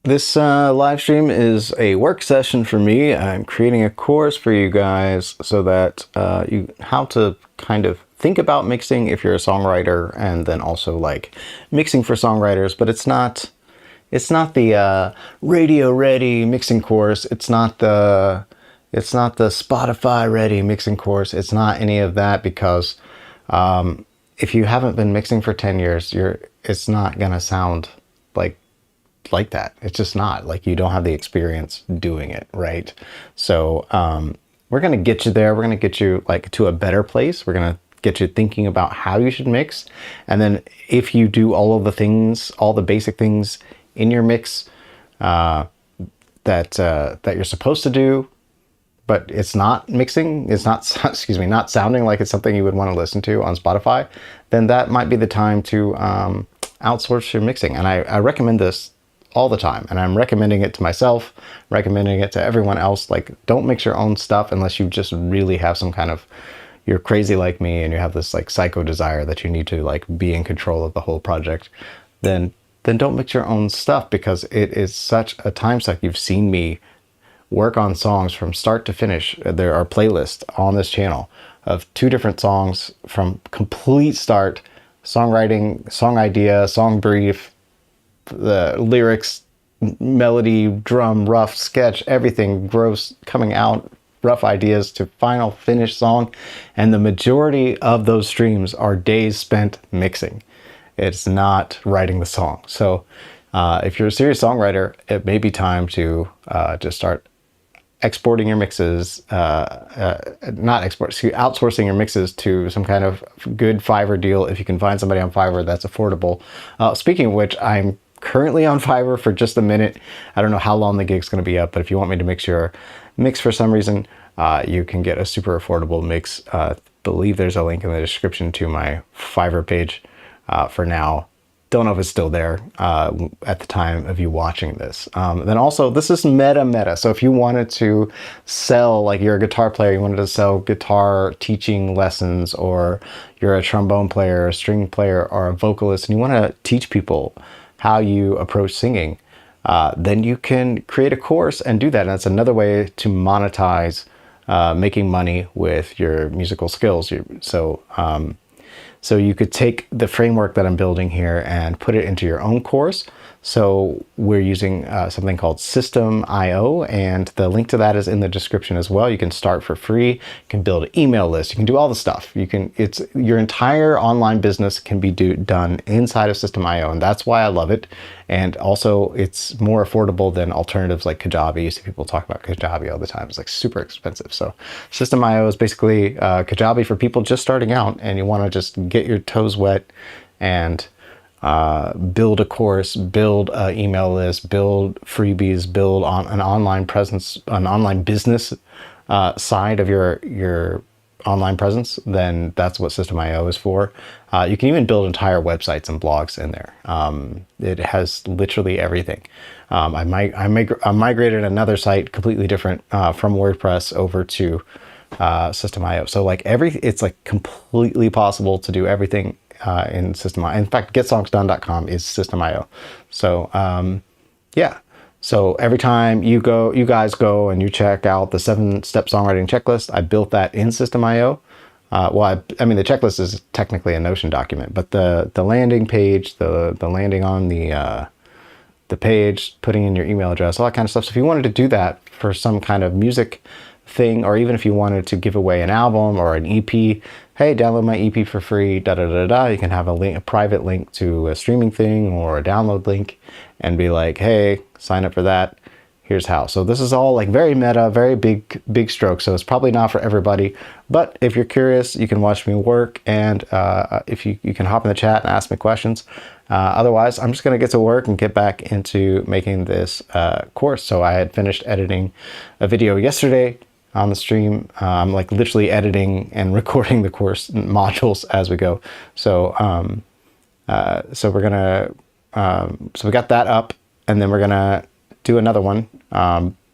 This live stream is a work session for me. I'm creating a course for you guys so that how to kind of think about mixing if you're a songwriter, and then also like mixing for songwriters. But it's not the radio ready mixing course. It's not the Spotify ready mixing course. It's not any of that, because if you haven't been mixing for 10 years, it's not gonna sound like that. It's just not. Like, you don't have the experience doing it, right? So we're gonna get you there. We're gonna get you like to a better place. We're gonna get you thinking about how you should mix, and then if you do all of the things, all the basic things in your mix that you're supposed to do, but it's not mixing, it's not, excuse me, not sounding like it's something you would want to listen to on Spotify, then that might be the time to outsource your mixing. And I recommend this all the time, and I'm recommending it to myself, recommending it to everyone else. Like, don't mix your own stuff unless you just really have some kind of, you're crazy like me and you have this like psycho desire that you need to like be in control of the whole project. Then don't mix your own stuff, because it is such a time suck. You've seen me work on songs from start to finish. There are playlists on this channel of 2 different songs from complete start, songwriting, song idea, song brief, the lyrics, melody, drum, rough sketch, everything gross coming out, rough ideas to final finished song. And the majority of those streams are days spent mixing. It's not writing the song. So if you're a serious songwriter, it may be time to just start exporting your mixes, outsourcing your mixes to some kind of good Fiverr deal. If you can find somebody on Fiverr that's affordable. Speaking of which, I'm currently on Fiverr for just a minute. I don't know how long the gig's going to be up, but if you want me to mix your mix for some reason, you can get a super affordable mix. Believe there's a link in the description to my Fiverr page for now. Don't know if it's still there at the time of you watching this. Then also, this is meta. So if you wanted to sell, like you're a guitar player, you wanted to sell guitar teaching lessons, or you're a trombone player, a string player, or a vocalist, and you want to teach people how you approach singing, then you can create a course and do that. And that's another way to monetize making money with your musical skills. So you could take the framework that I'm building here and put it into your own course. So we're using something called System.io, and the link to that is in the description as well. You can start for free. You can build an email list. You can do all the stuff. It's your entire online business can be done inside of System.io, and that's why I love it. And also, it's more affordable than alternatives like Kajabi. You see people talk about Kajabi all the time. It's like super expensive. So System.io is basically Kajabi for people just starting out, and you want to just get your toes wet and build a course, build an email list, build freebies, build on an online presence, an online business side of your online presence. Then that's what System.io is for. You can even build entire websites and blogs in there. It has literally everything. I migrated another site completely different from WordPress over to System.io. So like it's like completely possible to do everything in System.io. In fact, getsongosdone.com is System.io. So yeah. So every time you guys go and you check out the 7-step songwriting checklist, I built that in System.io. Well, I mean, the checklist is technically a Notion document, but the landing page, the landing on the page, putting in your email address, all that kind of stuff. So if you wanted to do that for some kind of music thing, or even if you wanted to give away an album or an EP, hey, download my EP for free, you can have a private link to a streaming thing or a download link and be like, hey, sign up for that. Here's how. So this is all like very meta, very big stroke. So it's probably not for everybody, but if you're curious, you can watch me work, and if you can hop in the chat and ask me questions. Otherwise, I'm just going to get to work and get back into making this course. So I had finished editing a video yesterday on the stream. I'm like literally editing and recording the course modules as we go. So so we're gonna so we got that up, and then we're gonna do another one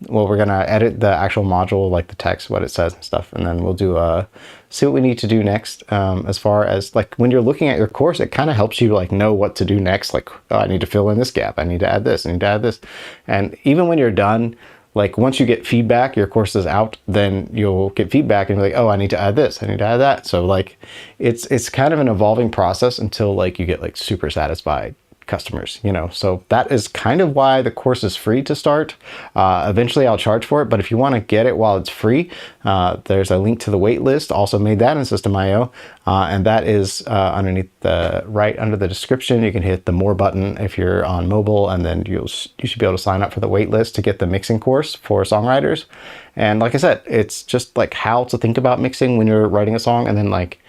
well, we're gonna edit the actual module, like the text, what it says and stuff, and then we'll do see what we need to do next. As far as like when you're looking at your course, it kind of helps you like know what to do next. Like, oh, I need to fill in this gap, I need to add this, I need to add this. And even when you're done, like once you get feedback, your course is out, then you'll get feedback and be like, oh, I need to add this, I need to add that. So like it's kind of an evolving process until like you get like super satisfied customers, you know. So that is kind of why the course is free to start. Eventually I'll charge for it, but if you want to get it while it's free, there's a link to the wait list. Also made that in System.io, and that is underneath the right under the description. You can hit the more button if you're on mobile, and then you should be able to sign up for the wait list to get the mixing course for songwriters. And like I said, it's just like how to think about mixing when you're writing a song, and then like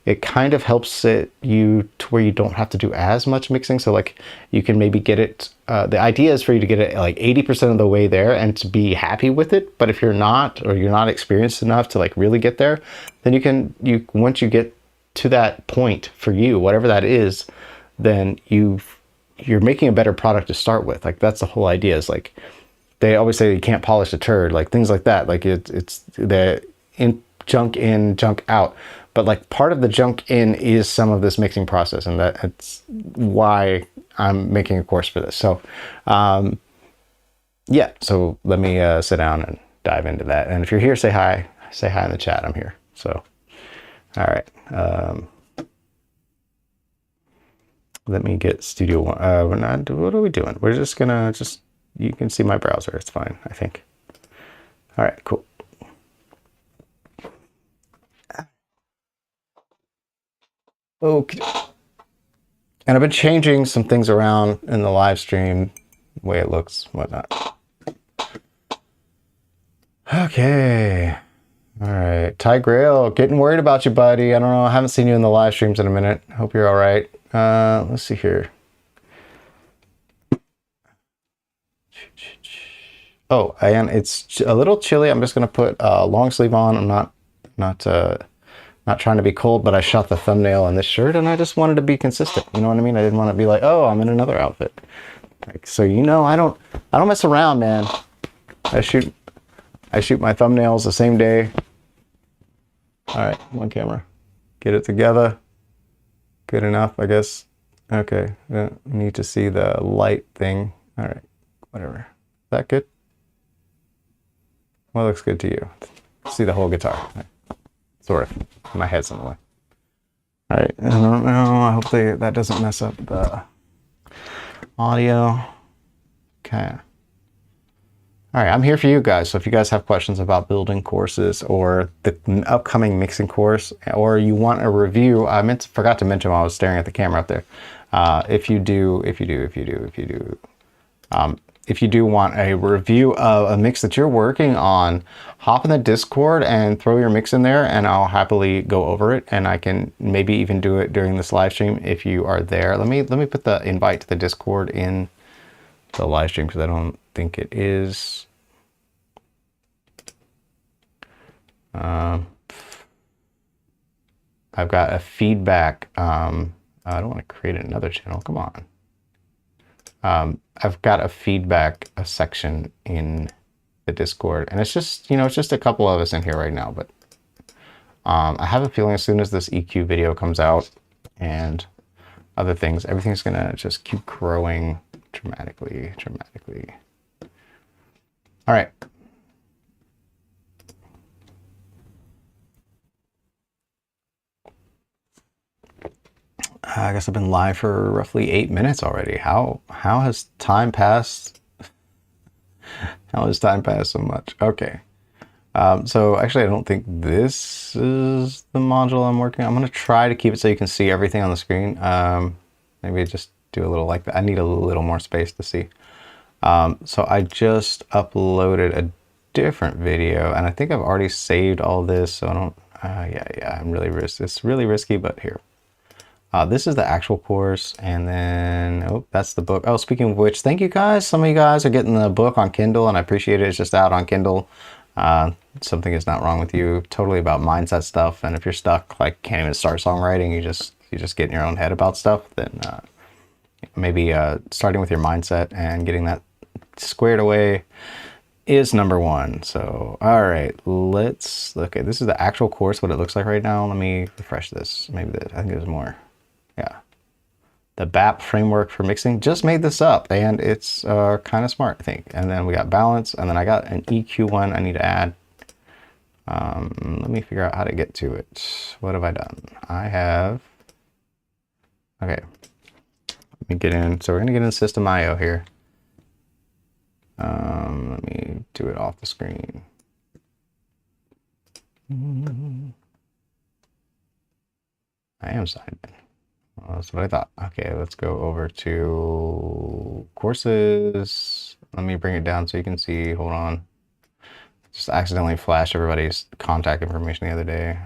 it kind of helps you to where you don't have to do as much mixing. So like you can maybe get it, the idea is for you to get it like 80% of the way there and to be happy with it. But if you're not, or you're not experienced enough to like really get there, then once you get to that point for you, whatever that is, then you're making a better product to start with. Like that's the whole idea, is like, they always say you can't polish a turd, like things like that. Like it's the junk in, junk out. But like part of the junk in is some of this mixing process, and that's why I'm making a course for this. So yeah, so let me sit down and dive into that. And if you're here, say hi in the chat. I'm here. So, all right. Let me get Studio One. What are we doing? We're just gonna you can see my browser. It's fine, I think. All right, cool. Okay. And I've been changing some things around in the live stream, the way it looks, whatnot. Okay. All right. Ty Grail, getting worried about you, buddy. I don't know. I haven't seen you in the live streams in a minute. Hope you're all right. Let's see here. Oh, and it's a little chilly. I'm just going to put a long sleeve on. I'm not trying to be cold, but I shot the thumbnail in this shirt and I just wanted to be consistent. You know what I mean? I didn't want to be like, oh, I'm in another outfit. Like, so, you know, I don't mess around, man. I shoot my thumbnails the same day. All right, one camera. Get it together. Good enough, I guess. Okay, need to see the light thing. All right, whatever. Is that good? What looks good to you? See the whole guitar. Sort of. My head's in the way. All right, I don't know. I hope that doesn't mess up the audio. Okay. All right, I'm here for you guys. So if you guys have questions about building courses or the upcoming mixing course, or you want a review, forgot to mention while I was staring at the camera up there. If you do want a review of a mix that you're working on, hop in the Discord and throw your mix in there, and I'll happily go over it. And I can maybe even do it during this live stream if you are there. Let me put the invite to the Discord in the live stream, because I don't think it is. I've got a feedback. I don't want to create another channel. Come on. I've got a feedback section in the Discord, and it's just, you know, it's just a couple of us in here right now, but I have a feeling as soon as this EQ video comes out and other things, everything's gonna just keep growing dramatically. All right. I guess I've been live for roughly 8 minutes already. How has time passed? How has time passed so much? Okay. So actually, I don't think this is the module I'm working on. I'm going to try to keep it so you can see everything on the screen. Maybe just do a little like that. I need a little more space to see. So I just uploaded a different video, and I think I've already saved all this. So I don't, yeah, I'm really it's really risky, but here. This is the actual course, and then, oh, that's the book. Oh, speaking of which, thank you guys. Some of you guys are getting the book on Kindle, and I appreciate it. It's just out on Kindle. Something is not wrong with you. Totally about mindset stuff. And if you're stuck, like can't even start songwriting, you just get in your own head about stuff, then maybe starting with your mindset and getting that squared away is number one. So, all right, let's look at this is the actual course, what it looks like right now. Let me refresh this. Maybe I think there's more. Yeah. The BAP framework for mixing, just made this up and it's kind of smart, I think. And then we got balance, and then I got an EQ one I need to add. Let me figure out how to get to it. What have I done? I have, okay, let me get in. So we're gonna get in system IO here. Let me do it off the screen. I am signed in. Well, that's what I thought. Okay, let's go over to courses. Let me bring it down so you can see. Hold on. Just accidentally flashed everybody's contact information the other day.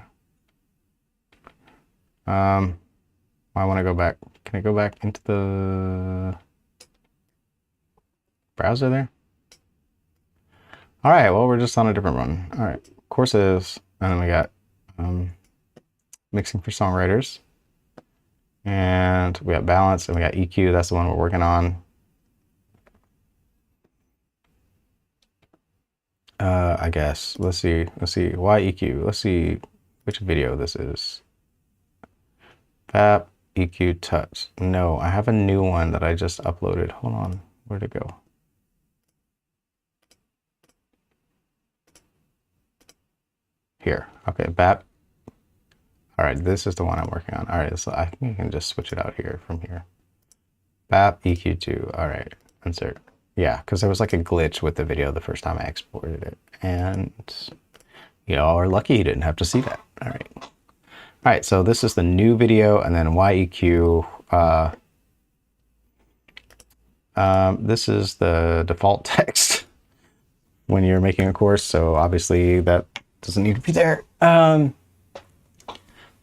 I want to go back. Can I go back into the browser there? All right, well, we're just on a different one. All right, courses, and then we got mixing for songwriters. And we got balance, and we got EQ. That's the one we're working on. I guess. Let's see. Why EQ? Let's see which video this is. FAP, EQ, touch. No, I have a new one that I just uploaded. Hold on. Where'd it go? Here. Okay, BAP. All right, this is the one I'm working on. All right, so I think I can just switch it out here from here. BAP, EQ2. All right, insert. Yeah, because there was like a glitch with the video the first time I exported it. And y'all are lucky you didn't have to see that. All right. All right, so this is the new video, and then YEQ. This is the default text when you're making a course, so obviously that doesn't need to be there.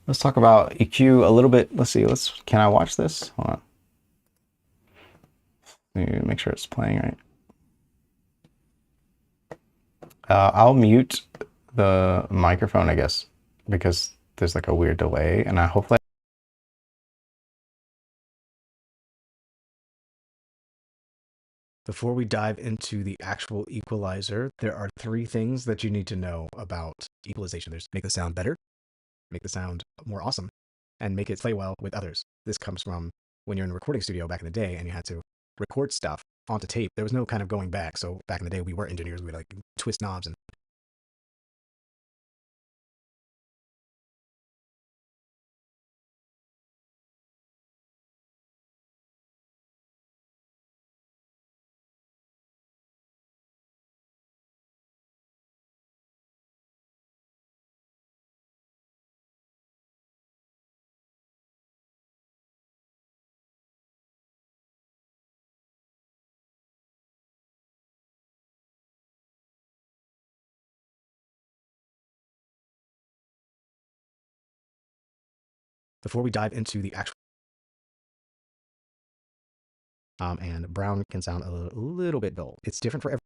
Let's talk about EQ a little bit. Let's see. Can I watch this? Hold on. Let me make sure it's playing right. I'll mute the microphone, I guess, because there's like a weird delay, and I hopefully. Before we dive into the actual equalizer, there are three things that you need to know about equalization. There's make the sound better, make the sound more awesome, and make it play well with others. This comes from when you're in a recording studio back in the day and you had to record stuff onto tape. There was no kind of going back. So back in the day, we were engineers. We would like twist knobs and before we dive into the actual and brown can sound a little bit dull. It's different for every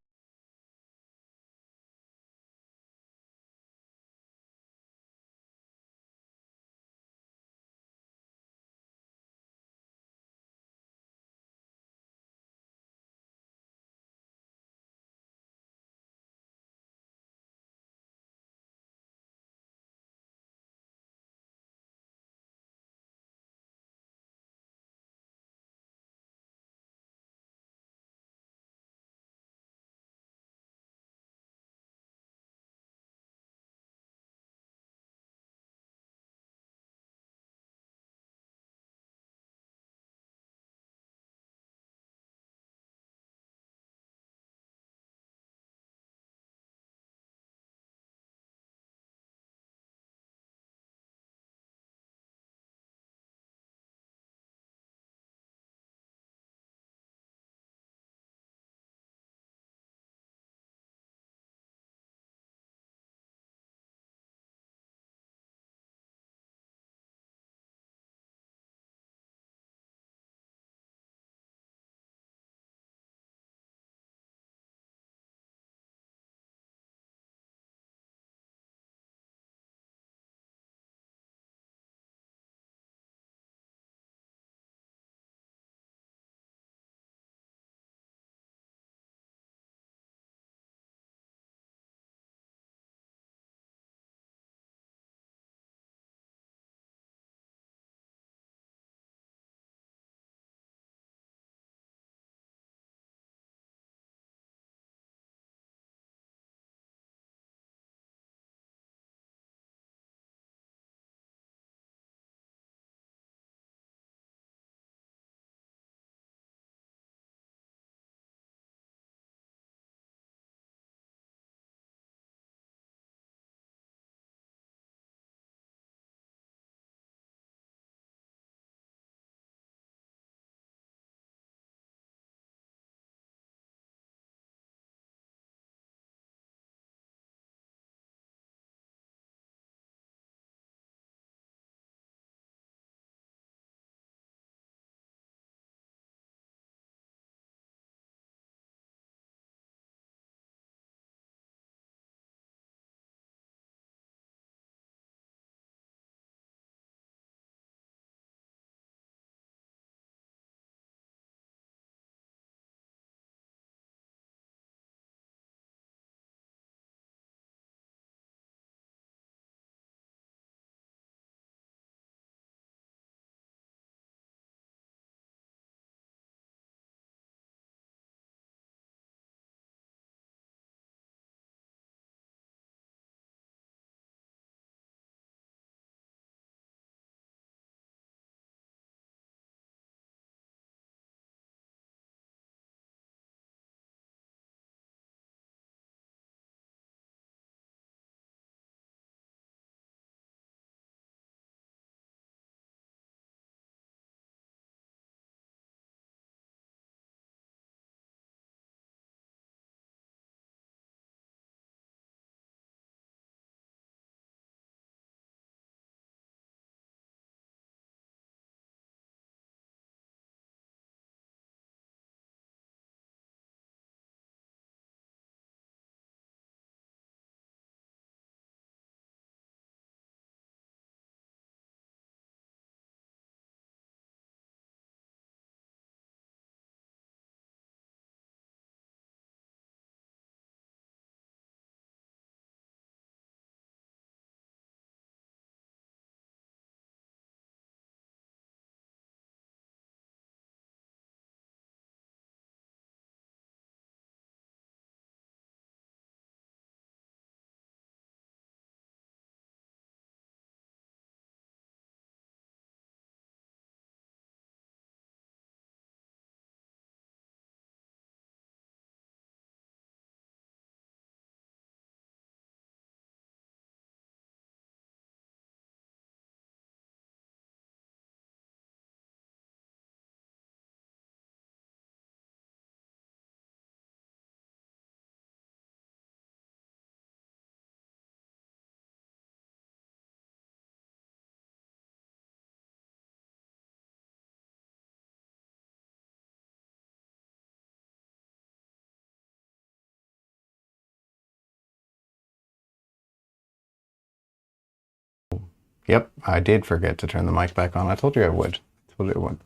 Yep, I did forget to turn the mic back on. I told you I would. I told you I would.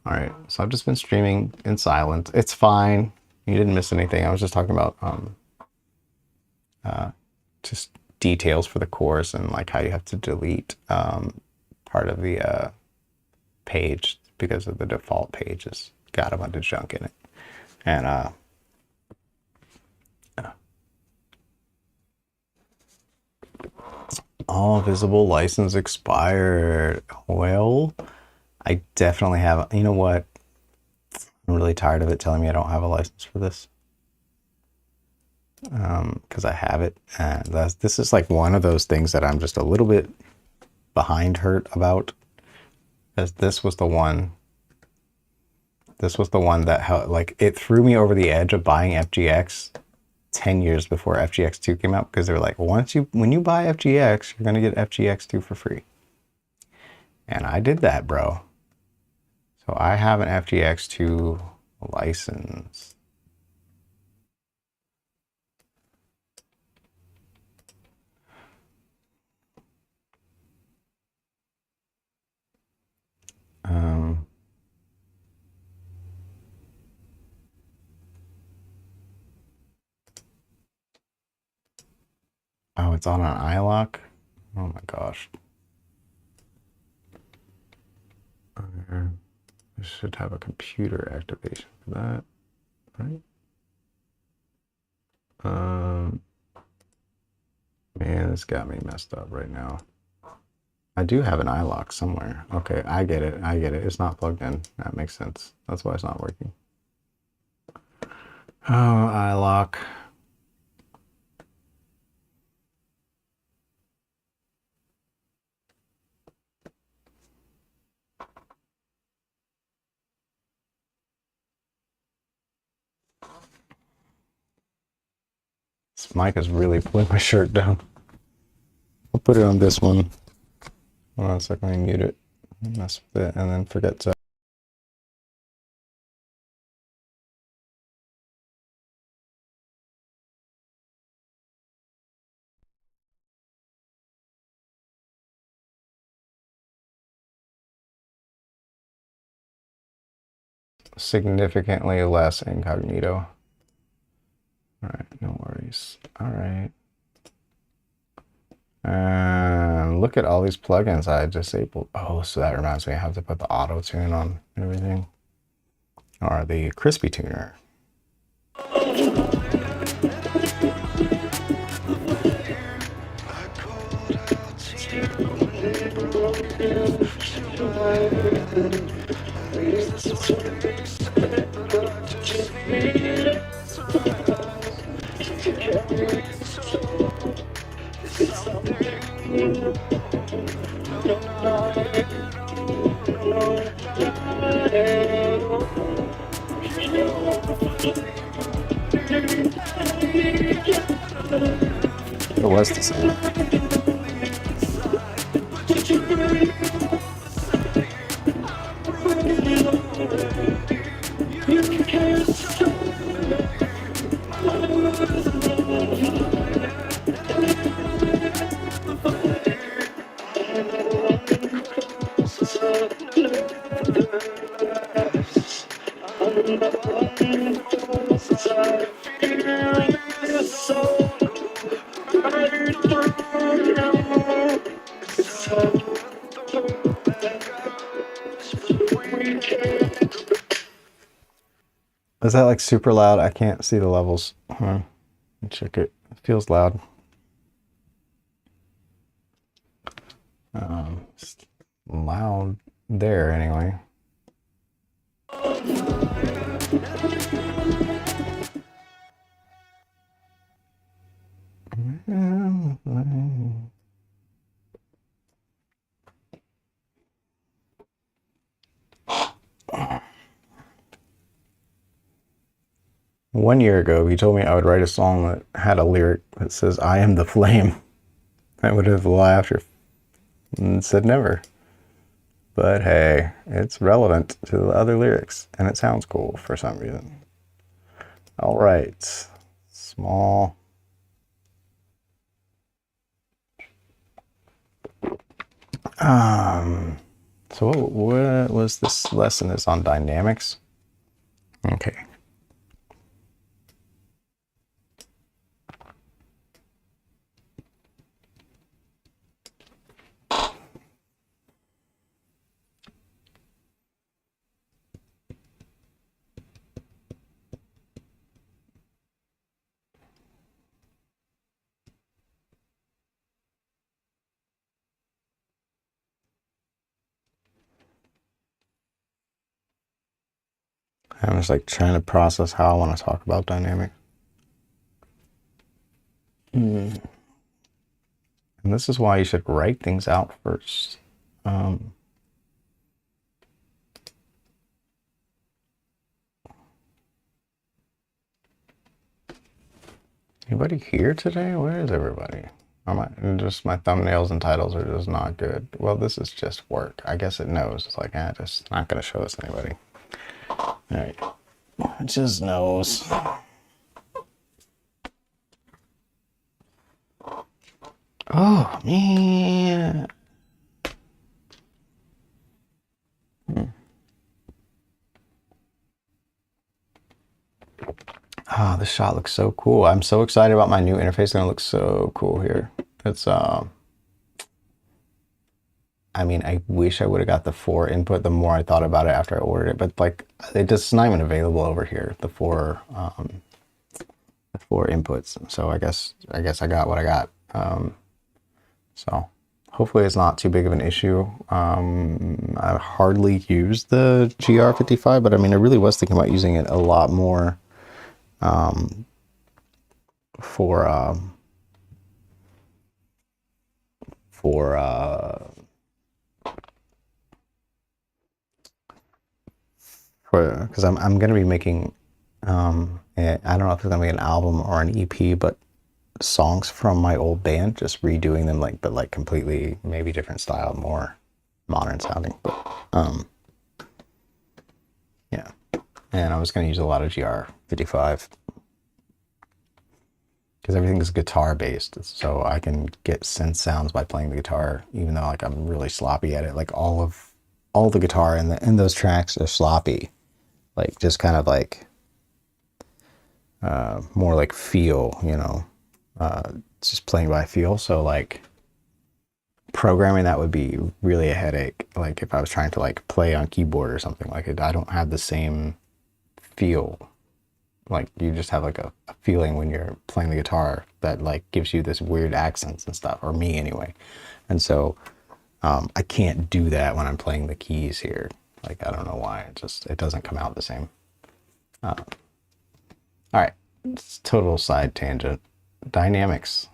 All right, so I've just been streaming in silence. It's fine. You didn't miss anything. I was just talking about just details for the course and like how you have to delete part of the page because of the default page has got a bunch of junk in it. And all visible license expired. Well, I definitely have. You know what? I'm really tired of it telling me I don't have a license for this. Because I have it. And this is like one of those things that I'm just a little bit behind hurt about. Because this was the one that like it threw me over the edge of buying FGX 10 years before FGX2 came out, because they were like, when you buy FGX, you're gonna get FGX2 for free. And I did that, bro. So I have an FGX2 license. Oh, it's on an iLock? Oh my gosh. I should have a computer activation for that, right? Man, this got me messed up right now. I do have an iLock somewhere. Okay, I get it. I get it. It's not plugged in. That makes sense. That's why it's not working. Oh, iLock. This mic is really pulling my shirt down. I'll put it on this one. Hold on a second, let me mute it. Mess with it and then forget to. Significantly less incognito. All right, no worries. All right. And look at all these plugins I disabled. Oh, so that reminds me, I have to put the auto tune on and everything. Or the crispy tuner. It was the same. Is that like super loud? I can't see the levels. Let me check it. It feels loud. It's loud there anyway. One year ago, he told me I would write a song that had a lyric that says, "I am the flame." I would have laughed and said never. But hey, it's relevant to the other lyrics, and it sounds cool for some reason. All right, small. So what was this lesson is on dynamics? Okay. I'm just like trying to process how I want to talk about dynamics. And this is why you should write things out first. Anybody here today? Where is everybody? Just my thumbnails and titles are just not good. Well, this is just work. I guess it knows. It's like, just not going to show us anybody. All right. It just knows. Oh, man. Ah, this shot looks so cool. I'm so excited about my new interface. It's gonna look so cool here. It's I mean, I wish I would have got the 4 input the more I thought about it after I ordered it, but like it's not even available over here, the 4 inputs. So I guess I got what I got. So hopefully it's not too big of an issue. I hardly use the GR55, but I mean, I really was thinking about using it a lot more for because I'm gonna be making I don't know if it's gonna be an album or an EP, but songs from my old band, just redoing them but like completely maybe different style, more modern sounding. But yeah, and I was gonna use a lot of GR55 because everything is guitar based, so I can get synth sounds by playing the guitar, even though like I'm really sloppy at it. Like all the guitar in those tracks are sloppy, like just kind of like more like feel, you know, just playing by feel. So like programming that would be really a headache. Like if I was trying to like play on keyboard or something like it, I don't have the same feel. Like you just have like a feeling when you're playing the guitar that like gives you this weird accents and stuff, or me anyway. And so I can't do that when I'm playing the keys here. Like I don't know why, it doesn't come out the same. All right, it's total side tangent. Dynamics.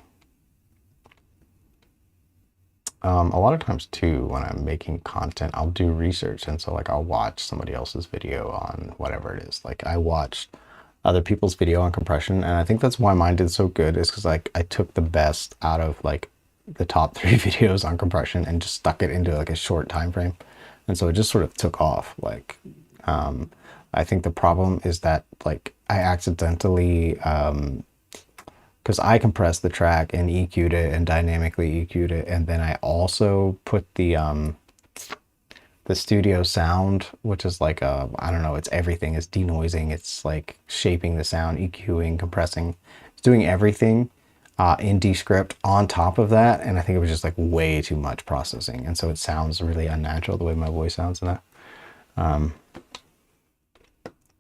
A lot of times too, when I'm making content, I'll do research, and so like I'll watch somebody else's video on whatever it is. Like I watched other people's video on compression, and I think that's why mine did so good, is because like I took the best out of like the top 3 videos on compression and just stuck it into like a short time frame, and so it just sort of took off. Like I think the problem is that like I accidentally because I compressed the track and EQ'd it and dynamically EQ'd it, and then I also put the studio sound, which is like I don't know, it's everything. It's denoising, it's like shaping the sound, EQing, compressing, it's doing everything in Descript on top of that, and I think it was just like way too much processing, and so it sounds really unnatural the way my voice sounds in that.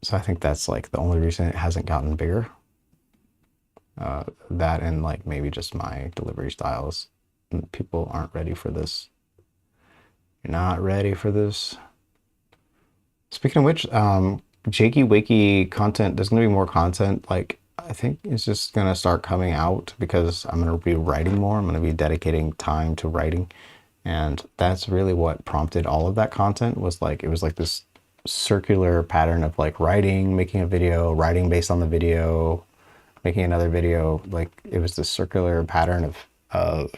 So I think that's like the only reason it hasn't gotten bigger. That and like maybe just my delivery styles. People aren't ready for this. You're not ready for this. Speaking of which, Jakey, Wakey content, there's gonna be more content. Like I think it's just gonna start coming out because I'm gonna be writing more. I'm gonna be dedicating time to writing, and that's really what prompted all of that content. Was like it was like this circular pattern of like writing, making a video, writing based on the video, making another video. Like it was this circular pattern of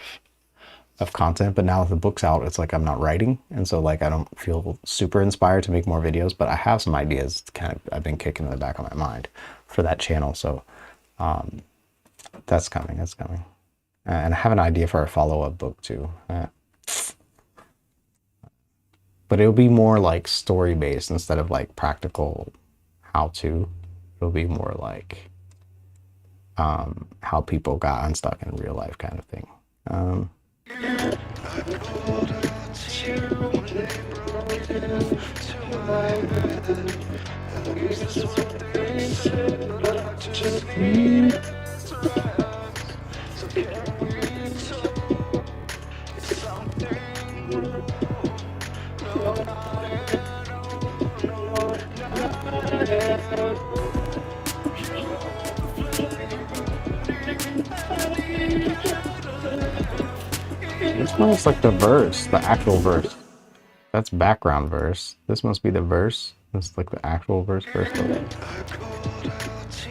content. But now that the book's out, it's like I'm not writing, and so like I don't feel super inspired to make more videos, but I have some ideas kind of I've been kicking in the back of my mind for that channel. So that's coming. And I have an idea for a follow-up book too. but it'll be more like story based instead of like practical how to. It'll be more like how people got unstuck in real life kind of thing. This one is like the verse, the actual verse. That's background verse. This must be the verse. This is like the actual verse.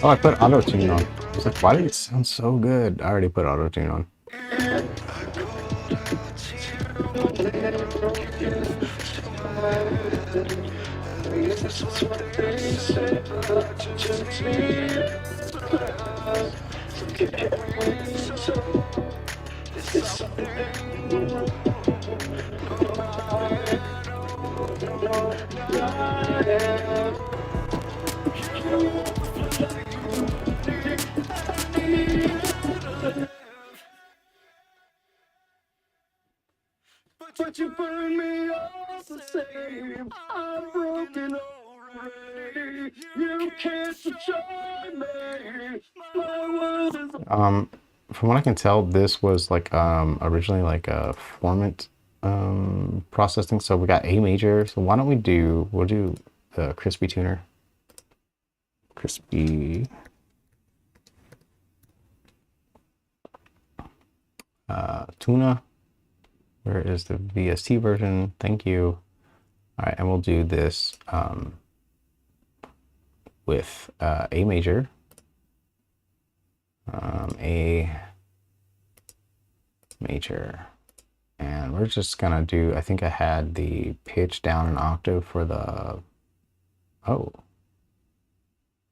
Oh, I put auto-tune on. I was like, why did it sound so good? I already put auto-tune on. But you burn me all the same. I'm broken already. You can't join me. My world is From what I can tell, this was like originally like a formant processing. So we got A major. So why don't we'll do the crispy tuner. Crispy tuna. Where is the VST version? Thank you. All right, and we'll do this with A major, A major, and we're just gonna do, I think I had the pitch down an octave for the, oh,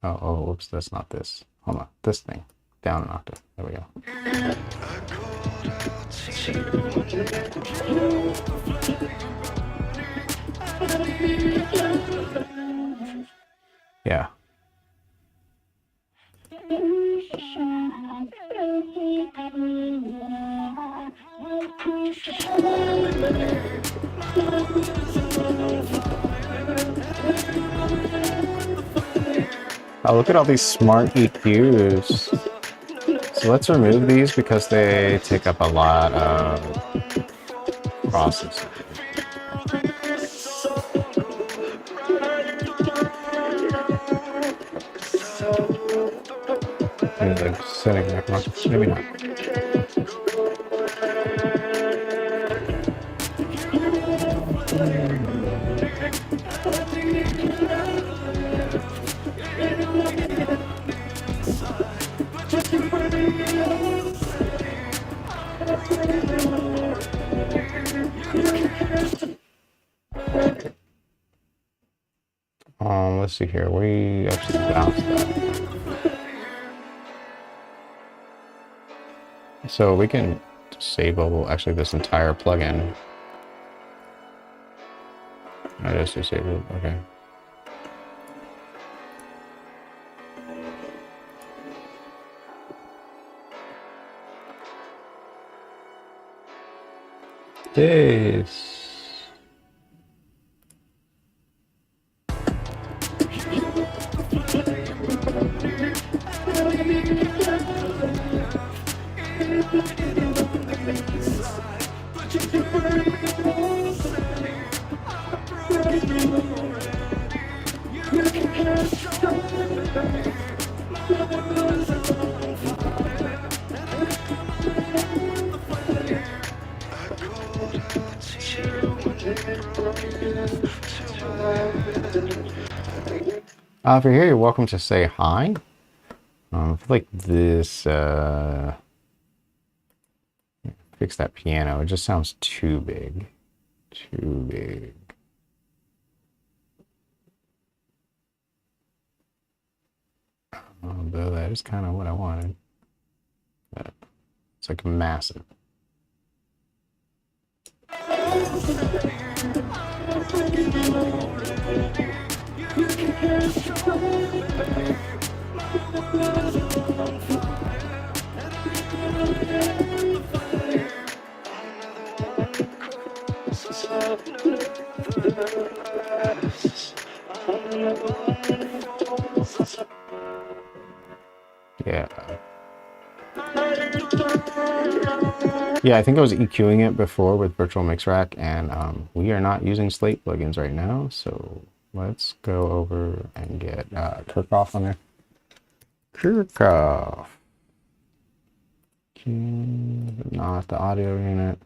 whoops, that's not this. Hold on, this thing, down an octave, there we go. Yeah. Oh, look at all these smart EQs. So let's remove these because they take up a lot of processing. Maybe they're setting back on. Maybe not. Let's see here. We actually bounced that. So we can disable actually this entire plugin. I just disabled. Okay. This. If you're here, you're welcome to say hi. I feel like this, fix that piano. It just sounds too big. Too big. Although that is kind of what I wanted. But it's like massive. Yeah. Yeah, I think I was EQing it before with Virtual Mix Rack, and we are not using Slate plugins right now, so let's go over and get Kirchhoff on there. Kirchhoff. Not the audio unit.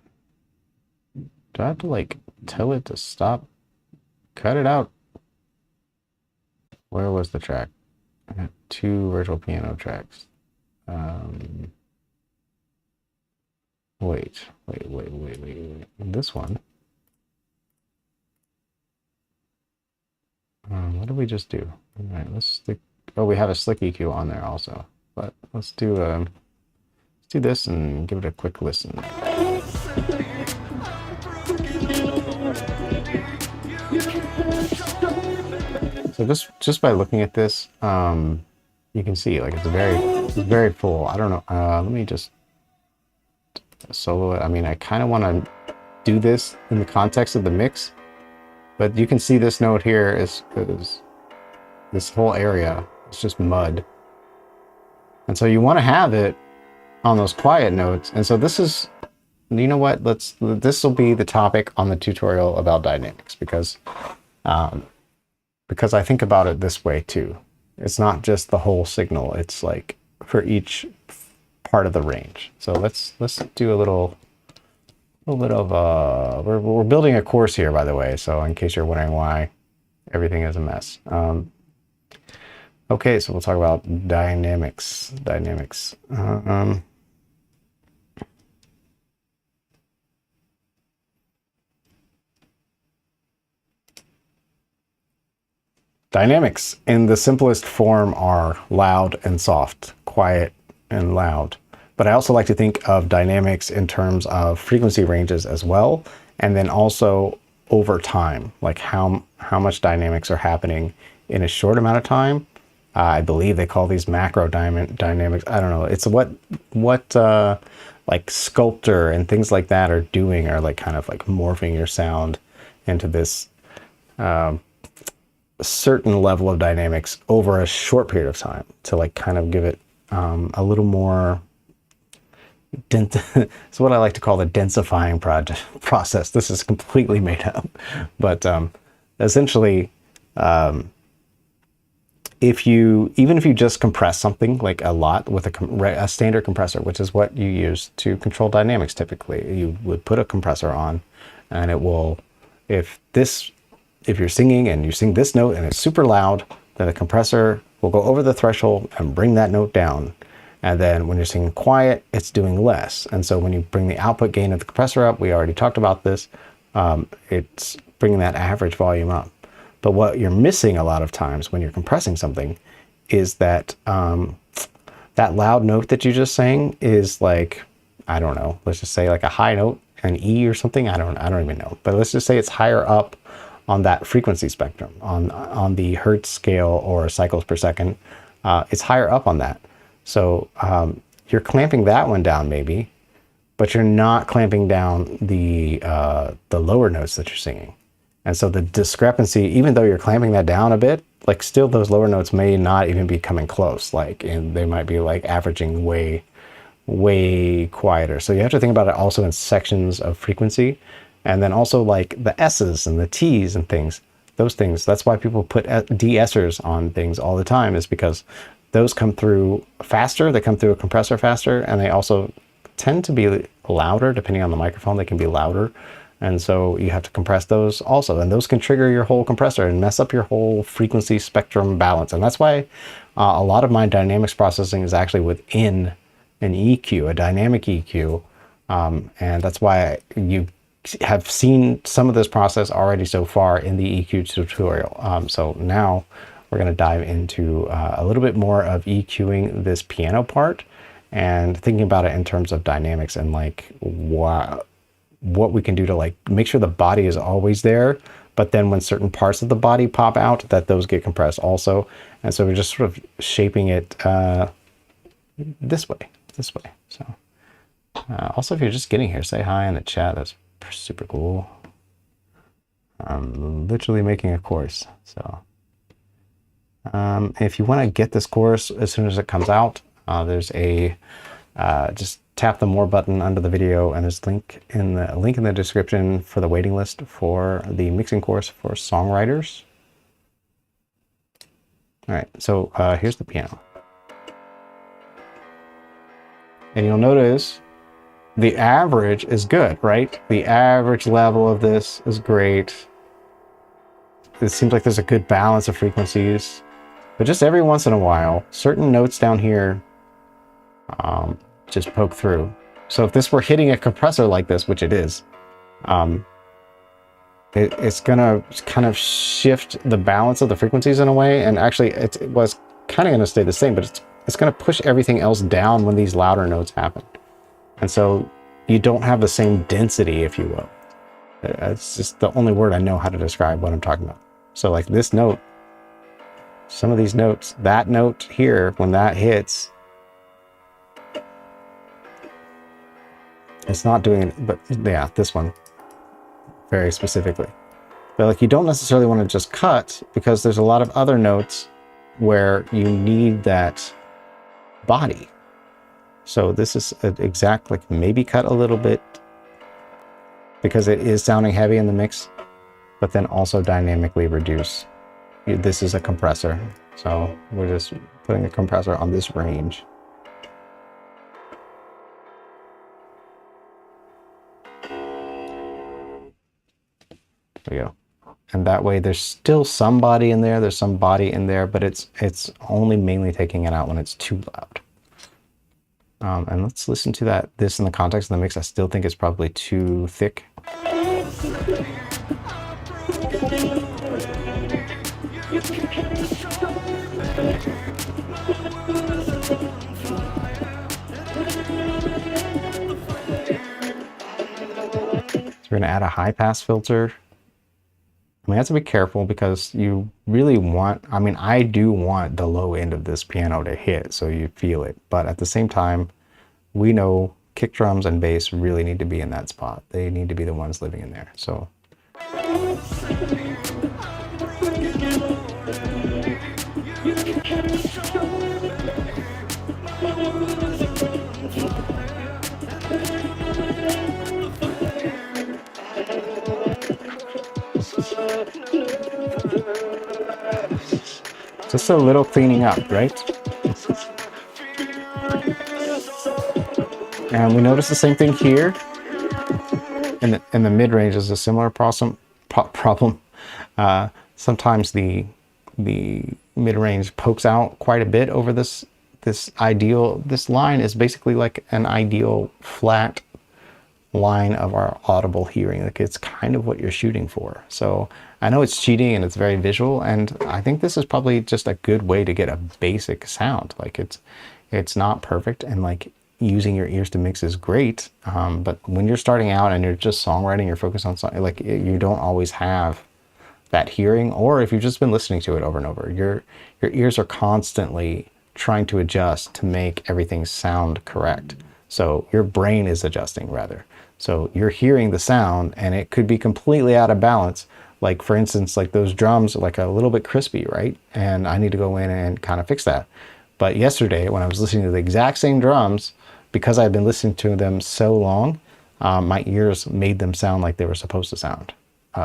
Do I have to like tell it to stop? Cut it out. Where was the track? I got 2 virtual piano tracks. Wait. This one. What did we just do? All right, let's stick. Oh, we have a slick EQ on there also. But let's do this and give it a quick listen. So just by looking at this, you can see like it's very full. I don't know. Let me just solo it. I mean, I kind of want to do this in the context of the mix, but you can see this note here is this whole area is just mud, and so you want to have it on those quiet notes. And so this is, you know what? This will be the topic on the tutorial about dynamics, because I think about it this way too. It's not just the whole signal. It's like for each part of the range. So let's do a little bit of we're building a course here, by the way. So in case you're wondering why everything is a mess. Okay, so we'll talk about dynamics. Dynamics in the simplest form are loud and soft, quiet and loud. But I also like to think of dynamics in terms of frequency ranges as well, and then also over time, like how much dynamics are happening in a short amount of time. I believe they call these macro dynamics. I don't know. It's what like Sculptor and things like that are doing, are like kind of like morphing your sound into this certain level of dynamics over a short period of time to like kind of give it a little more it's what I like to call the densifying process. This is completely made up, but essentially even if you just compress something like a lot with a standard compressor, which is what you use to control dynamics typically, you would put a compressor on, and it will, if you're singing and you sing this note and it's super loud, then the compressor will go over the threshold and bring that note down. And then when you're singing quiet, it's doing less. And so when you bring the output gain of the compressor up, we already talked about this, it's bringing that average volume up. But what you're missing a lot of times when you're compressing something is that that loud note that you just sang is like, I don't know, let's just say like a high note, an E or something. I don't even know. But let's just say it's higher up on that frequency spectrum, on the hertz scale or cycles per second. It's higher up on that. So you're clamping that one down maybe, but you're not clamping down the lower notes that you're singing. And so the discrepancy, even though you're clamping that down a bit, like still those lower notes may not even be coming close, and they might be like averaging way, way quieter. So you have to think about it also in sections of frequency, and then also like the S's and the T's and things, those things. That's why people put de-essers on things all the time, is because those come through faster, they come through a compressor faster, and they also tend to be louder. Depending on the microphone, they can be louder. And so you have to compress those also, and those can trigger your whole compressor and mess up your whole frequency spectrum balance. And that's why a lot of my dynamics processing is actually within an EQ, a dynamic EQ. And that's why you have seen some of this process already so far in the EQ tutorial. So now we're going to dive into a little bit more of EQing this piano part and thinking about it in terms of dynamics and like what we can do to like make sure the body is always there, but then when certain parts of the body pop out, that those get compressed also. And so we're just sort of shaping it this way. So also, if you're just getting here, say hi in the chat. That's super cool. I'm literally making a course. So if you want to get this course as soon as it comes out, there's a just tap the more button under the video, and there's a link in the description for the waiting list for the mixing course for Songwriters. All right, so here's the piano. And you'll notice the average is good, right? The average level of this is great. It seems like there's a good balance of frequencies, but just every once in a while, certain notes down here just poke through. So if this were hitting a compressor like this, which it is, it's gonna kind of shift the balance of the frequencies in a way. And actually it was kind of gonna stay the same, but it's gonna push everything else down when these louder notes happen. And so you don't have the same density, if you will. It's just the only word I know how to describe what I'm talking about. So like this note, some of these notes, that note here, when that hits, it's not doing it, but yeah, this one very specifically. But like you don't necessarily want to just cut, because there's a lot of other notes where you need that body. So this is an exact, like maybe cut a little bit because it is sounding heavy in the mix, but then also dynamically reduce. This is a compressor. So we're just putting a compressor on this range. There we go. And that way there's still some body in there, there's some body in there, but it's only mainly taking it out when it's too loud. And let's listen to this in the context of the mix. I still think it's probably too thick. So we're gonna add a high pass filter. I mean, you have to be careful because you really want, I mean, I do want the low end of this piano to hit so you feel it. But at the same time, we know kick drums and bass really need to be in that spot. They need to be the ones living in there. So. Just a little cleaning up, right? And we notice the same thing here. In the mid-range is a similar problem. Sometimes the mid-range pokes out quite a bit over this ideal. This line is basically like an ideal flat line of our audible hearing. Like it's kind of what you're shooting for. So I know it's cheating and it's very visual, and I think this is probably just a good way to get a basic sound. Like it's not perfect, and like using your ears to mix is great, but when you're starting out and you're just songwriting, you're focused on song, like you don't always have that hearing, or if you've just been listening to it over and over, your ears are constantly trying to adjust to make everything sound correct. So your brain is adjusting rather. So you're hearing the sound and it could be completely out of balance. Like for instance, like those drums are like a little bit crispy, right? And I need to go in and kind of fix that. But yesterday when I was listening to the exact same drums, because I've been listening to them so long, my ears made them sound like they were supposed to sound.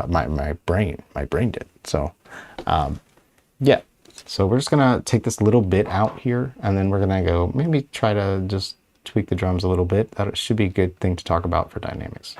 My brain did. So yeah. So we're just gonna take this little bit out here, and then we're gonna go maybe try to just tweak the drums a little bit. That should be a good thing to talk about for dynamics.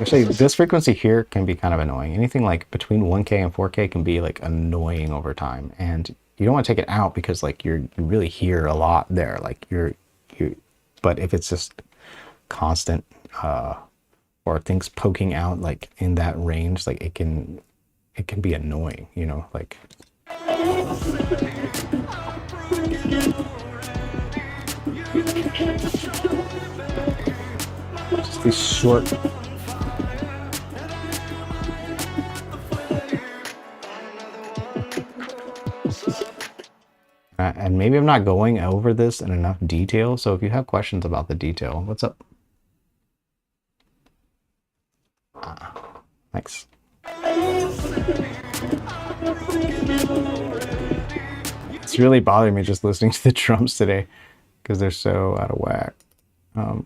Actually, this frequency here can be kind of annoying. Anything like between 1K and 4K can be like annoying over time, and you don't want to take it out because like you really hear a lot there. Like but if it's just constant or things poking out like in that range, like it can it can be annoying, you know, like. Just these short. And maybe I'm not going over this in enough detail, so if you have questions about the detail, what's up? Thanks. It's really bothering me just listening to the drums today because they're so out of whack.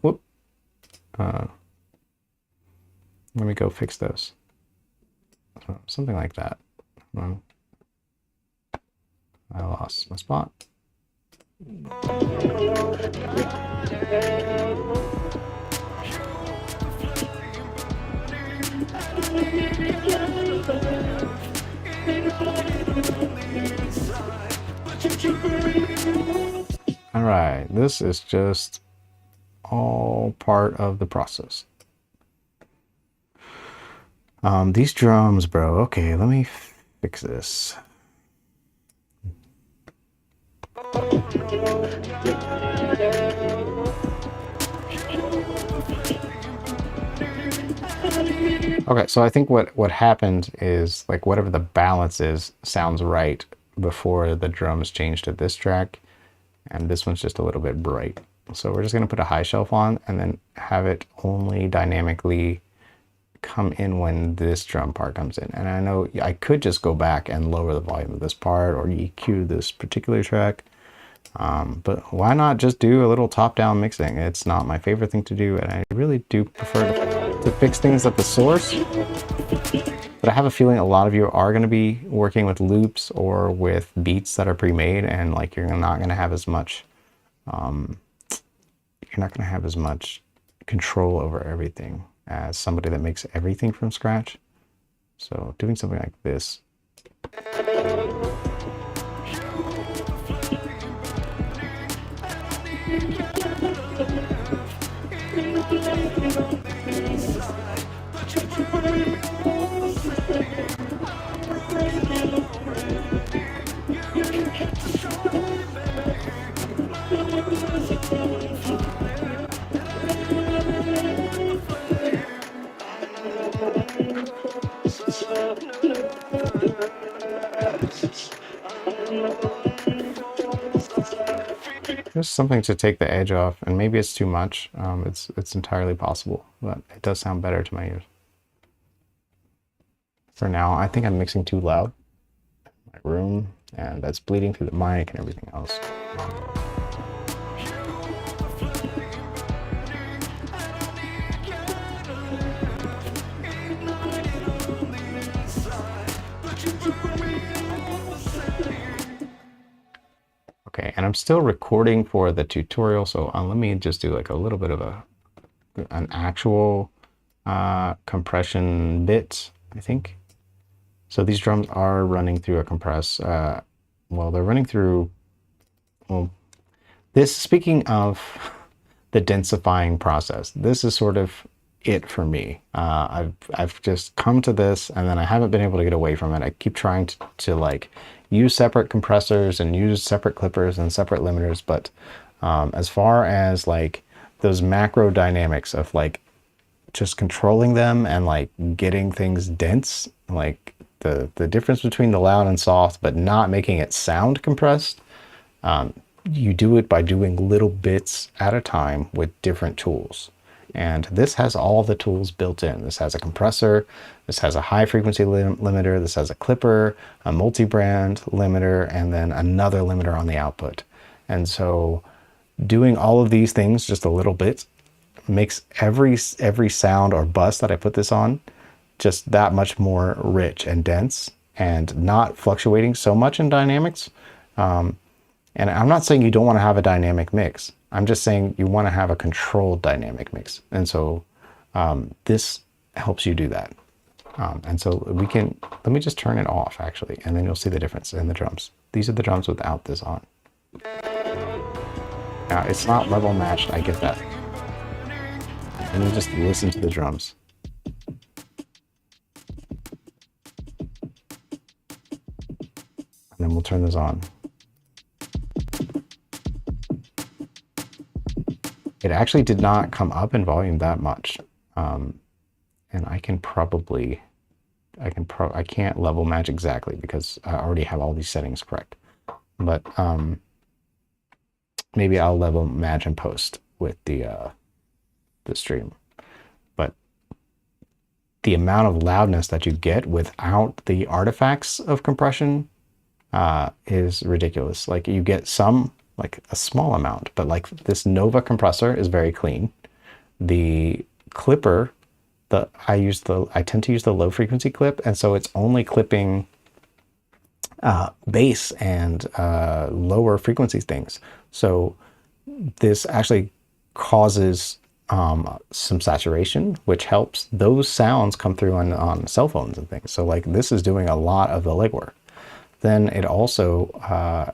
Whoop. Let me go fix those. Something like that. I lost my spot. All right, this is just all part of the process. These drums, bro. Okay, let me fix this. Okay, so I think what happened is, like, whatever the balance is sounds right before the drums change to this track, and this one's just a little bit bright. So we're just going to put a high shelf on and then have it only dynamically come in when this drum part comes in. And I know I could just go back and lower the volume of this part or EQ this particular track, but why not just do a little top-down mixing? It's not my favorite thing to do, and I really do prefer to fix things at the source. But I have a feeling a lot of you are going to be working with loops or with beats that are pre-made, and like you're not going to have as much control over everything as somebody that makes everything from scratch. So doing something like this. Just something to take the edge off, and maybe it's too much. It's entirely possible, but it does sound better to my ears. For now, I think I'm mixing too loud in my room, and that's bleeding through the mic and everything else. Okay, and I'm still recording for the tutorial, so let me just do like a little bit of an actual compression bit, I think. So these drums are running through a compress. Well, they're running through. Well, this. Speaking of the densifying process, this is sort of it for me. I've just come to this, and then I haven't been able to get away from it. I keep trying to like use separate compressors and use separate clippers and separate limiters, but as far as like those macro dynamics of like just controlling them and like getting things dense, like the difference between the loud and soft but not making it sound compressed, you do it by doing little bits at a time with different tools. And this has all the tools built in. This has a compressor, this has a high frequency limiter, this has a clipper, a multi-brand limiter, and then another limiter on the output. And so doing all of these things just a little bit makes every sound or bus that I put this on just that much more rich and dense and not fluctuating so much in dynamics. And I'm not saying you don't want to have a dynamic mix. I'm just saying you want to have a controlled dynamic mix. And so this helps you do that. And so let me just turn it off actually, and then you'll see the difference in the drums. These are the drums without this on. Now it's not level matched, I get that. And you just listen to the drums. we'll turn this on. It actually did not come up in volume that much. And I can't level match exactly because I already have all these settings correct. But maybe I'll level match and post with the stream. But the amount of loudness that you get without the artifacts of compression is ridiculous. Like you get some, like a small amount, but like this Nova compressor is very clean. The clipper, I tend to use the low frequency clip, and so it's only clipping bass and lower frequency things. So this actually causes some saturation, which helps those sounds come through on cell phones and things. So like this is doing a lot of the legwork. Then it also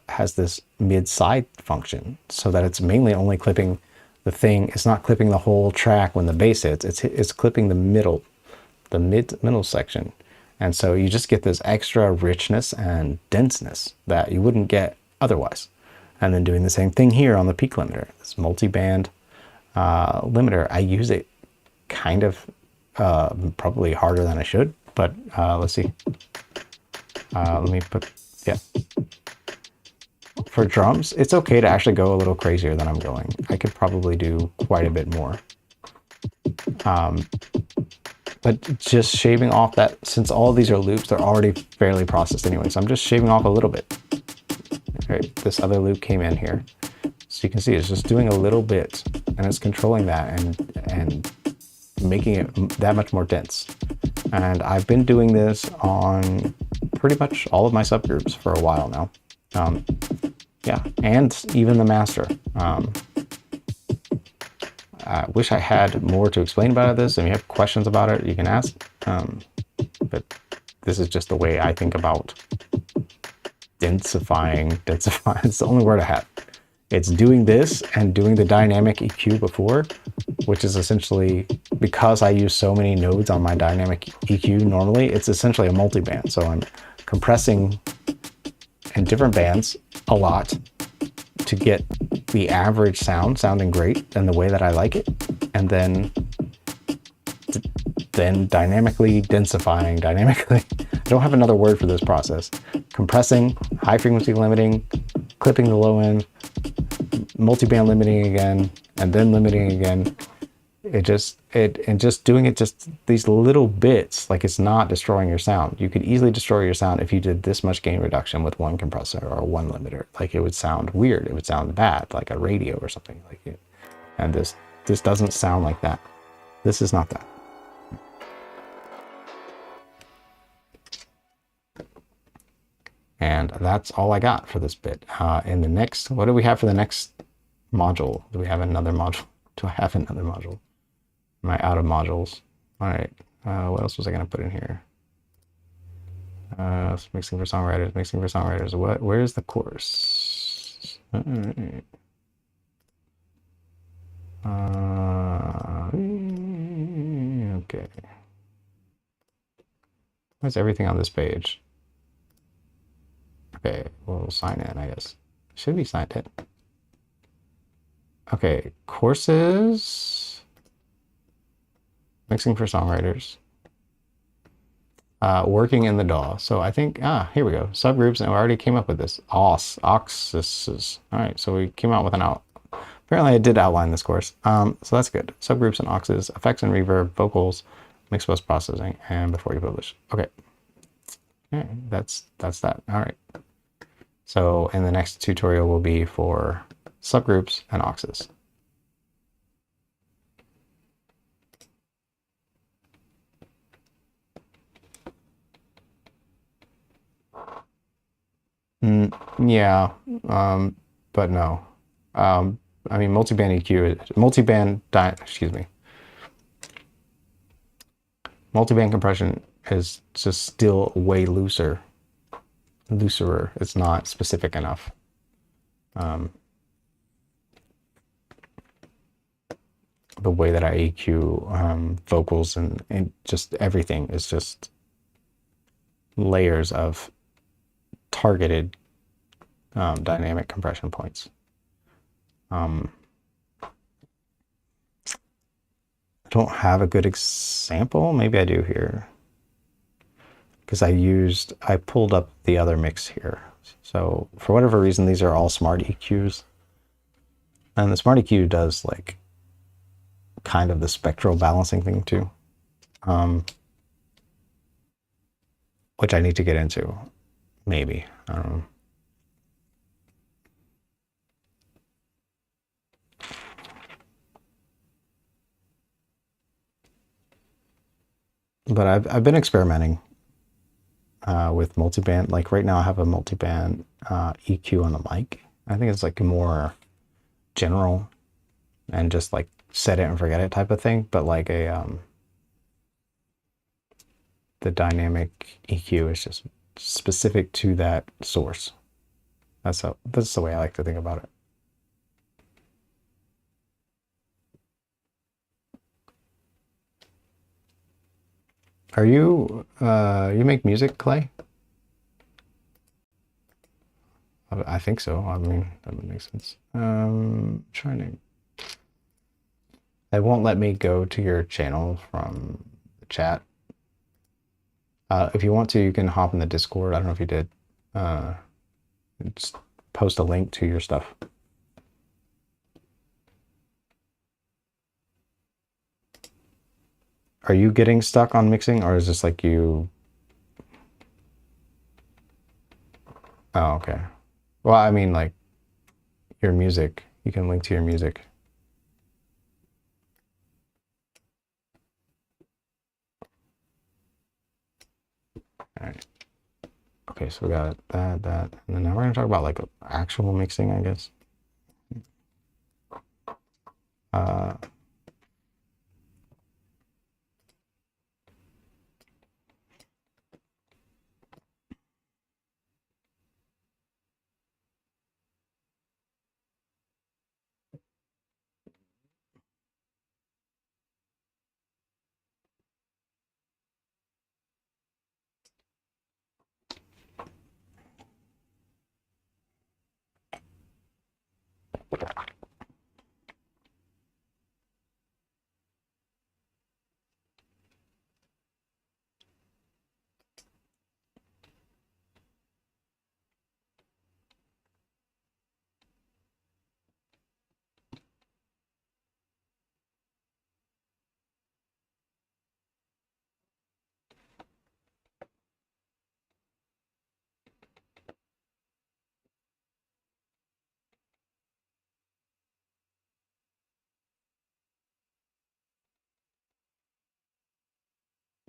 has this mid-side function so that it's mainly only clipping the thing. It's not clipping the whole track when the bass hits. It's clipping the middle section. And so you just get this extra richness and denseness that you wouldn't get otherwise. And then doing the same thing here on the peak limiter, this multi-band limiter. I use it kind of probably harder than I should, but let's see. Let me put, yeah. For drums, it's okay to actually go a little crazier than I'm going. I could probably do quite a bit more. But just shaving off that, since all of these are loops, they're already fairly processed anyway. So I'm just shaving off a little bit. Okay, this other loop came in here. So you can see it's just doing a little bit, and it's controlling that and making it that much more dense. And I've been doing this on pretty much all of my subgroups for a while now. Yeah, and even the master. I wish I had more to explain about this. If you have questions about it, you can ask. But this is just the way I think about densifying. It's the only word I have. It's doing this and doing the dynamic EQ before, which is essentially, because I use so many nodes on my dynamic EQ normally, it's essentially a multi-band. So I'm compressing in different bands a lot to get the average sound sounding great and the way that I like it, and then dynamically densifying, I don't have another word for this process. Compressing, high frequency limiting, clipping the low end, multi-band limiting again, and then limiting again. And just doing it just these little bits, like it's not destroying your sound. You could easily destroy your sound if you did this much gain reduction with one compressor or one limiter. Like it would sound weird. It would sound bad, like a radio or something like it. And this doesn't sound like that. This is not that. And that's all I got for this bit. In the next, what do we have for the next module? Do we have another module? Do I have another module? Am I out of modules? All right. What else was I going to put in here? Mixing for songwriters. What? Where's the course? All right. Okay. Where's everything on this page? Okay, we'll sign in, I guess. Should be signed in. Okay, courses. Mixing for songwriters. Working in the DAW. So I think, here we go. Subgroups, and we already came up with this. Auxes. All right, so we came out with an out. Apparently I did outline this course. So that's good. Subgroups and auxes, effects and reverb, vocals, mix post processing, and before you publish. Okay. Okay, that's that. All right. So in the next tutorial will be for subgroups and auxes. Yeah, but no. I mean, multi-band EQ, multi-band compression is just still way looserer. It's not specific enough. The way that I EQ vocals and just everything is just layers of targeted dynamic compression points. I don't have a good example. Maybe I do here, because I pulled up the other mix here. So for whatever reason, these are all smart EQs, and the smart EQ does like kind of the spectral balancing thing too, which I need to get into. Maybe, I don't know. But I've been experimenting with multiband. Like right now I have a multiband EQ on the mic. I think it's like more general and just like set it and forget it type of thing. But like the dynamic EQ is just specific to that source. That's the way I like to think about it. Are you you make music, Clay? I think so. I mean, that would make sense. Trying to. It won't let me go to your channel from the chat. If you want to, you can hop in the Discord. I don't know if you did. Just post a link to your stuff. Are you getting stuck on mixing, or is this like you? Oh, okay. Well, I mean, like your music. You can link to your music. All right. Okay, so we got that, and then now we're gonna talk about like actual mixing, I guess.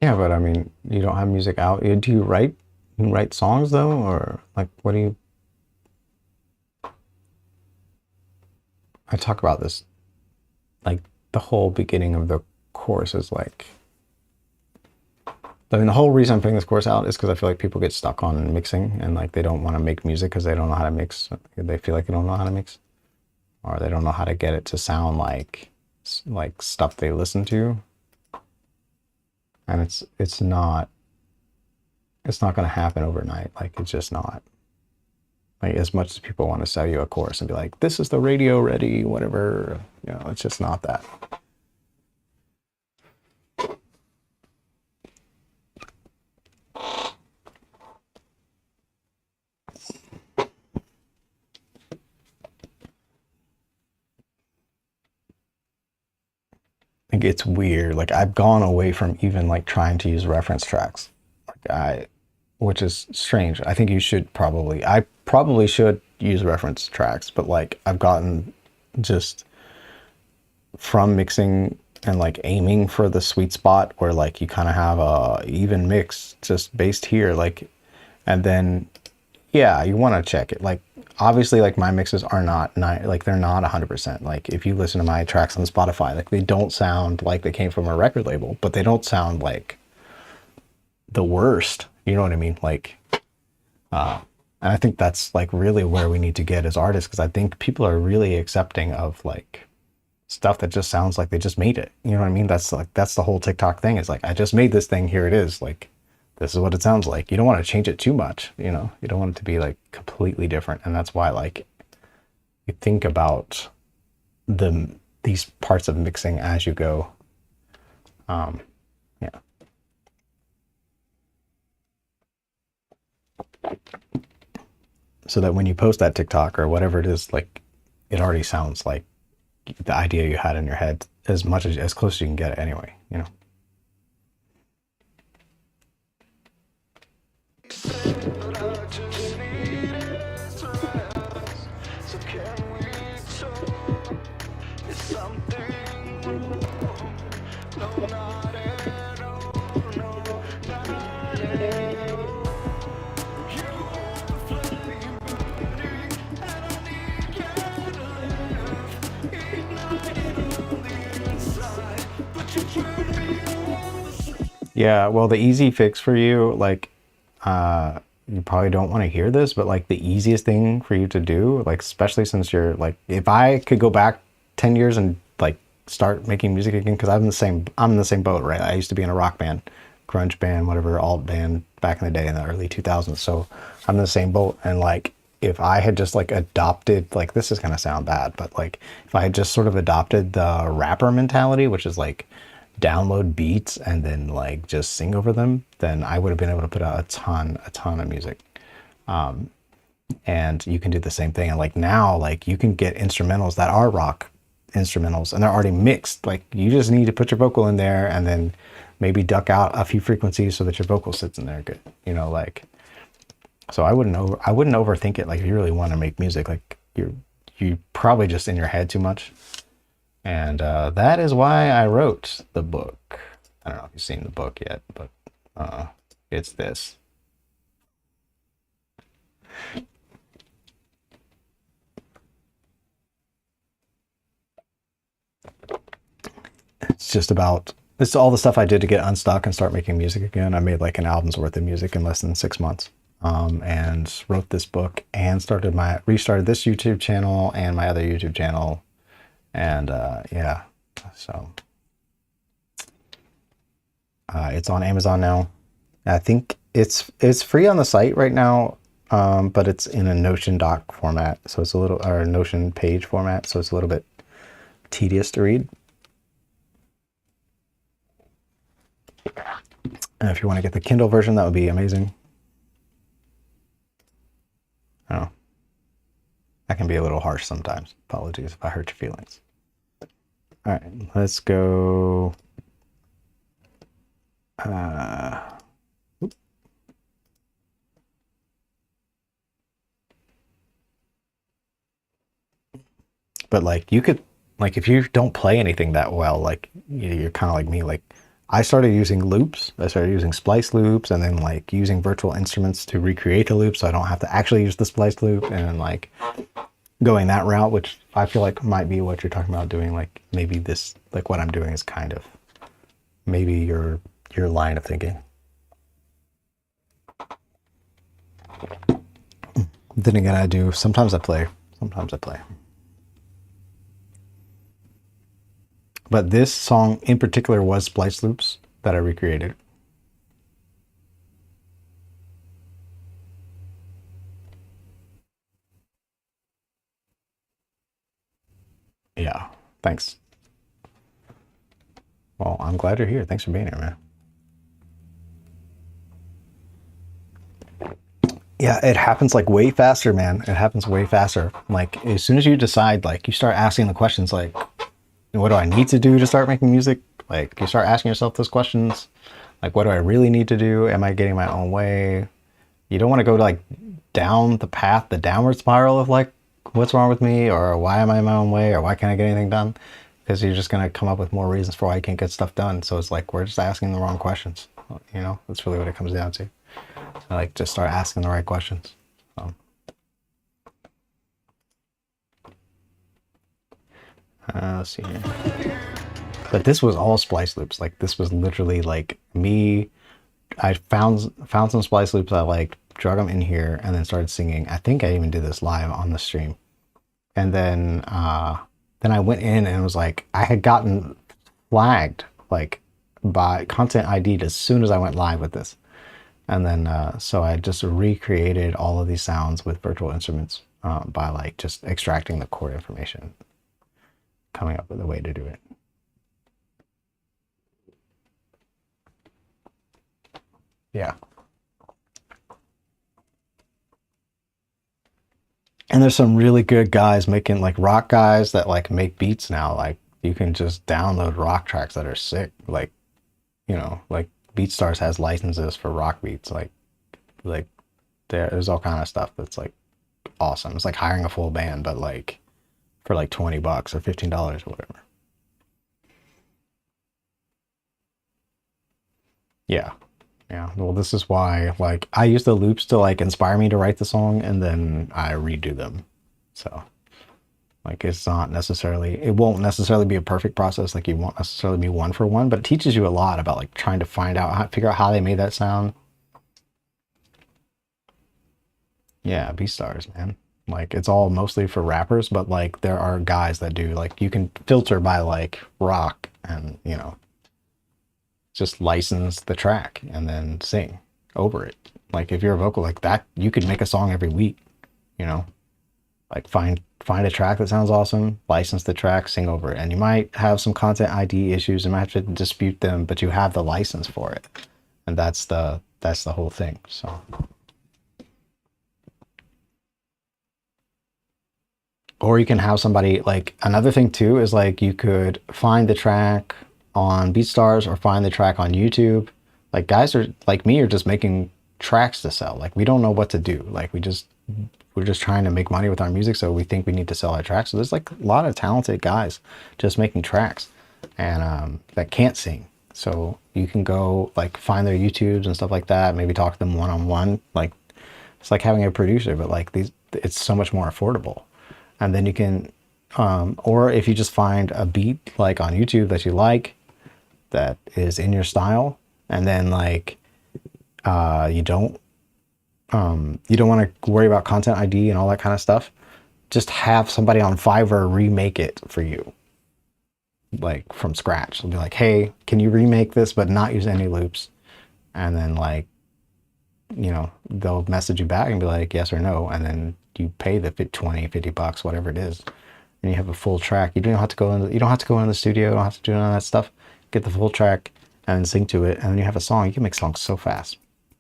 Yeah, but I mean, you don't have music out. Do you write? You write songs though, or like what do you? I talk about this, like the whole beginning of the course is like. I mean, the whole reason I'm putting this course out is because I feel like people get stuck on mixing and like they don't want to make music because they don't know how to mix. They feel like they don't know how to mix, or they don't know how to get it to sound like stuff they listen to. And it's not going to happen overnight. Like it's just not. Like as much as people want to sell you a course and be like, this is the radio ready, whatever, you know, it's just not that. Like it's weird. Like I've gone away from even like trying to use reference tracks. Like which is strange. I think I probably should use reference tracks, but like I've gotten just from mixing and like aiming for the sweet spot where like you kind of have a even mix just based here, like, and then yeah, you want to check it. Like obviously like my mixes are not like they're not 100%. Like if you listen to my tracks on Spotify, like they don't sound like they came from a record label, but they don't sound like the worst. You know what I mean? Like, and I think that's like really where we need to get as artists, because I think people are really accepting of like stuff that just sounds like they just made it. You know what I mean? That's the whole TikTok thing. Is like, I just made this thing, here it is. Like, this is what it sounds like. You don't want to change it too much, you know, you don't want it to be like completely different. And that's why like you think about these parts of mixing as you go. Yeah. So that when you post that TikTok or whatever it is, like it already sounds like the idea you had in your head as close as you can get it anyway, you know. Yeah, well, the easy fix for you, like, you probably don't want to hear this, but like the easiest thing for you to do, like, especially since you're like, if I could go back 10 years and like start making music again, because I'm in the same boat, right? I used to be in a rock band, grunge band, whatever, alt band back in the day in the early 2000s. So I'm in the same boat. And like, if I had just like adopted, like, this is going to sound bad, but like if I had just sort of adopted the rapper mentality, which is like download beats and then like just sing over them, then I would have been able to put out a ton of music. And you can do the same thing. And like now, like you can get instrumentals that are rock instrumentals and they're already mixed. Like you just need to put your vocal in there and then maybe duck out a few frequencies so that your vocal sits in there good, you know, like, so I wouldn't overthink it. Like if you really want to make music, like you probably just in your head too much. And that is why I wrote the book. I don't know if you've seen the book yet, but it's this. It's just about, it's all the stuff I did to get unstuck and start making music again. I made like an album's worth of music in less than 6 months. And wrote this book and restarted this YouTube channel and my other YouTube channel. And yeah, so it's on Amazon now. I think it's free on the site right now, but it's in a Notion doc format, so it's a little, or Notion page format, so it's a little bit tedious to read. And if you want to get the Kindle version, that would be amazing. Oh, I can be a little harsh sometimes. Apologies if I hurt your feelings. All right, let's go. But like you could, like if you don't play anything that well, like you're kind of like me, like I started using loops. I started using splice loops and then like using virtual instruments to recreate the loop so I don't have to actually use the splice loop, and then like going that route, which I feel like might be what you're talking about doing. Like maybe this, like what I'm doing is kind of maybe your line of thinking. Then again, I do. Sometimes I play. But this song in particular was splice loops that I recreated. Yeah, thanks. Well, I'm glad you're here. Thanks for being here, man. Yeah, it happens like way faster, man. It happens way faster. Like as soon as you decide, like you start asking the questions like, what do I need to do to start making music? Like you start asking yourself those questions. Like, what do I really need to do? Am I getting my own way? You don't want to go like down the path, the downward spiral of like, what's wrong with me? Or why am I in my own way? Or why can't I get anything done? Because you're just going to come up with more reasons for why you can't get stuff done. So it's like, we're just asking the wrong questions. You know, that's really what it comes down to. Like, just start asking the right questions. Let's see here. But this was all splice loops. Like, this was literally like me. I found some splice loops. I like drug them in here and then started singing. I think I even did this live on the stream. And then I went in and was like, I had gotten flagged like by content ID'd as soon as I went live with this. And then, so I just recreated all of these sounds with virtual instruments by like just extracting the chord information, coming up with a way to do it. Yeah. And there's some really good guys making like rock guys that like make beats now. Like you can just download rock tracks that are sick. Like, you know, like BeatStars has licenses for rock beats. Like there's all kind of stuff that's like awesome. It's like hiring a full band, but like for like $20 or $15 or whatever. Yeah. Yeah. Well, this is why like I use the loops to like inspire me to write the song and then I redo them. So like it's not necessarily, it won't necessarily be a perfect process. Like you won't necessarily be one for one, but it teaches you a lot about like trying to find out, figure out how they made that sound. Yeah, BeatStars, man. Like it's all mostly for rappers, but like there are guys that do like you can filter by like rock and you know just license the track and then sing over it. Like if you're a vocal like that, you could make a song every week, you know, like find a track that sounds awesome, license the track, sing over it. And you might have some content ID issues and might have to dispute them, but you have the license for it. And that's the whole thing. So or you can have somebody like another thing too is like you could find the track on BeatStars or find the track on YouTube. Like guys are like me are just making tracks to sell. Like we don't know what to do. Like we're just trying to make money with our music, so we think we need to sell our tracks. So there's like a lot of talented guys just making tracks and that can't sing. So you can go like find their YouTubes and stuff like that, maybe talk to them one-on-one. Like it's like having a producer, but like it's so much more affordable. And then you can or if you just find a beat like on YouTube that you like that is in your style, and then like you don't want to worry about content ID and all that kind of stuff, just have somebody on Fiverr remake it for you, like from scratch. They'll be like, hey, can you remake this but not use any loops? And then like, you know, they'll message you back and be like yes or no, and then you pay the $20-$50, whatever it is, and you have a full track. You don't have to go in the studio, you don't have to do none of that stuff. Get the full track and then sing to it, and then you have a song. You can make songs so fast.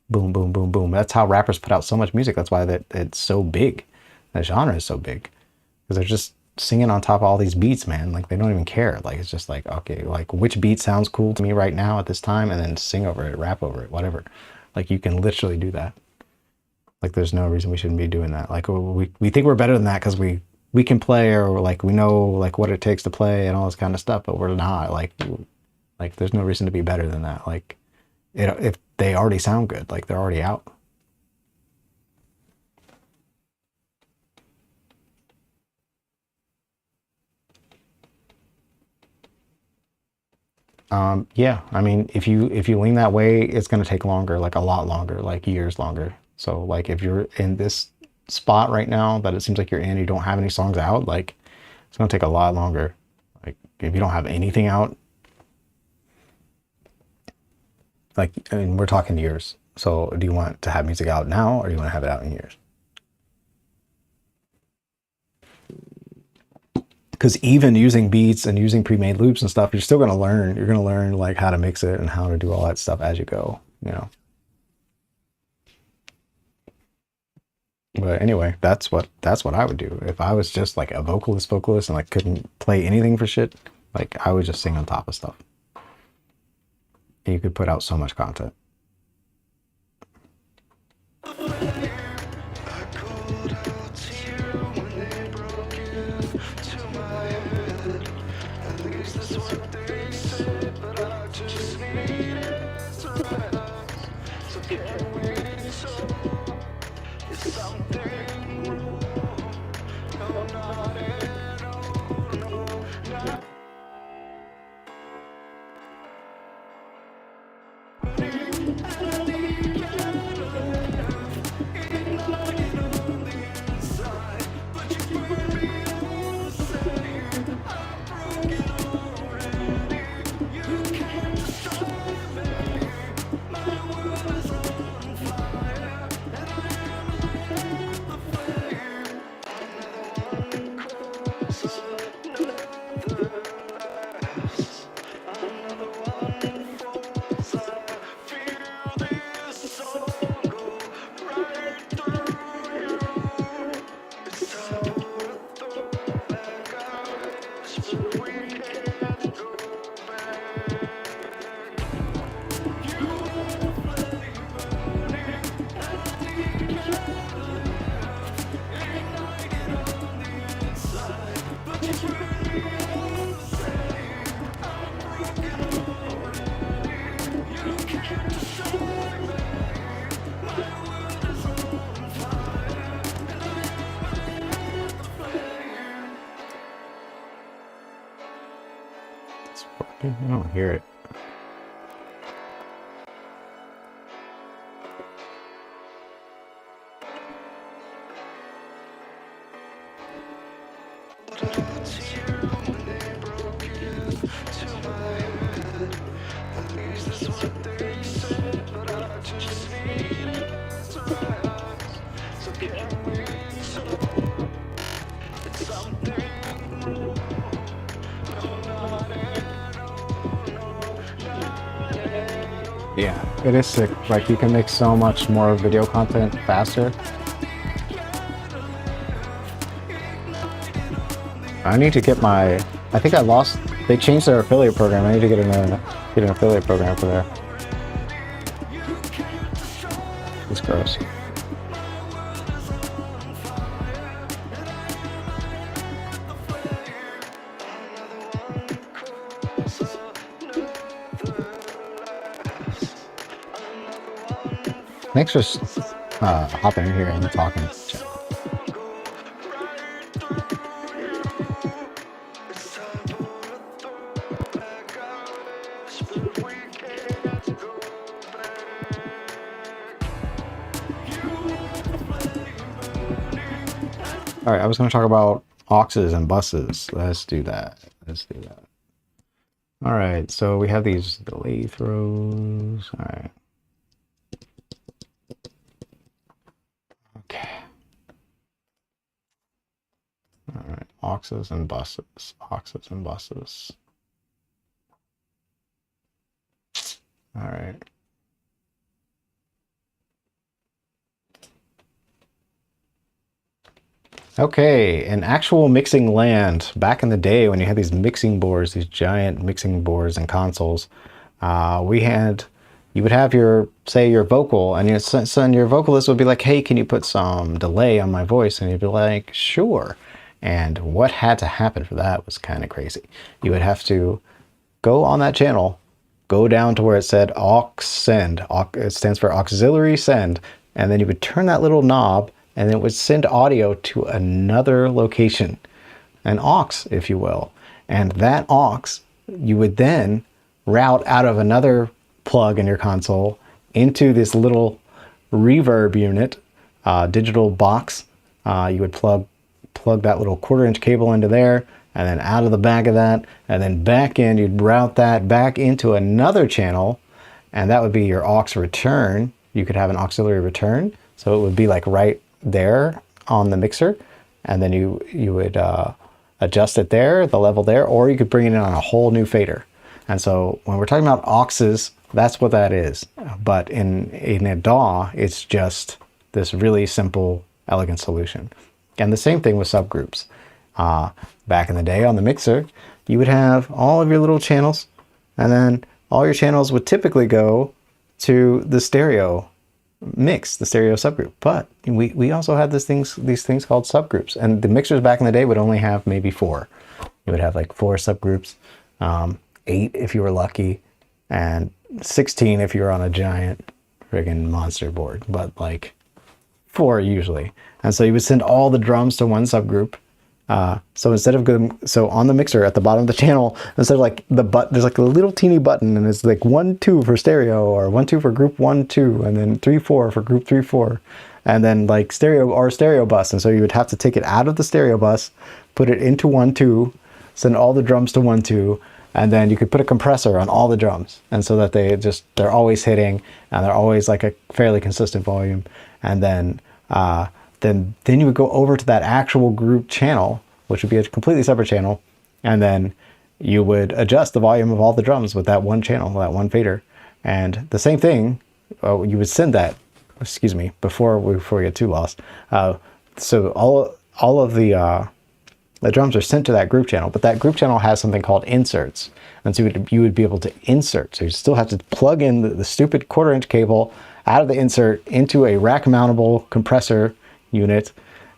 Boom, boom, boom, boom. That's how rappers put out so much music. That's why it's so big. The genre is so big because they're just singing on top of all these beats, man. Like they don't even care. Like it's just like, okay, like which beat sounds cool to me right now at this time, and then sing over it, rap over it, whatever. Like you can literally do that. Like there's no reason we shouldn't be doing that. Like we think we're better than that because we can play, or like we know like what it takes to play and all this kind of stuff, but we're not. Like there's no reason to be better than that. Like if they already sound good, like they're already out. Yeah, I mean, if you lean that way, it's going to take longer, like a lot longer, like years longer. So like if you're in this spot right now that it seems like you're in, you don't have any songs out, like it's going to take a lot longer. Like if you don't have anything out, like, I mean, we're talking years. So do you want to have music out now, or do you want to have it out in years? Because even using beats and using pre-made loops and stuff, you're still going to learn. You're going to learn like how to mix it and how to do all that stuff as you go, you know. But anyway, that's what I would do if I was just like a vocalist and like couldn't play anything for shit. Like I would just sing on top of stuff. And you could put out so much content. It's working. I don't hear it. Yeah, it is sick. Like, you can make so much more video content faster. I need to get my, I think I lost, they changed their affiliate program. I need to get an affiliate program for there. It's gross. Thanks for hopping in here and talking. All right, I was going to talk about auxes and buses. Let's do that. All right, so we have these delay throws. All right. Okay. All right, auxes and buses. All right. Okay, in actual mixing land, back in the day when you had these mixing boards, these giant mixing boards and consoles, you would have your vocal, and your vocalist would be like, hey, can you put some delay on my voice? And you'd be like, sure. And what had to happen for that was kind of crazy. You would have to go on that channel, go down to where it said aux send, it stands for auxiliary send, and then you would turn that little knob, and it would send audio to another location, an aux, if you will. And that aux, you would then route out of another plug in your console into this little reverb unit, digital box. You would plug that little 1/4-inch cable into there, and then out of the back of that, and then back in, you'd route that back into another channel, and that would be your aux return. You could have an auxiliary return, so it would be like right there on the mixer, and then you would adjust it there, the level there, or you could bring it in on a whole new fader. And so when we're talking about auxes, that's what that is. But in a DAW, it's just this really simple, elegant solution. And the same thing with subgroups. Back in the day on the mixer, you would have all of your little channels, and then all your channels would typically go to the stereo mix, the stereo subgroup. But we also had these things called subgroups, and the mixers back in the day would only have maybe 4. You would have like 4 subgroups, 8 if you were lucky, and 16 if you were on a giant friggin' monster board, but like 4 usually. And so you would send all the drums to one subgroup. So instead of on the mixer at the bottom of the channel, instead of like there's like a little teeny button, and it's like 1, 2 for stereo, or 1, 2 for group 1, 2, and then 3, 4 for group 3, 4, and then like stereo bus. And so you would have to take it out of the stereo bus, put it into 1, 2, send all the drums to 1, 2, and then you could put a compressor on all the drums, and so that they're always hitting, and they're always like a fairly consistent volume. And then you would go over to that actual group channel, which would be a completely separate channel, and then you would adjust the volume of all the drums with that one channel, that one fader. And the same thing, you would send that, before we get too lost. So all of the drums are sent to that group channel, but that group channel has something called inserts. And so you would be able to insert. So you still have to plug in the stupid 1/4-inch cable out of the insert into a rack mountable compressor unit,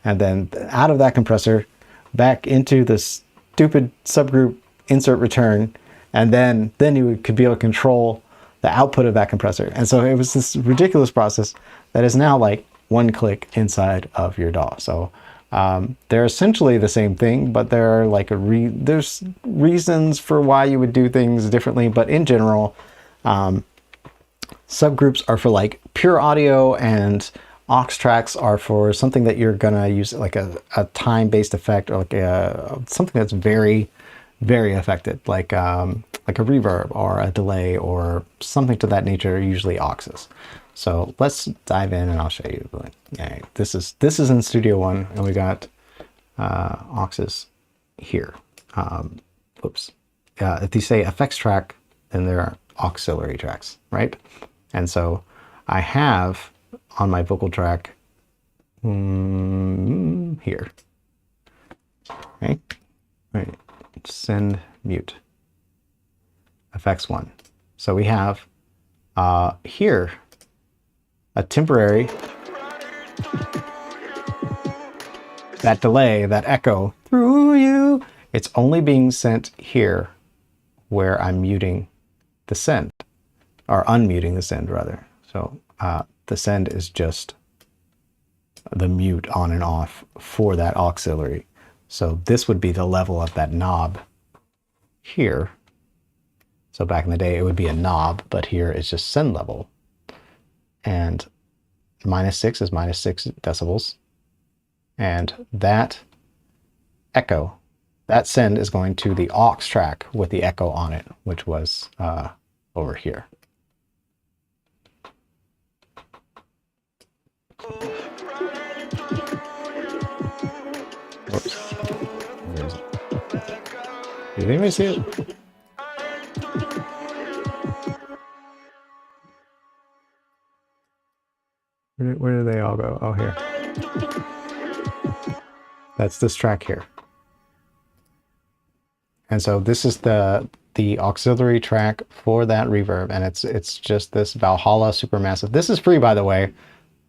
and then out of that compressor back into the stupid subgroup insert return, and then you could be able to control the output of that compressor. And so it was this ridiculous process that is now like one click inside of your DAW. So They're essentially the same thing, but there are like there's reasons for why you would do things differently. But in general, subgroups are for like pure audio, and aux tracks are for something that you're gonna use like a time-based effect, or like something that's very, very affected, like a reverb or a delay or something to that nature, usually auxes. So let's dive in and I'll show you. Yeah, this is in Studio One, and we got auxes here. Oops. If you say effects track, then there are auxiliary tracks, right? And so I have on my vocal track here. Okay. Right. Send mute. Effects 1. So we have here a temporary, that delay, that echo through you. It's only being sent here where I'm muting the send, or unmuting the send rather. So the send is just the mute on and off for that auxiliary. So this would be the level of that knob here. So back in the day, it would be a knob, but here it's just send level. And -6 is -6 decibels. And that echo, that send is going to the aux track with the echo on it, which was over here. Whoops. Where is it? Did anybody see it? Where do they all go? Oh, here. That's this track here. And so this is the auxiliary track for that reverb, and it's just this Valhalla Supermassive. This is free, by the way.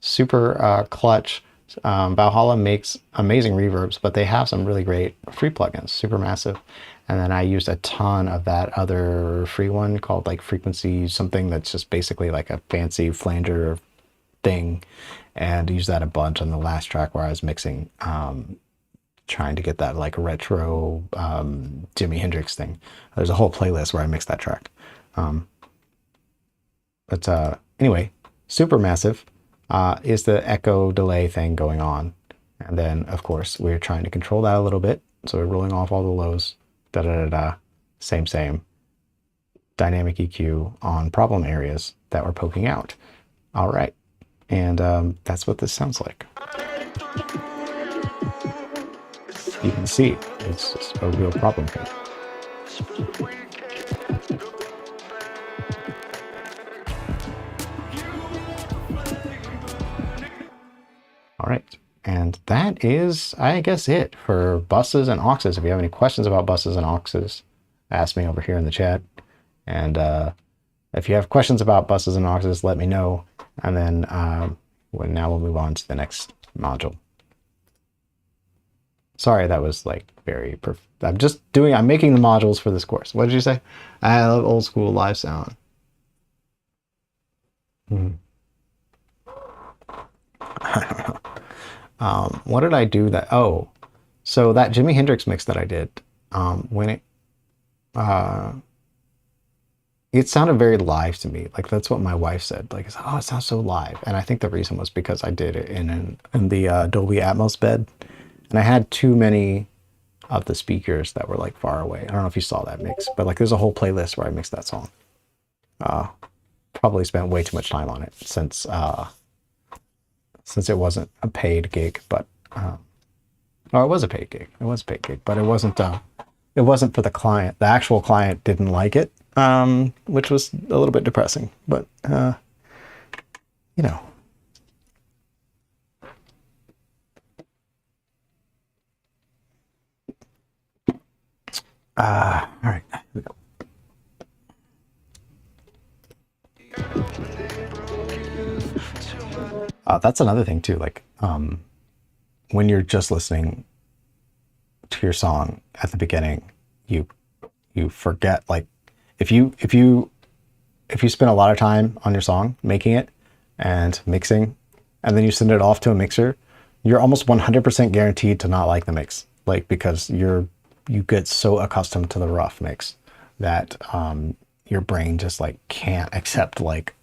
Super clutch. Valhalla makes amazing reverbs, but they have some really great free plugins, Supermassive. And then I used a ton of that other free one called like Frequency something, that's just basically like a fancy flanger thing, and use that a bunch on the last track where I was mixing, trying to get that like retro Jimi Hendrix thing. There's a whole playlist where I mixed that track. Anyway, Supermassive is the echo delay thing going on, and then of course we're trying to control that a little bit, so we're rolling off all the lows, same dynamic EQ on problem areas that we're poking out. All right. And that's what this sounds like. You can see it's just a real problem here. All right, and that is, I guess, it for buses and auxes. If you have any questions about buses and auxes, ask me over here in the chat. And if you have questions about buses and auxes, let me know. And then now we'll move on to the next module. Sorry, that was like very I'm making the modules for this course. What did you say? I love old school live sound. I don't know. What did I do that? Oh, so that Jimi Hendrix mix that I did, when it sounded very live to me. Like that's what my wife said. Like, oh, it sounds so live. And I think the reason was because I did it in the Dolby Atmos bed, and I had too many of the speakers that were like far away. I don't know if you saw that mix, but like there's a whole playlist where I mixed that song. Probably spent way too much time on it since it wasn't a paid gig, but or it was a paid gig. It was a paid gig, but it wasn't for the client. The actual client didn't like it. Which was a little bit depressing, but, you know. All right, here we go. That's another thing too, like, when you're just listening to your song at the beginning, you forget, like, if you spend a lot of time on your song making it and mixing, and then you send it off to a mixer, you're almost 100% guaranteed to not like the mix, like because you get so accustomed to the rough mix that your brain just like can't accept like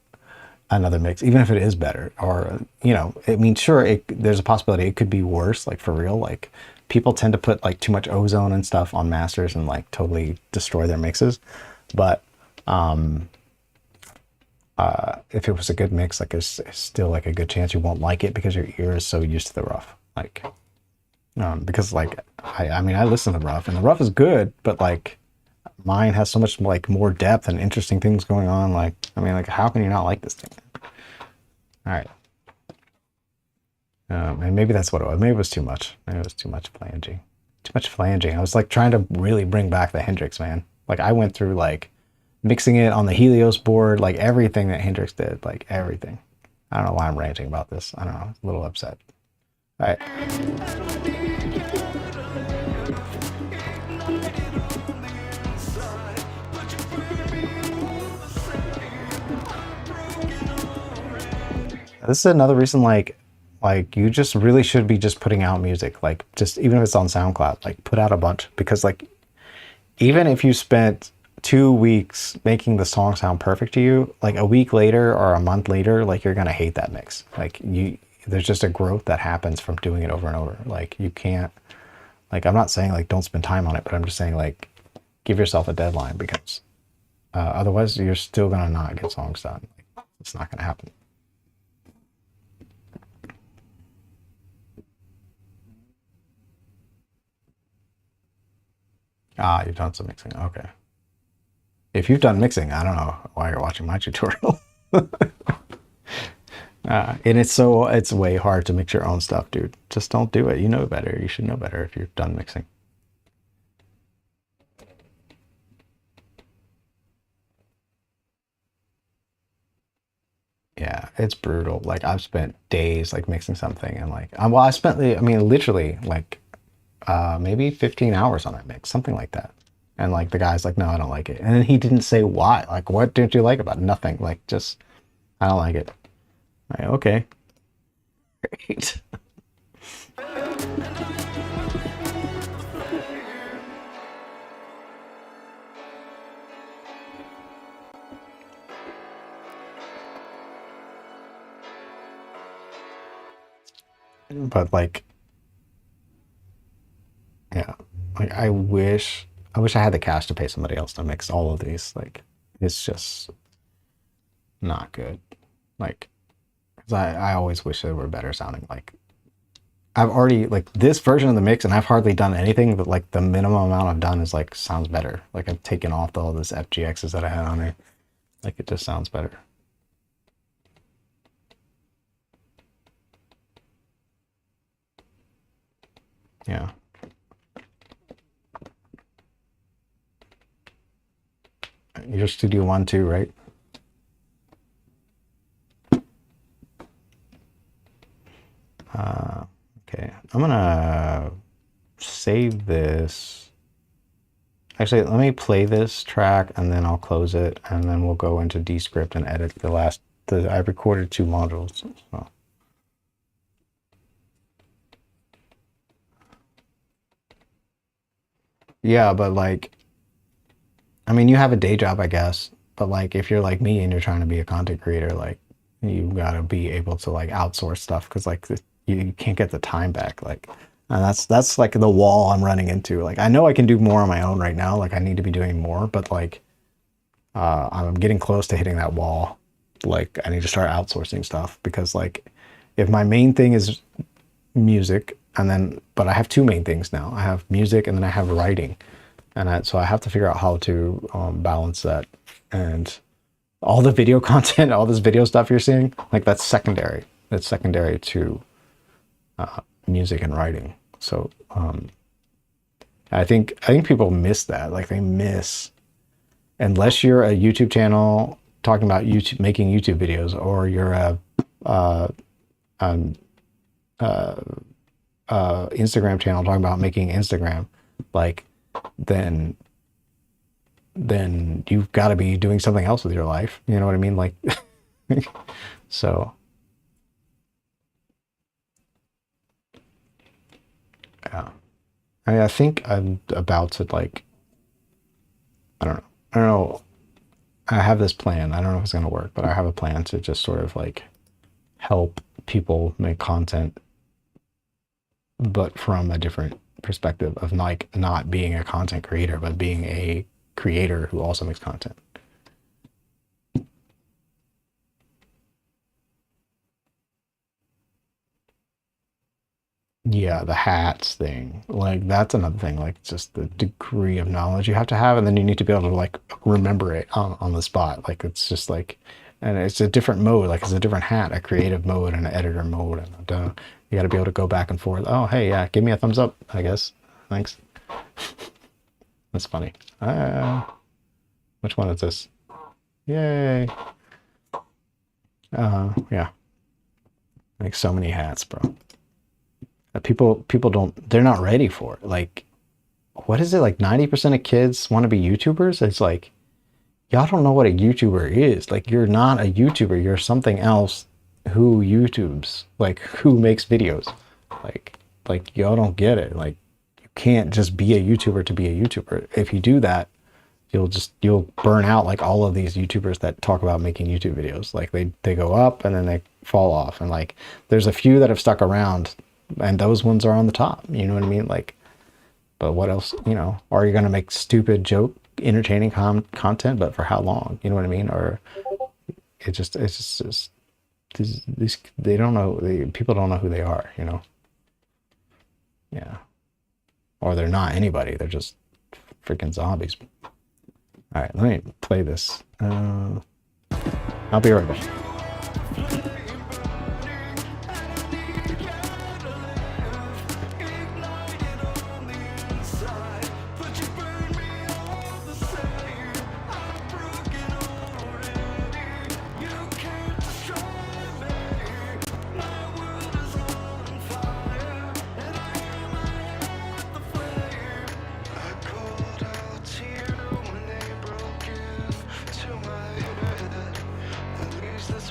another mix, even if it is better. Or I mean, sure, there's a possibility it could be worse, like for real. Like people tend to put like too much ozone and stuff on masters and like totally destroy their mixes, but if it was a good mix, like it's still like a good chance you won't like it because your ear is so used to the rough. Like because like I mean, I listen to the rough and the rough is good, but like mine has so much like more depth and interesting things going on. Like, I mean, like how can you not like this thing? All right. And maybe that's what it was. Maybe it was too much. Maybe it was too much flanging. Too much flanging. I was like trying to really bring back the Hendrix, man. Like I went through like mixing it on the Helios board, like everything that Hendrix did, like everything. I don't know why I'm ranting about this. I don't know. I'm a little upset. All right. This is another reason, like you just really should be just putting out music, like just even if it's on SoundCloud, like put out a bunch, because like even if you spent 2 weeks making the song sound perfect to you, like a week later or a month later, like you're gonna hate that mix. Like there's just a growth that happens from doing it over and over. Like you can't, like I'm not saying like don't spend time on it, but I'm just saying like give yourself a deadline, because otherwise you're still gonna not get songs done. Like, it's not gonna happen. Ah, you've done some mixing. Okay. If you've done mixing, I don't know why you're watching my tutorial. And it's way hard to mix your own stuff, dude. Just don't do it. You know better. You should know better if you've done mixing. Yeah, it's brutal. Like I've spent days like mixing something and like, well, I mean, literally like maybe 15 hours on that mix, something like that. And like the guy's like, no, I don't like it. And then he didn't say why. Like, what didn't you like about it? Nothing. Like, just, I don't like it. Like, okay. Great. But like, yeah, like I wish I had the cash to pay somebody else to mix all of these. Like, it's just not good. Like, 'cause I always wish they were better sounding. Like, I've already, like, this version of the mix, and I've hardly done anything, but like the minimum amount I've done is like sounds better. Like I've taken off all this FGXs that I had on there. Like it just sounds better. Yeah. Your Studio One too, right? Okay, I'm gonna save this. Actually, let me play this track and then I'll close it, and then we'll go into Descript and edit I recorded 2 modules. So. Yeah, but like, I mean, you have a day job, I guess, but like if you're like me and you're trying to be a content creator, like you gotta be able to like outsource stuff, because like you can't get the time back. Like, and that's like the wall I'm running into. Like I know I can do more on my own right now. Like I need to be doing more, but like I'm getting close to hitting that wall. Like I need to start outsourcing stuff, because like if my main thing is music, and then but I have 2 main things now. I have music and then I have writing, and so I have to figure out how to balance that. And all the video content, all this video stuff you're seeing, like that's secondary. That's secondary to music and writing. So I think people miss that. Like they miss, unless you're a YouTube channel talking about making YouTube videos, or you're a Instagram channel talking about making Instagram, like then you've got to be doing something else with your life. You know what I mean? Like, so Yeah. I mean, I think I'm about to like, I don't know. I don't know. I have this plan. I don't know if it's going to work, but I have a plan to just sort of like help people make content, but from a different perspective of like not being a content creator, but being a creator who also makes content. Yeah, the hats thing. Like that's another thing, like just the degree of knowledge you have to have, and then you need to be able to like remember it on the spot. Like it's just like, and it's a different mode, like it's a different hat, a creative mode and an editor mode, and you got to be able to go back and forth. Oh, hey, yeah, give me a thumbs up, I guess. Thanks. That's funny. Which one is this? Yay. Yeah. Like so many hats, bro. People don't, they're not ready for it. Like, what is it? Like 90% of kids want to be YouTubers. It's like, y'all don't know what a YouTuber is. Like, you're not a YouTuber. You're something else who YouTubes, like who makes videos. Like y'all don't get it. Like, you can't just be a YouTuber to be a YouTuber. If you do that, you'll burn out like all of these YouTubers that talk about making YouTube videos. Like they go up and then they fall off. And like, there's a few that have stuck around, and those ones are on the top, you know what I mean? Like, but what else, you know, are you going to make stupid joke, entertaining content, but for how long, you know what I mean? Or it's just these they don't know, people don't know who they are, you know? Yeah. Or they're not anybody. They're just freaking zombies. All right, let me play this. I'll be right back. To my head, at least this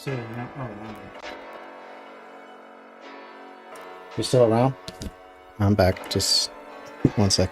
still around. Oh, wow. You're still around? I'm back. Just one sec.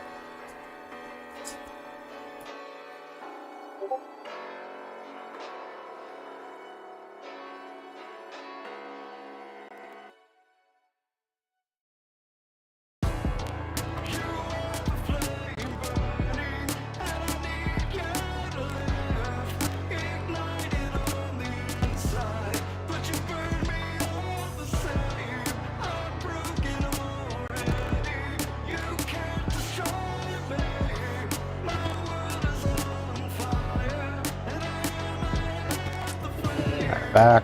Back.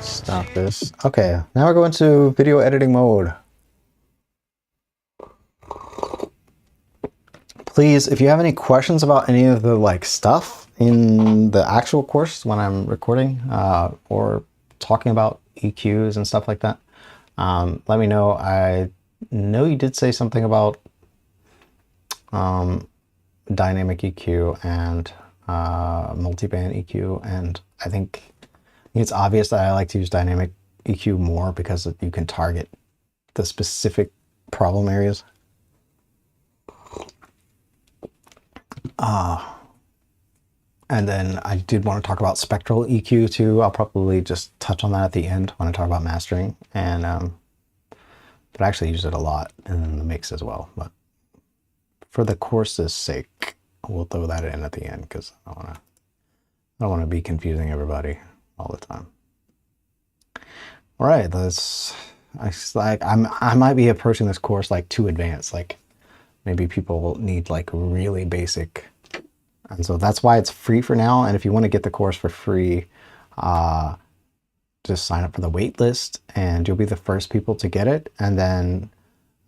Stop this. Okay, now we're going to video editing mode. Please, if you have any questions about any of the like stuff in the actual course when I'm recording or talking about EQs and stuff like that, let me know. I know you did say something about dynamic EQ and multiband EQ, and I think it's obvious that I like to use dynamic EQ more because you can target the specific problem areas. And then I did want to talk about spectral EQ too. I'll probably just touch on that at the end when I talk about mastering, and but I actually use it a lot in the mix as well. But for the course's sake, we'll throw that in at the end because I don't want to be confusing everybody all the time. All right, I might be approaching this course like too advanced. Like maybe people need like really basic, and so that's why it's free for now. And if you want to get the course for free, just sign up for the wait list, and you'll be the first people to get it. And then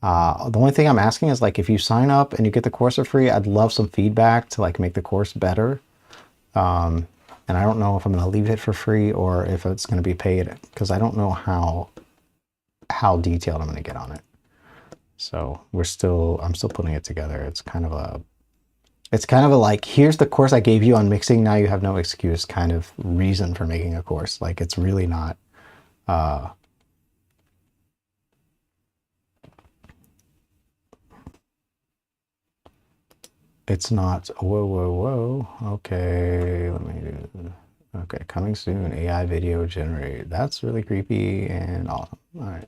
the only thing I'm asking is like if you sign up and you get the course for free, I'd love some feedback to like make the course better. And I don't know if I'm going to leave it for free or if it's going to be paid, because I don't know how detailed I'm going to get on it. So I'm still putting it together. It's kind of a like, here's the course I gave you on mixing, now you have no excuse kind of reason for making a course. Like it's really not it's not, whoa. Okay, let me do, okay, coming soon, AI video generate. That's really creepy and awesome. All right.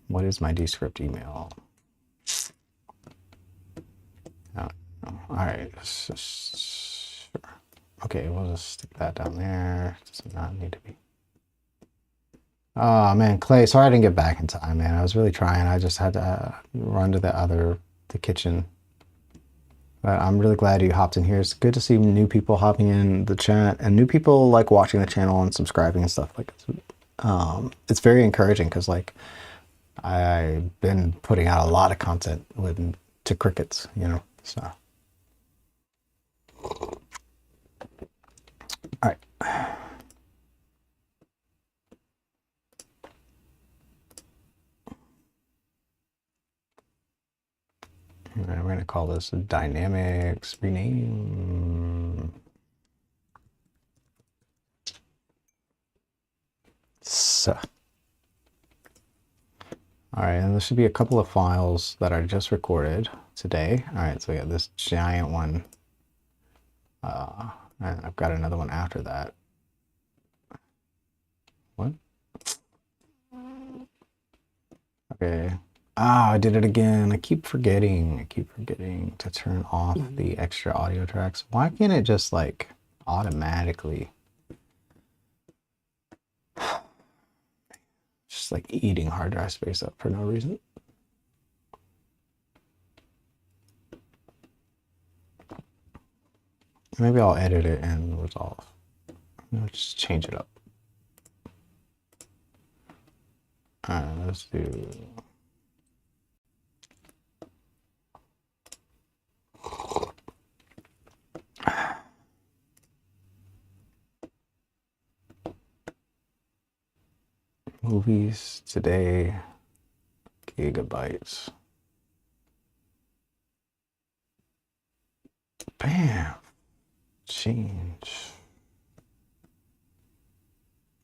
What is my Descript email? Oh, all right. Sure. Okay, we'll just stick that down there. Does not need to be. Oh man, Clay, sorry I didn't get back in time, man. I was really trying. I just had to run to the kitchen. But I'm really glad you hopped in here. It's good to see new people hopping in the chat and new people like watching the channel and subscribing and stuff like that. It's very encouraging because like I've been putting out a lot of content to crickets, you know, so. All right. And we're going to call this dynamics rename. So. All right, and there should be a couple of files that I just recorded today. All right, so we got this giant one. And I've got another one after that. What? Okay. Ah, I did it again. I keep forgetting to turn off the extra audio tracks. Why can't it just like automatically? Just like eating hard drive space up for no reason. Maybe I'll edit it and resolve. I'll just change it up. All right, let's do. Movies today, gigabytes. Bam, change.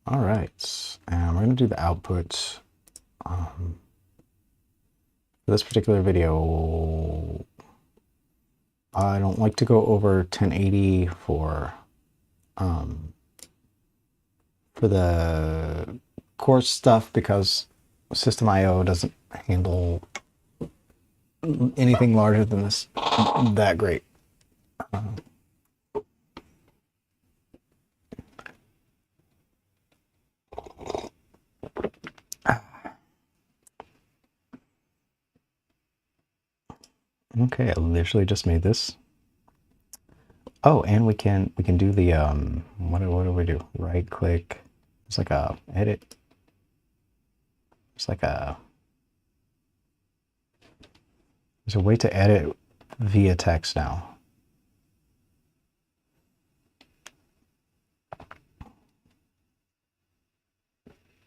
All right, and we're going to do the output. For this particular video, I don't like to go over 1080 for the course stuff because System IO doesn't handle anything larger than this that great. Okay, I literally just made this. Oh, and we can do the what do we do? Right click. It's like a edit. It's like a there's a way to edit via text now.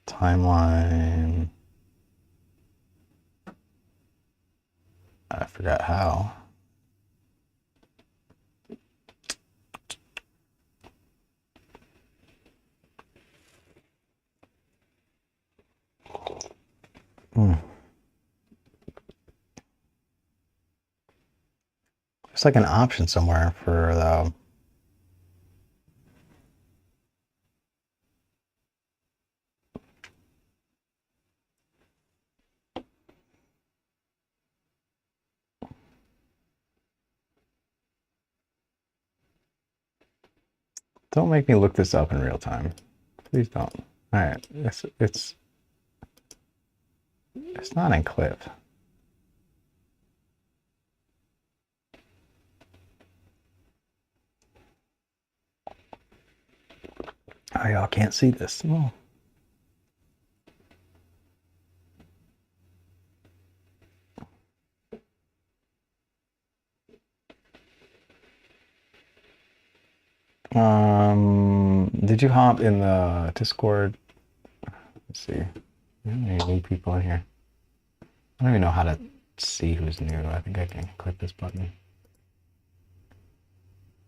Timeline. I forgot how. There's like an option somewhere for the Don't make me look this up in real time. Please don't. All right, it's not in clip. Oh, y'all can't see this. Oh. Did you hop in the Discord? Let's see. Any new people in here? I don't even know how to see who's new. I think I can click this button.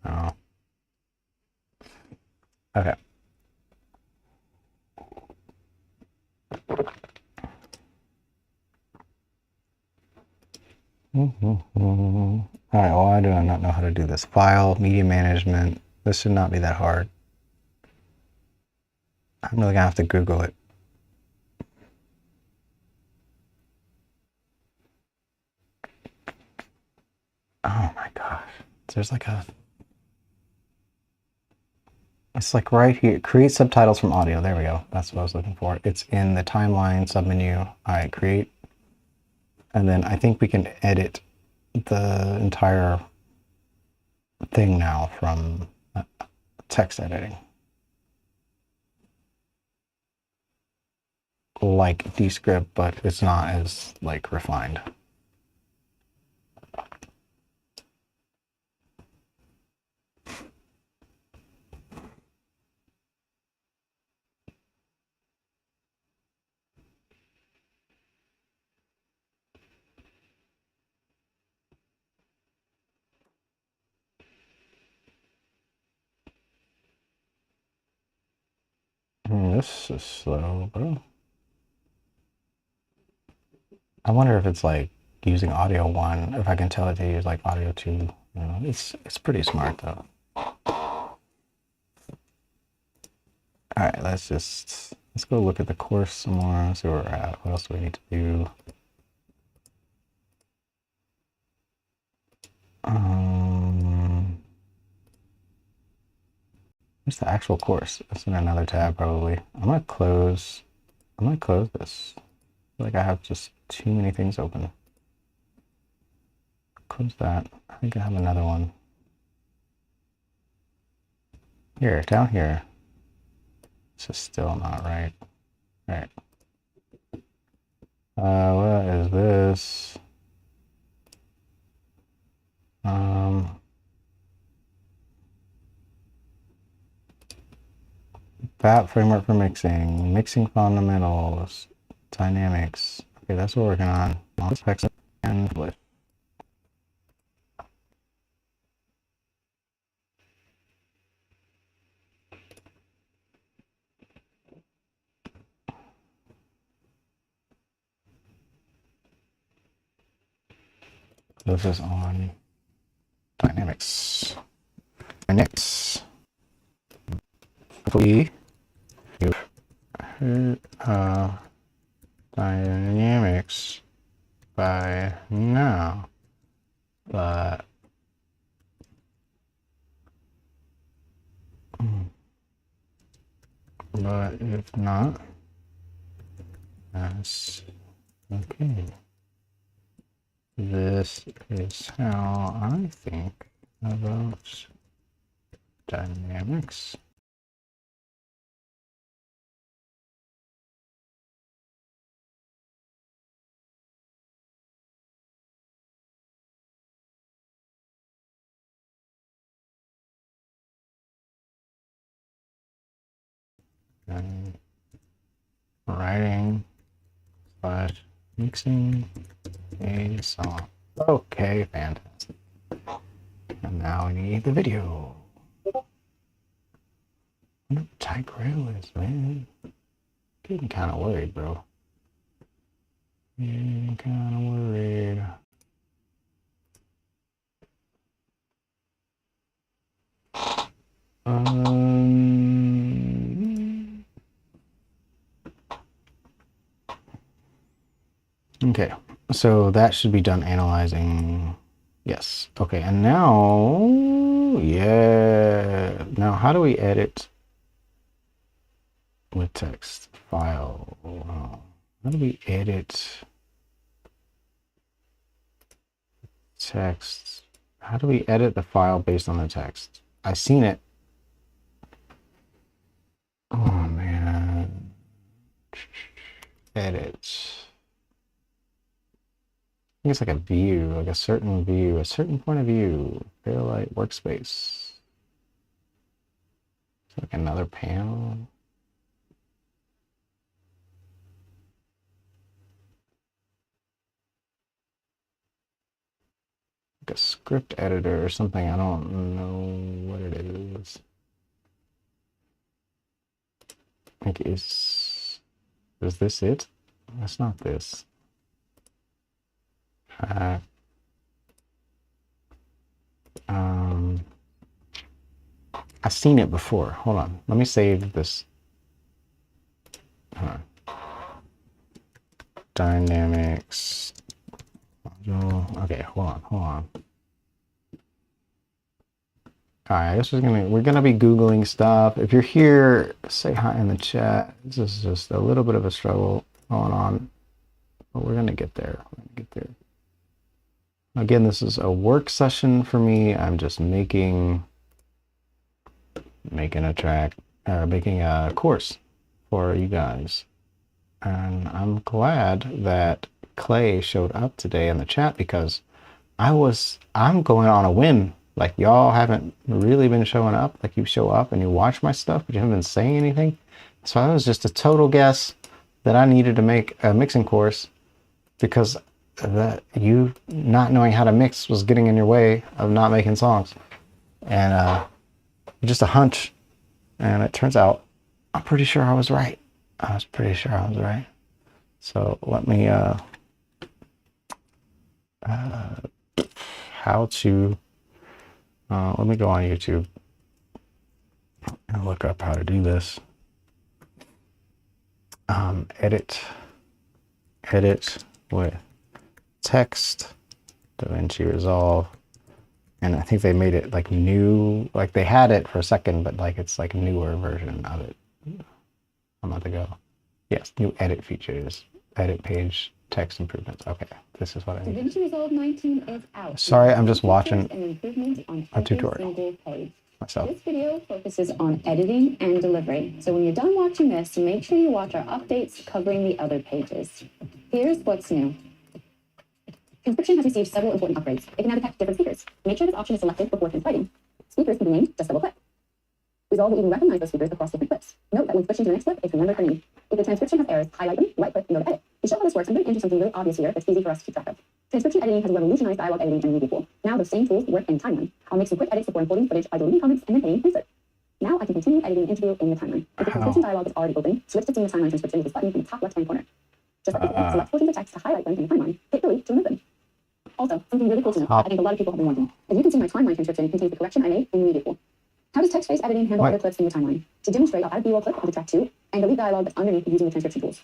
Oh. Okay. All right, why do I not know how to do this? File, media management. This should not be that hard. I'm really gonna have to Google it. Oh my gosh. There's like a... It's like right here. Create subtitles from audio. There we go. That's what I was looking for. It's in the timeline submenu. All right, create. And then I think we can edit the entire thing now from text editing. Like Descript, but it's not as like refined. This is slow, bro. I wonder if it's like using audio 1, if I can tell it to use like audio 2. You know, it's pretty smart though. All right, let's go look at the course some more, see where we're at. What else do we need to do? Where's the actual course? It's in another tab probably. I'm gonna close this. I feel like I have just too many things open. Close that. I think I have another one. Here, down here. This is still not right. All right. What is this? BAP framework for mixing, mixing fundamentals, dynamics. Okay, that's what we're working on. Text and flip. This is on Dynamics. Dynamics. Hopefully you've heard Dynamics by now, but if not, that's okay. This is how I think about Dynamics. And writing / mixing a song. Okay, fantastic. And now I need the video. What a tight grill is, man. Getting kind of worried, bro. Getting kind of worried. Okay, so that should be done analyzing. Yes. Okay, and now, yeah. Now, how do we edit with text file? How do we edit text? How do we edit the file based on the text? I've seen it. Oh man. Edit. I think it's like a view, like a certain view, a certain point of view. Fairlight workspace. It's like another panel. Like a script editor or something. I don't know what it is. Like is this it? That's not this. I've seen it before. Hold on. Let me save this. Dynamics. Okay, hold on. All right, we're gonna be Googling stuff. If you're here, say hi in the chat. This is just a little bit of a struggle going on, but we're gonna get there. Again, this is a work session for me. I'm just making a track, making a course for you guys. And I'm glad that Clay showed up today in the chat because I'm going on a whim. Like y'all haven't really been showing up. Like you show up and you watch my stuff, but you haven't been saying anything. So that was just a total guess that I needed to make a mixing course because that you not knowing how to mix was getting in your way of not making songs. And just a hunch. And it turns out I'm pretty sure I was right. So let me let me go on YouTube and look up how to do this. Edit with text, DaVinci Resolve, and I think they made it like new, like they had it for a second, but like it's like a newer version of it a month ago. Yes, new edit features, edit page, text improvements. Okay, this is what I need. DaVinci Resolve 19 is out. Sorry, I'm just watching a tutorial myself. This video focuses on editing and delivery. So when you're done watching this, make sure you watch our updates covering the other pages. Here's what's new. Transcription has received several important upgrades. It can now detect different speakers. Make sure this option is selected before transcribing. Speakers can be named just double click. Resolve will even recognize those speakers across different clips. Note that when switching to the next clip, it's remembered for need. If the transcription has errors, highlight them, right click, and go to edit. To show how this works, I'm going to enter something really obvious here that's easy for us to keep track of. Transcription editing has revolutionized dialogue editing and media pool. Now those same tools work in timeline. I'll make some quick edits before importing footage by deleting comments and then hitting insert. Now I can continue editing the interview in the timeline. If the transcription dialogue is already open, switch to seeing the timeline transcription with this button in the top left-hand corner. Just like before, select portions of text to highlight them in the timeline. Hit delete to remove them. Also, something really cool to know, I think a lot of people have been wondering. As you can see, my timeline transcription contains the correction I made in the media pool. How does text-based editing handle other clips in your timeline? To demonstrate, I'll add a B-roll clip onto track 2 and delete dialogue that's underneath using the transcription tools.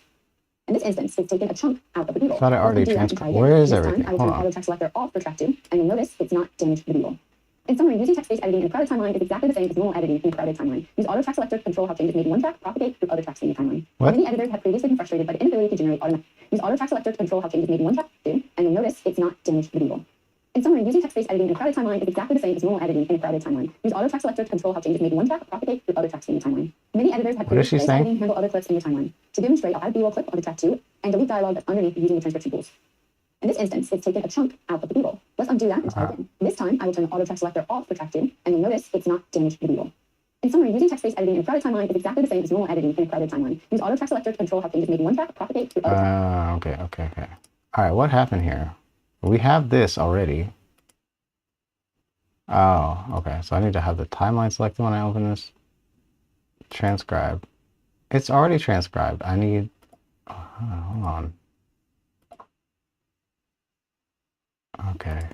In this instance, it's taken a chunk out of the B-roll. I thought I already transcribed. Where is everything? This time, I will turn the auto track selector off for track 2, and you'll notice it's not damaged the B-roll. In summary, using text-based editing in a crowded timeline is exactly the same as normal editing in a crowded timeline. Use auto track selector to control how changes made in one track propagate through other tracks in your timeline. Many editors have previously been frustrated by the inability to generate automatic. Use auto track selector to control how changes made in one track do, and you'll notice it's not damaged the B-roll. In summary, using text-based editing in a crowded timeline is exactly the same as normal editing in a crowded timeline. Use auto track selector to control how changes made in one track propagate through other tracks in your timeline. Many editors have previously editing handle other clips in your timeline. To demonstrate, I'll add a B-roll clip onto track 2 and delete dialogue that's underneath using the transcription tools. In this instance, it's taken a chunk out of the B-roll. Let's undo that and try again. This time, I will turn the auto track selector off for track 2, and you'll notice it's not damaged the B-roll. In summary, using text-based editing in a crowded timeline is exactly the same as normal editing in a crowded timeline. Use auto track selector to control how changes made in one track propagate through other tracks. Okay. All right, what happened here? We have this already. Oh, okay. So I need to have the timeline selected when I open this. Transcribe. It's already transcribed. I need... hold on. Okay.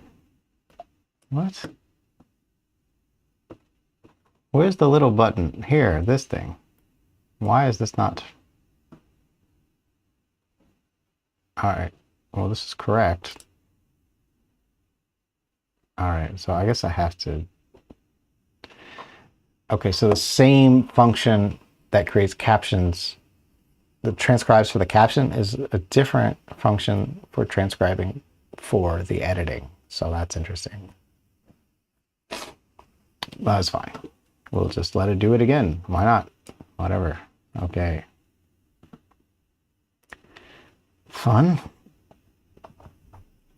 What? Where's the little button? Here, this thing. Why is this not... Alright. Well, this is correct. Alright, so I guess I have to... Okay, so the same function that creates captions, that transcribes for the caption, is a different function for transcribing for the editing. So that's interesting. That's fine. We'll just let it do it again. Why not? Whatever. Okay. Fun.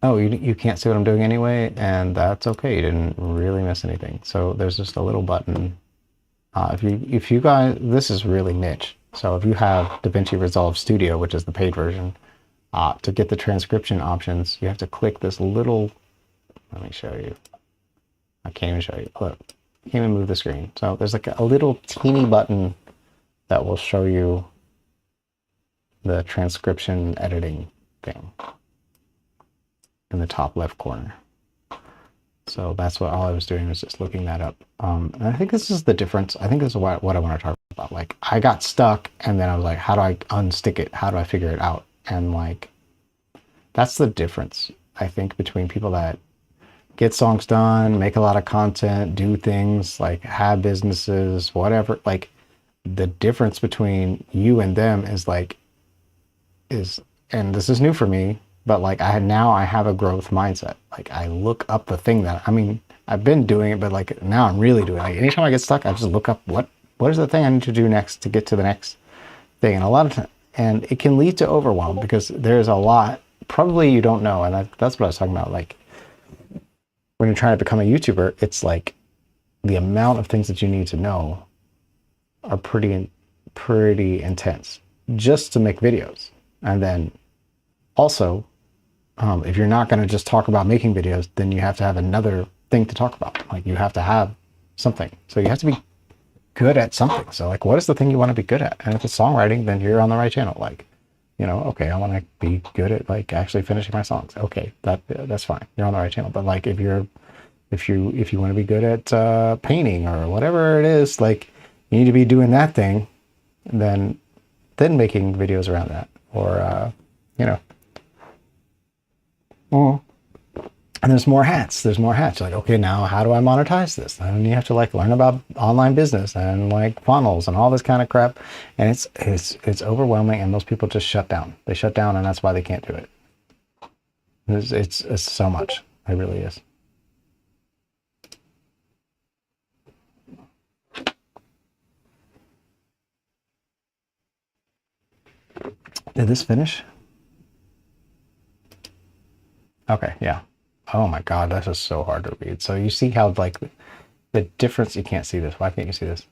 Oh, you can't see what I'm doing anyway, and that's okay. You didn't really miss anything. So there's just a little button. If you guys, this is really niche. So if you have DaVinci Resolve Studio, which is the paid version, to get the transcription options, you have to click this little. Let me show you. I can't even show you. Look, I can't even move the screen. So there's like a little teeny button that will show you the transcription editing thing in the top left corner. So that's what all I was doing, was just looking that up. And I think this is the difference. I think this is what I want to talk about. Like, I got stuck and then I was like, how do I unstick it? How do I figure it out? And like, that's the difference, I think, between people that get songs done, make a lot of content, do things, like have businesses, whatever. Like, the difference between you and them is like, and this is new for me, but like I have a growth mindset. Like, I look up the thing that, I mean, I've been doing it, but like now I'm really doing it. Like, anytime I get stuck, I just look up what is the thing I need to do next to get to the next thing. And a lot of times, and it can lead to overwhelm because there's a lot probably you don't know. And that's what I was talking about. Like, when you're trying to become a YouTuber, it's like the amount of things that you need to know are pretty intense just to make videos. And then also, if you're not going to just talk about making videos, then you have to have another thing to talk about. Like, you have to have something. So you have to be good at something. So like, what is the thing you want to be good at? And if it's songwriting, then you're on the right channel. Like, you know, okay, I want to be good at like actually finishing my songs. Okay, that's fine. You're on the right channel. But like, if you want to be good at painting or whatever it is, like, you need to be doing that thing, then making videos around that, or you know. Well, and there's more hats. Like, okay, now how do I monetize this? And you have to like learn about online business and like funnels and all this kind of crap. And it's overwhelming, and most people just shut down. They shut down, and that's why they can't do it. It's so much. It really is. Did this finish? Okay, yeah. Oh my God, that's just so hard to read. So you see how like the difference, you can't see this. Why can't you see this?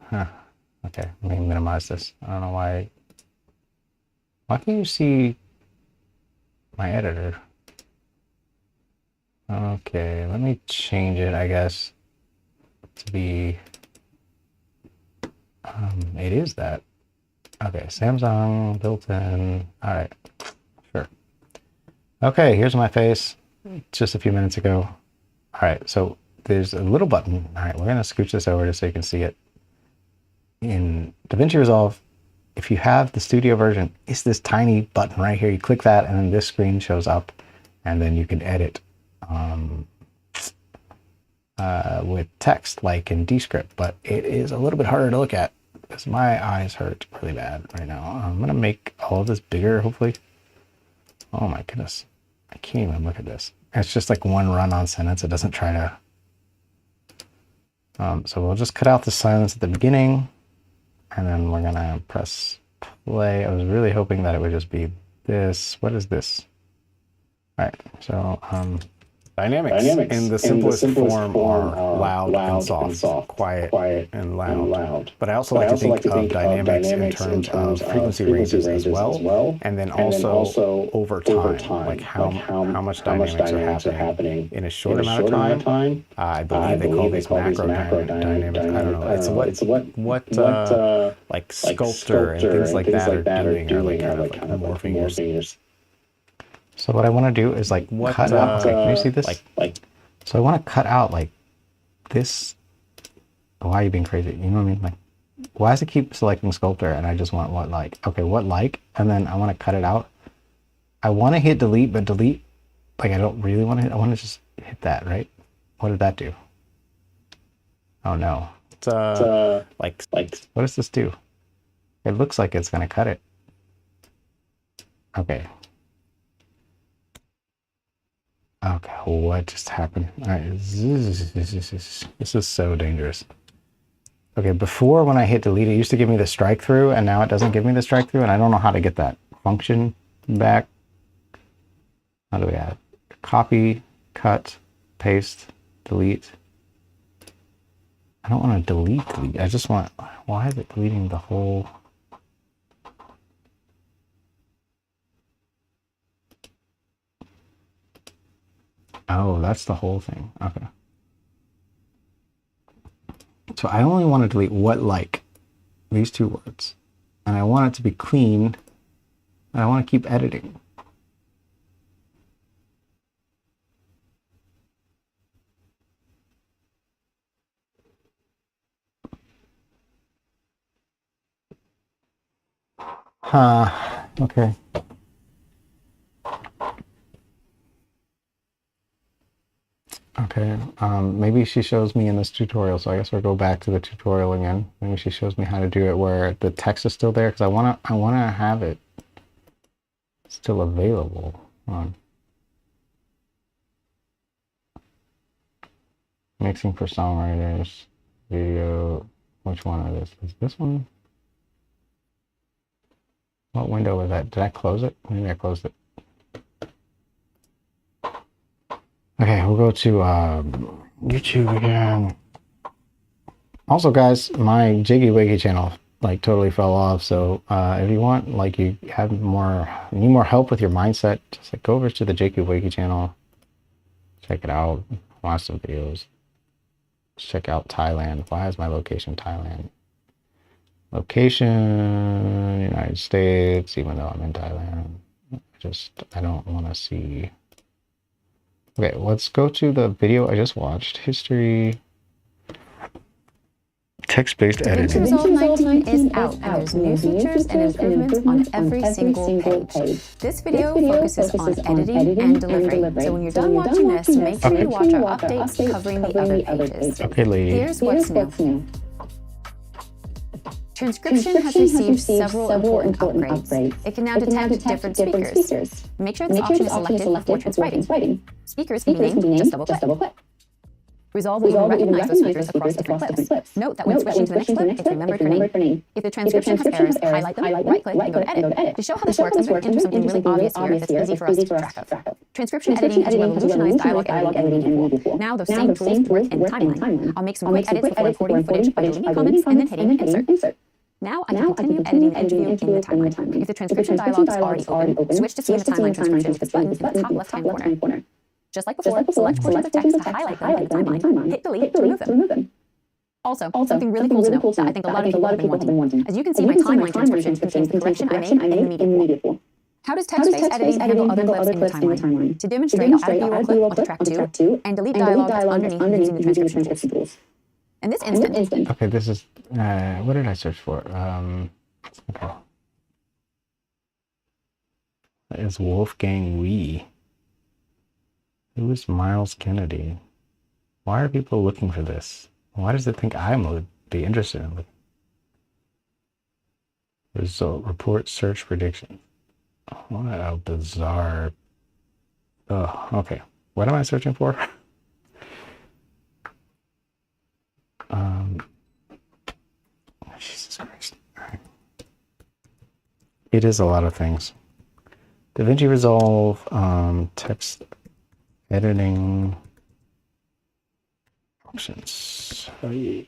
Huh. Okay, let me minimize this. I don't know why. Why can't you see my editor? Okay, let me change it, I guess, to be, it is that. Okay, Samsung built-in. All right, sure. Okay, here's my face just a few minutes ago. All right, so there's a little button. All right, we're gonna scooch this over just so you can see it. In DaVinci Resolve, if you have the studio version, it's this tiny button right here. You click that and then this screen shows up, and then you can edit with text like in Descript, but it is a little bit harder to look at because my eyes hurt really bad right now. I'm gonna make all of this bigger, hopefully. Oh my goodness, I can't even look at this. It's just like one run-on sentence. It doesn't try to. So we'll just cut out the silence at the beginning, and then we're gonna press play. I was really hoping that it would just be this. What is this? All right, so dynamics in the simplest form are loud and soft, quiet and loud. But I also like to think of dynamics in terms of frequency ranges as well, and then also over time, like how much dynamics are happening in a short amount of time. I believe they call these macro dynamics. I don't know. It's what like Sculptor and things like that are doing, are like kind of morphing yours. So what I want to do is like cut out. Can you see this? So I want to cut out like this. Why are you being crazy? You know what I mean? Like, why does it keep selecting Sculptor? And I just want what like. Okay, what like? And then I want to cut it out. I want to hit delete, but delete. Like I don't really want to hit. I want to just hit that. Right? What did that do? Oh no. It's like what does this do? It looks like it's gonna cut it. Okay. Okay, what just happened? All right, this is so dangerous. Okay, before when I hit delete, it used to give me the strike through, and now it doesn't give me the strike through, and I don't know how to get that function back. How do we add? Copy, cut, paste, delete. I don't want to delete. I just want, why is it deleting the whole? Oh, that's the whole thing. Okay. So I only want to delete what like, these two words. And I want it to be clean. And I want to keep editing. Okay. Okay, maybe she shows me in this tutorial, so I guess we'll go back to the tutorial again. Maybe she shows me how to do it where the text is still there, because I wanna have it still available. Hold on. Mixing for Songwriters, video. Which one is this? Is this one? What window was that? Did I close it? Maybe I closed it. Okay, we'll go to YouTube again. Also, guys, my Jakey Wakey channel like totally fell off. So if you want, like, you need more help with your mindset, just like go over to the Jakey Wakey channel, check it out, watch some videos. Check out Thailand. Why is my location Thailand? Location United States, even though I'm in Thailand. I don't want to see. Okay, let's go to the video I just watched. History. Text-based editing. DaVinci Resolve 19 is out, and there's new features and improvements on every single page. This video focuses on editing and delivery. So when you're done watching this, make sure you watch our updates covering the other pages. Okay, lady. Here's what's new. Transcription has received several important upgrades. It can now detect different speakers. Make sure this option is selected before transcribing. Speakers can be named, just double click. Resolve will even recognize those speakers across different clips. Note that when switching to the next clip, it's remembered her name. If the transcription has errors, highlight them, right-click, and go to Edit. To show how this works, I'm going to enter something really obvious here that's easy for us to keep track of. Transcription editing has revolutionized dialogue editing in Wakey. Now those same tools work in Timeline. I'll make some quick edits before importing footage by deleting comments and then hitting Insert. Now I can continue editing the interview in the timeline. If the transcription dialog is already open, switch to see the timeline transcription with this button in the top left-hand corner. Just like before, select portions of text to highlight them in the timeline, hit delete to remove them. Also, something really cool to note that I think a lot of people have been wanting. As you can see, my timeline transcription contains the correction I made in the media pool. How does text-based editing handle other clips in the timeline? To demonstrate, I'll add a B-roll clip onto track 2 and delete dialogue that's underneath using the transcription tools. In this instance... Okay, this is... what did I search for? Okay. That is Wolfgang Wee. Who is Miles Kennedy? Why are people looking for this? Why does it think I would be interested in it? Result, report, search, prediction. What a bizarre... Oh, okay. What am I searching for? Jesus Christ. All right. It is a lot of things. DaVinci Resolve, text editing options. Okay.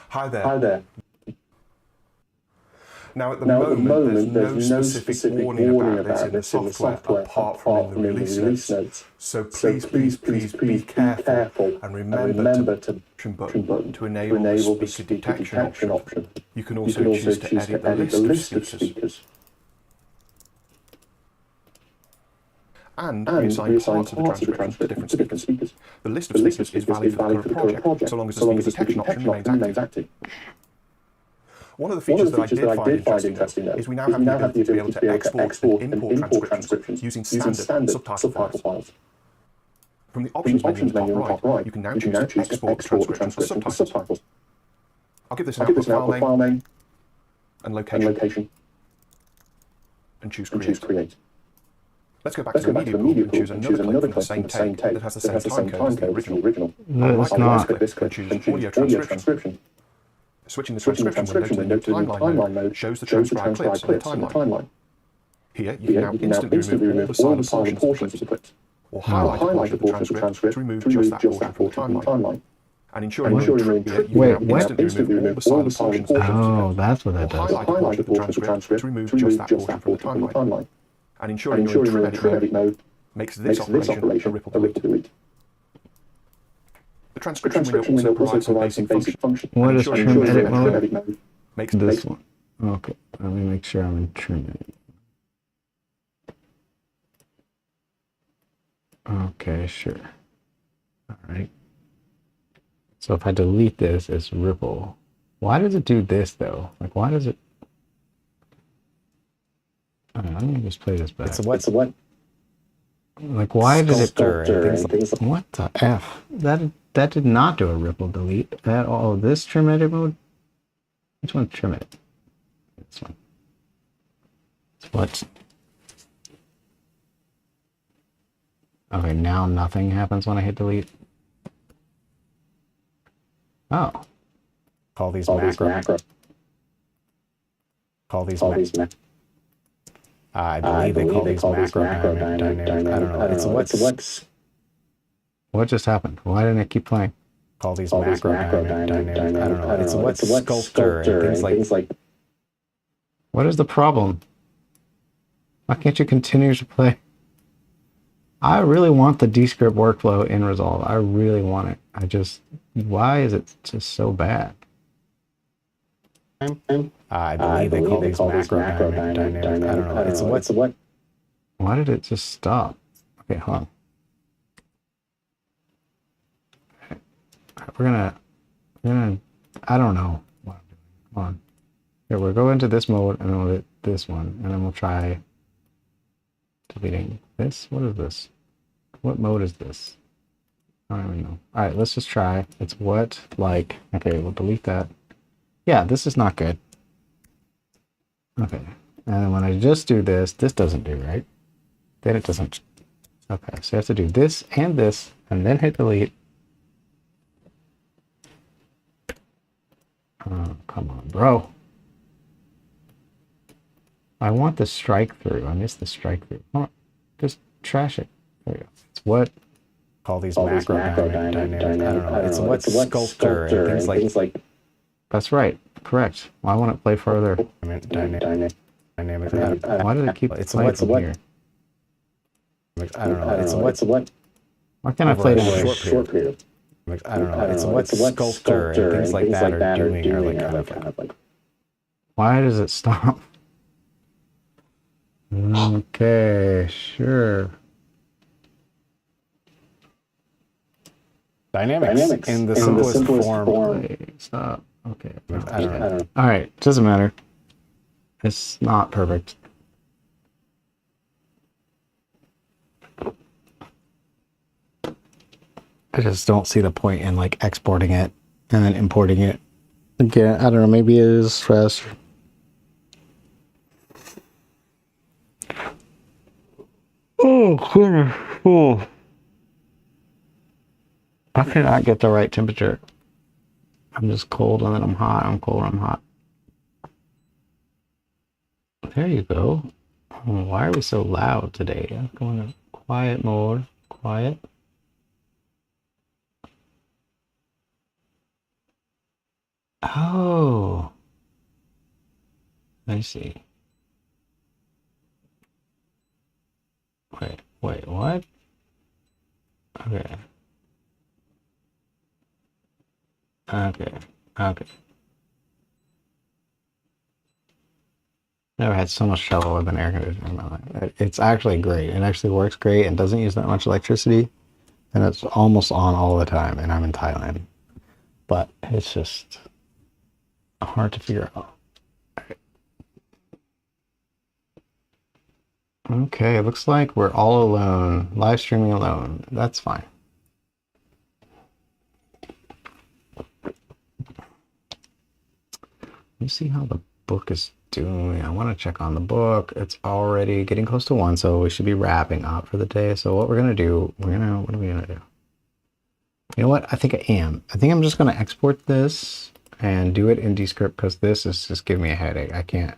Hi there. Hi there. Now, at the moment, there's no specific warning about this in the software apart from in the release notes. So please be careful and remember to button to enable the speaker detection option. You can also choose to edit the list of speakers. And reassign parts of the transcription to different speakers. The list of speakers is valid for the current project, so long as the speaker detection option remains active. One of the features that I did find interesting though, is we now have the ability to be able to export and import transcriptions using standard subtitle files. From the options menu on the top right, you can now choose to export the transcriptions for subtitles. I'll give this an output file name and location and choose create. Let's go back to the media pool and choose another clip from the same tape that has the same time code as the original. No, it's not. Click this and choose audio transcription. Switching the transcription window to the timeline mode shows the transcribed clips on the timeline. Here, you can now instantly remove all the silent portions of the clips, or highlight a portion of the transcript to remove just that portion from the timeline. And ensuring you can now instantly remove all the silent portions. Oh, that's what that does. Highlight a portion of the transcript to remove just that portion from the timeline. And ensuring you're in true edit mode makes this operation a ripple delete. The transcription window also provides some basic functions. What is trim edit mode? Makes this one. Okay, let me make sure I'm in trim edit. Okay, sure. All right. So if I delete this, it's ripple. Why does it do this though? Like, why does it? All right, let me just play this back. It's a what? Like, why did it? What the F? That did not do a ripple delete at all. This trim edit mode? Which one's trim edit? This one. It's what? Okay, now nothing happens when I hit delete. Oh. Call these macro. Call these macro. I believe they call these macro dynamic. I don't know. It's what's. What just happened? Why didn't it keep playing? Call these macro dynamic. I don't know. It's what's sculptor and things like. What is the problem? Why can't you continue to play? I really want the Descript workflow in Resolve. I really want it. I just, why is it just so bad? I believe they call these macro dynamic. I don't know. It's what? Why did it just stop? Okay, hold on. We're gonna, I don't know what I'm doing. Hold on. Here, we'll go into this mode and then we'll hit this one and then we'll try deleting this. What is this? What mode is this? I don't even know. All right, let's just try. It's what, like, okay, we'll delete that. Yeah, this is not good. Okay, and then when I just do this, this doesn't do, right? Then it doesn't. Okay, so I have to do this and then hit delete. Oh, come on, bro. I want the strike through. I missed the strike through. Come on, just trash it. There you go. It's what? Call these macro dynamic. I don't know. It's what sculptor and things like. That's right. Correct. Well, I want to play further. Dynamic. Why did it keep? It's playing from here. I don't know. It's what? Why can't I play it in a short period. Like, I don't know. It's what sculptor and things like that are doing are like kind of like. Why does it stop? Okay, sure. Dynamics in the simplest form. Play. Stop. Okay. I don't know. All right. Doesn't matter. It's not perfect. I just don't see the point in like exporting it and then importing it again. I don't know. Maybe it is faster. Oh, goodness. Oh. I cannot get the right temperature. I'm just cold and then I'm hot. I'm cold and I'm hot. There you go. Oh, why are we so loud today? I'm going to quiet mode. Quiet. Oh. I see. Wait, what? Okay. Okay. Never had so much trouble with an air conditioner in my life. It's actually great. It actually works great and doesn't use that much electricity. And it's almost on all the time. And I'm in Thailand. But it's just hard to figure out. Okay, it looks like we're all alone. Live streaming alone. That's fine. Let me see how the book is doing. I want to check on the book. It's already getting close to 1, so we should be wrapping up for the day. So what we're gonna do, what are we gonna do? You know what? I think I am. I think I'm just gonna export this and do it in Descript because this is just giving me a headache. I can't.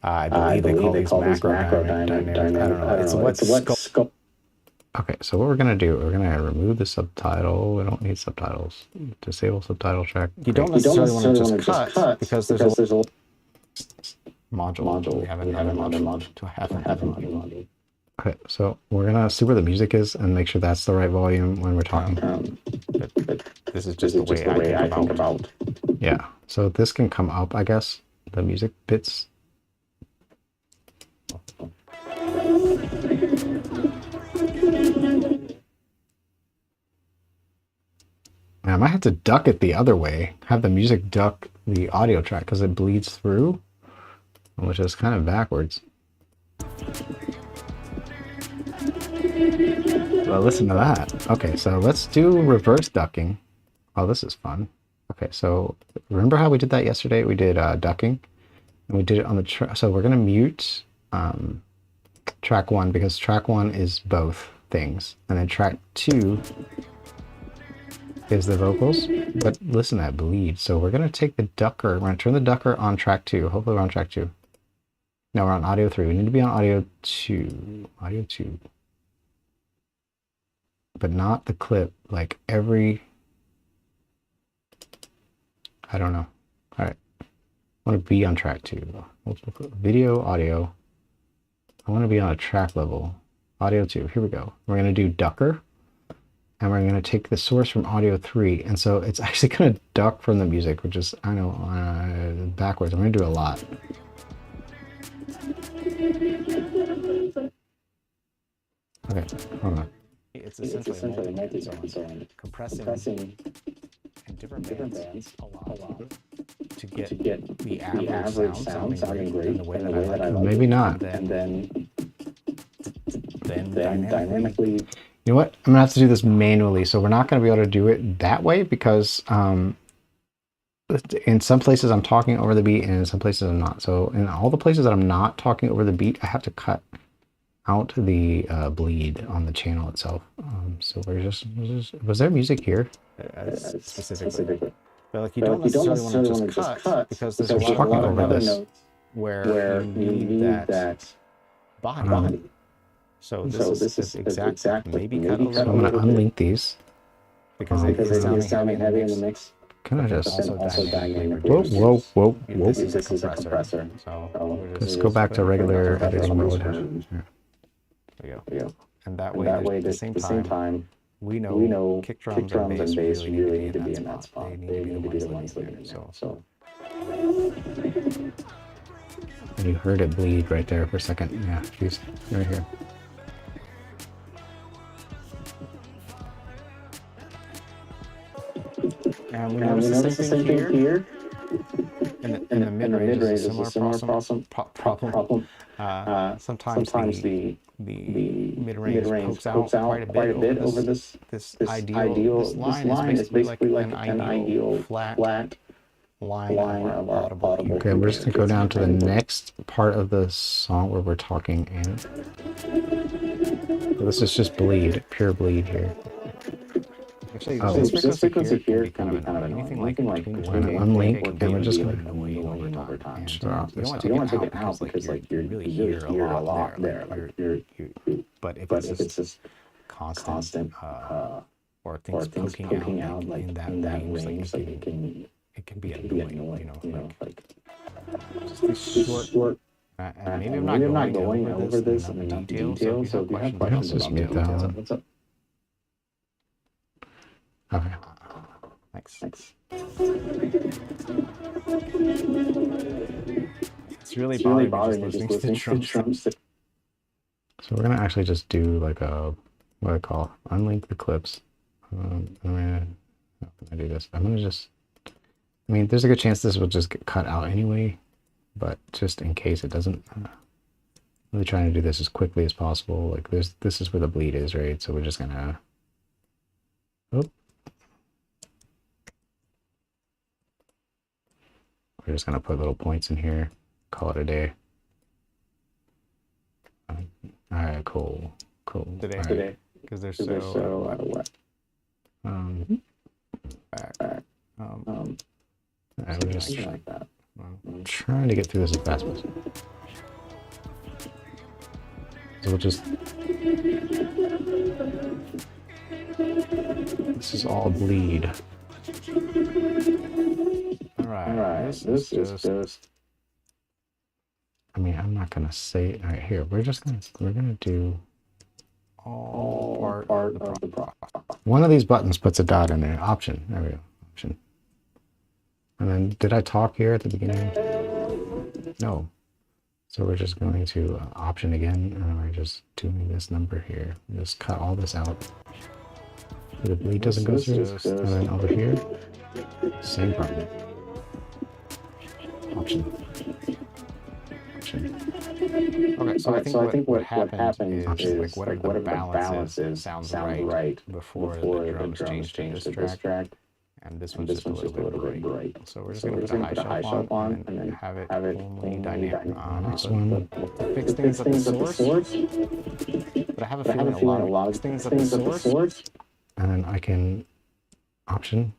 I believe they call these macro dynamic. I don't know. It's what scope. Okay, so what we're gonna do, we're gonna remove the subtitle. We don't need subtitles. Disable subtitle check. You don't necessarily want to just cut because there's a module. We have another module to have another module. Okay, so we're gonna see where the music is and make sure that's the right volume when we're talking. This is just the way I think about. Yeah, so this can come up, I guess. The music bits. I might have to duck it the other way. Have the music duck the audio track because it bleeds through, which is kind of backwards. Well, listen to that. Okay, so let's do reverse ducking. Oh, this is fun. Okay, so remember how we did that yesterday? We did ducking, and we did it on the track. So we're gonna mute track 1 because track 1 is both things, and then track 2 is the vocals, but listen to that bleed. So we're gonna take the ducker, we're gonna turn the ducker on track 2. Hopefully we're on track 2. No, we're on audio 3. We need to be on audio 2. Audio 2. But not the clip, like every... I don't know. Alright. I wanna be on track 2. Video, audio. I wanna be on a track level. Audio 2, here we go. We're gonna do ducker. And we're going to take the source from audio 3. And so it's actually going to duck from the music, which is, I know, backwards. I'm going to do a lot. Okay, hold on. It's essentially multi-zone, compressing in different bands a lot to get the average sound sounding great in the way that I like. Maybe not. And then dynamically... You know what? I'm gonna have to do this manually, so we're not gonna be able to do it that way because in some places I'm talking over the beat and in some places I'm not. So in all the places that I'm not talking over the beat, I have to cut out the bleed on the channel itself. So was there music here? Specifically. But like you don't necessarily want to just cut because there's a lot of other notes where you need that body. So this is exact. Maybe cut a little. So I'm going to unlink these because it's sounding heavy in the mix. Can I just also dynamic? Whoa! This is a compressor. So let's go back to regular editing mode. There we go. And that way, at the same time, we know kick drums and bass really need to be in that spot. They need to be the ones living in there. So. And you heard it bleed right there for a second. Yeah, she's right here. And we notice the same thing here. In the mid-range is a similar problem. Sometimes the mid-range pokes out quite a bit over this ideal. This line is basically like an ideal flat line of audible. Okay, we're just gonna go down to the next part of the song where we're talking, and so this is just bleed, pure bleed here. Actually, this frequency here can be kind of annoying. Anything like unlink, and we're just going to annoying over time. So you don't want to take it out because like you really hear a lot there. But if it's just constant or things poking out like in that range, like it can be annoying. You know, like just short. And maybe I'm not going over this in enough detail. So if you have questions about details, what's up? Okay. Thanks. It's really bothering me just listening to drums. So we're gonna actually just do like a what I call unlink the clips. I'm gonna do this. I'm gonna just. I mean, there's a good chance this will just get cut out anyway, but just in case it doesn't. Really trying to do this as quickly as possible. Like this is where the bleed is, right? So we're just gonna. Oh. We're just gonna put little points in here, call it a day. All right, cool. Today, because they're so out of whack. Back. We're just like that. I'm trying to get through this as fast as possible. So we'll just. This is all bleed. Alright, this is just. I mean, I'm not gonna say. Alright, here we're gonna do all part of the process. One of these buttons puts a dot in there. Option. There we go. Option. And then, did I talk here at the beginning? No. So we're just going to option again, and we're just doing this number here. Just cut all this out. So the bleed doesn't go through. And then over here, same problem. Option. Okay, so I think what happened is like whatever the balance is sounds right before the drums change to this track, and this one's just a little bit bright. So we're just gonna put a high shelf on and then have it only dynamic on. Next one, fix things at the source. But I have a feeling a lot of things at the source, and then I can option.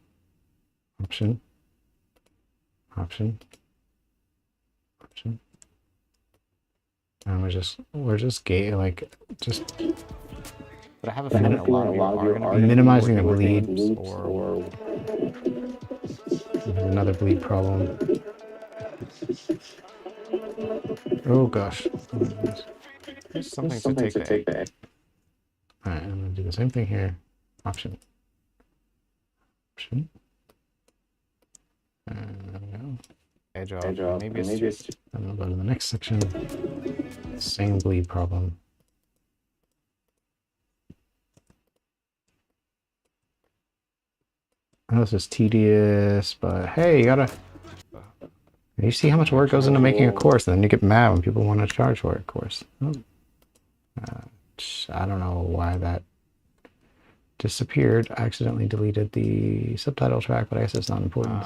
And we're just gay like just. But I have a feeling a lot of you are going to be minimizing the bleeds or another bleed problem. Oh gosh. There's something to take the egg. Alright, I'm going to do the same thing here. Option. And there we go. Edge off. Maybe it's I'm going to go to the next section. Same bleed problem. This is tedious, but hey, you see how much work goes into making a course, and then you get mad when people want to charge for a course. I don't know why that disappeared. I accidentally deleted the subtitle track, but I guess it's not important.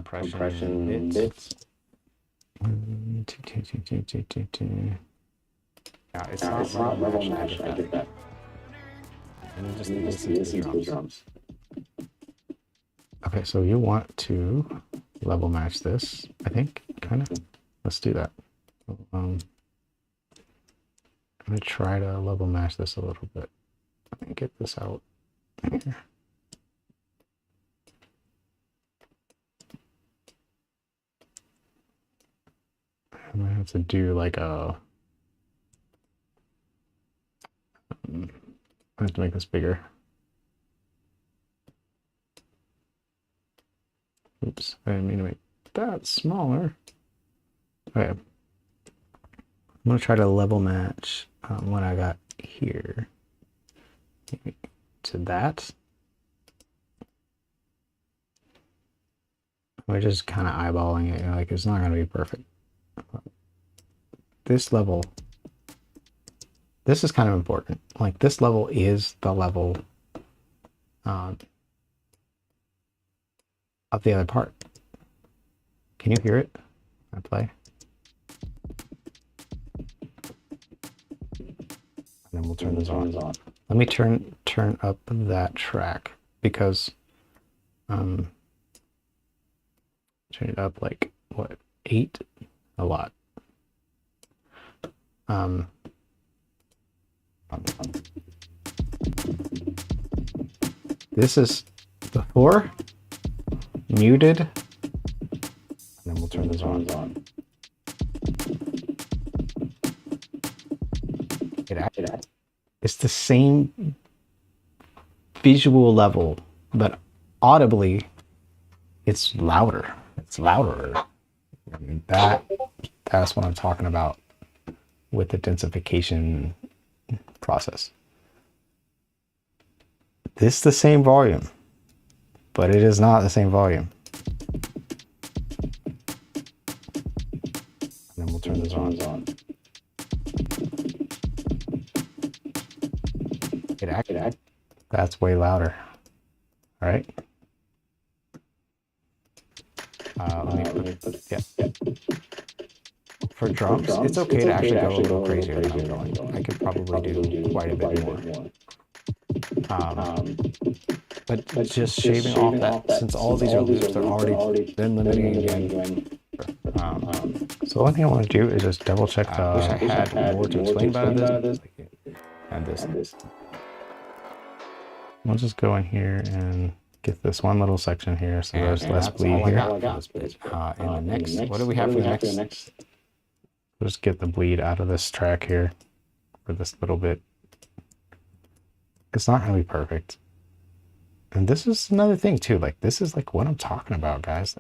Compression bits. Yeah, it's not level match. I get that. And you just listen to the drums. Okay, so you want to level match this, I think, kind of. Let's do that. I'm going to try to level match this a little bit. Let me get this out here. I'm going to have to do like a... I have to make this bigger. I didn't mean to make that smaller. Okay. I'm gonna try to level match what I got here to that. We're just kind of eyeballing it, like it's not gonna be perfect. This level, this is kind of important. Like this level is the level of the other part. Can you hear it? I play. And then we'll turn this on. Let me turn up that track because turn it up like what, 8? A lot. This is before muted, and then we'll turn this on. It's the same visual level, but audibly, it's louder. It's louder. I mean, that's what I'm talking about with the densification process. This is the same volume, but it is not the same volume. And then we'll turn this on. That's way louder. All right. Let me put, yeah. For drums, it's okay to actually go a little crazier than I'm going. I could probably do quite a bit more. But just shaving off that, since all of these are loops, they're already then limiting again. So the only thing I want to do is just double check. I wish I had more to explain about this. And this. We'll just go in here and get this one little section here, so there's less bleed here. In the next, what do we have for the next? We'll just get the bleed out of this track here for this little bit. It's not going to be perfect. And this is another thing too, like this is like what I'm talking about, guys.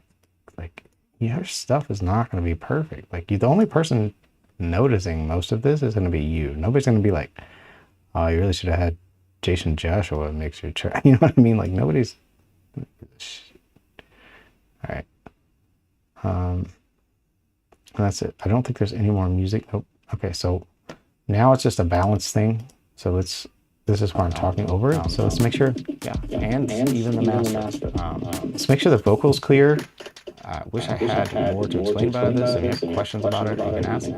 Like your stuff is not going to be perfect. Like the only person noticing most of this is going to be you. Nobody's going to be like, oh, you really should have had Jason Joshua mix your track. You know what I mean? Like nobody's. All right. That's it. I don't think there's any more music. Nope. Okay, so now it's just a balance thing. So this is where I'm talking over it. So let's make sure, and even the master. Let's make sure the vocal's clear. Wish I had more to explain about this. If you have questions about it, you can ask.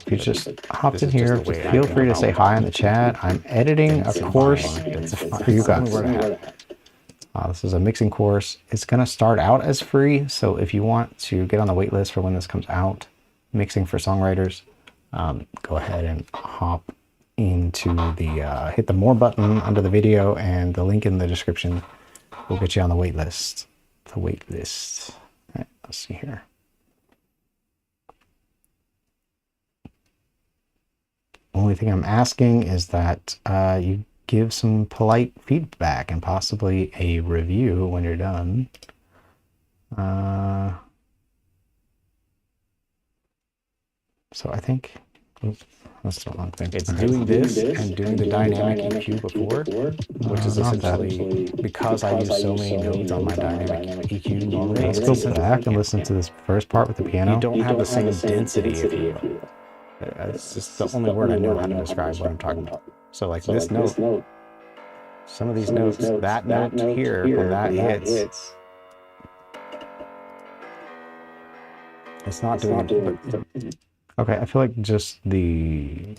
If you just hopped in here, feel free to say hi in the chat. I'm editing a course for you guys. This is a mixing course. It's going to start out as free. So if you want to get on the wait list for when this comes out, mixing for songwriters, go ahead and hop into the, hit the more button under the video, and the link in the description will get you on the wait list. The wait list. All right, let's see here. Only thing I'm asking is that you give some polite feedback and possibly a review when you're done. So I think that's the wrong thing. It's doing this and doing the dynamic EQ before, which is essentially because I use so many nodes on my dynamic EQ normally. Let's go back and listen to this first part with the piano. You don't have the same density, if you will. It's just the only word I know how to describe what I'm talking about. So like this note, some of these notes, that note here, when that hits, it's not doing it. Okay, I feel like just the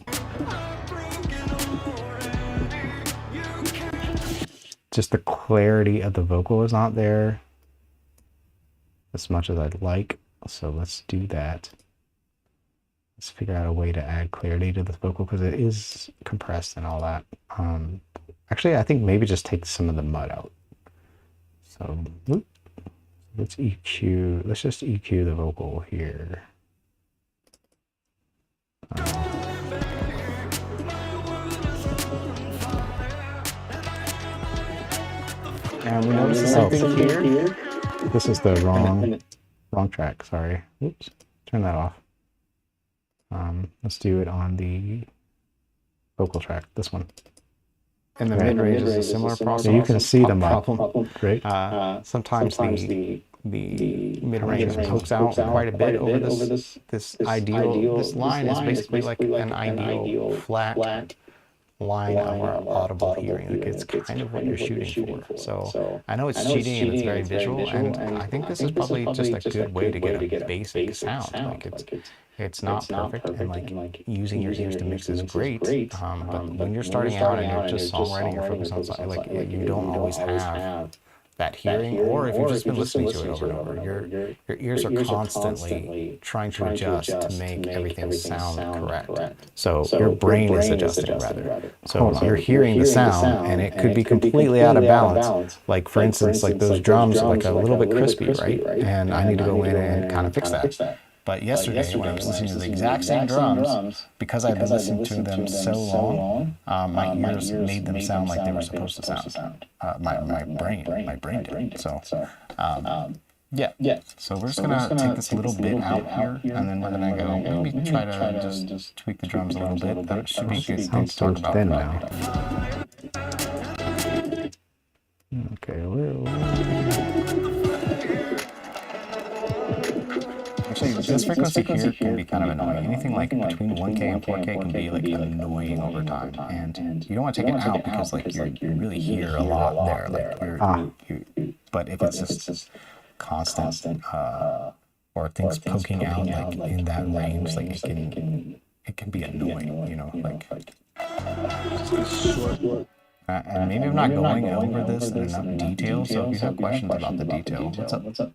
clarity of the vocal is not there as much as I'd like. So let's do that. Let's figure out a way to add clarity to this vocal because it is compressed and all that. Actually, I think maybe just take some of the mud out. So let's EQ. Let's just EQ the vocal here. And we notice the same thing here. this is the wrong track. Sorry. Oops. Turn that off. Let's do it on the vocal track. This one. And the mid-range is a similar process. Yeah, you can see them up. Great. Sometimes the mid-range pokes out quite a bit over this ideal. This line is basically like an ideal flat line of our audible hearing. Like it's kind of what you're shooting for. So I know it's cheating and it's very visual, and I think this is probably just a good way to get a basic sound. Like it's not perfect, and like using your ears to mix is great. But when you're starting out and you're just songwriting, you're focused on something like you don't always have that hearing, or if you've just been listening to it over and over, your ears are constantly trying to adjust to make everything sound correct. So your brain is adjusting rather. So you're hearing the sound and it could be completely out of balance. Like for instance, like those drums are like a little bit crispy, right? And I need to go in and kind of fix that. But yesterday, when I was listening to the exact same drums, because I'd been listening to them so long, my ears made them sound like they were supposed to sound. My brain did. So, yeah. So we're just gonna take this little bit out here, and then we're gonna go maybe try to just tweak the drums a little bit. That should be good thing to talk about now. Okay, Actually, this frequency here can be kind of annoying. Anything like between 1K and 4K can be like annoying over time, and you don't want to take it out because like you really hear a lot there. Like but if it's just constant or things poking out like in that range, like it can be annoying, you know, like. And maybe I'm not going over this in enough detail, so if you have questions about the detail, what's up?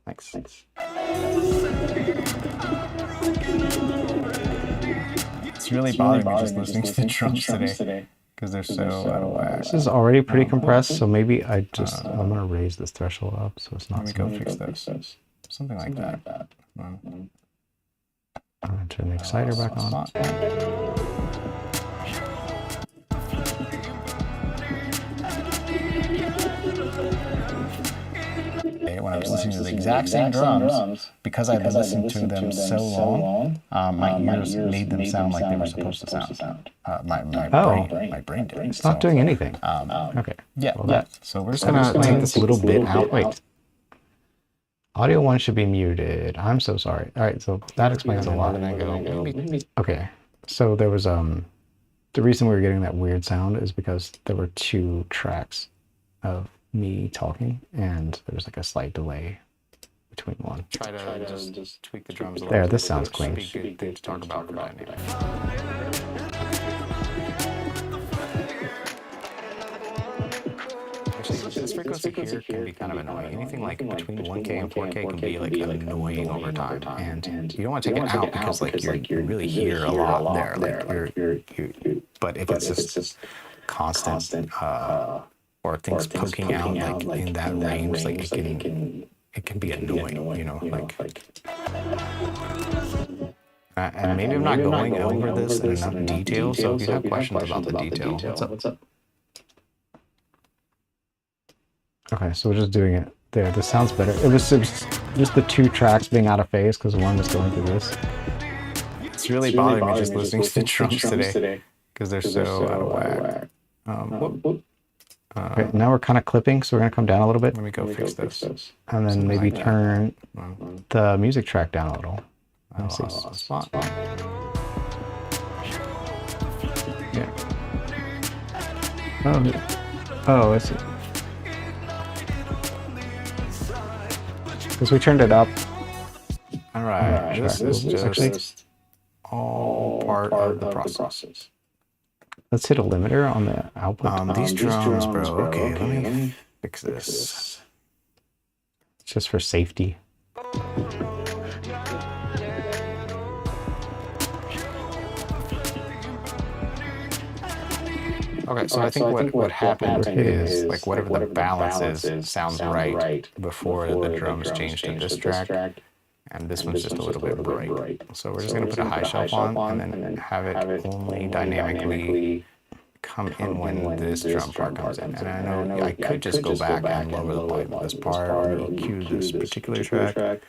Thanks. It's really bothering me just listening to the drums today because they're so out of whack. this is already pretty compressed, so maybe I'm gonna raise this threshold up so it's not. Let me go fix those. Something like that. I'm gonna turn the exciter back on. When I was listening to the exact same drums, because I've been listening to them so long, my ears made them sound like they were supposed to sound. My brain did. It's not doing anything. Okay. Yeah. So we're just gonna take this little bit out. Wait. Audio 1 should be muted. I'm so sorry. All right, so that explains a lot. Okay, so there was the reason we were getting that weird sound is because there were 2 tracks of me talking, and there was like a slight delay between one. Try to just tweak the drums a little. There, this sounds clean. Should be a good thing to talk about for that anyway. Actually, this frequency here can be kind of annoying. Anything like between 1K and 4K can be like annoying over time, and you don't want to take it out because like you really hear a lot there. Like but if it's just constant or things poking out like in that range, like it can be annoying, you know, like. And maybe I'm not going over this in enough detail, so if you have questions about the detail, what's up? Okay, so we're just doing it there. This sounds better. It was just the 2 tracks being out of phase because one was going through this. It's really bothering me just listening to the drums today because they're so out of whack. Okay, now we're kind of clipping, so we're going to come down a little bit. Let me go fix this. And then maybe turn the music track down a little. Let me see. Spot. Yeah. Oh, I see. Because we turned it up. All right. This is just all part of the process. Let's hit a limiter on the output. These drums, bro. Okay, let me fix this. It's just for safety. Okay, so I think what happened is, like, whatever the balance is sounds right before the drums change to this track, and this one's just a little bit bright. So we're just going to put a high shelf on and then have it only dynamically come in when this drum part comes in. And I know I could just go back and lower the volume of this part or EQ this particular track.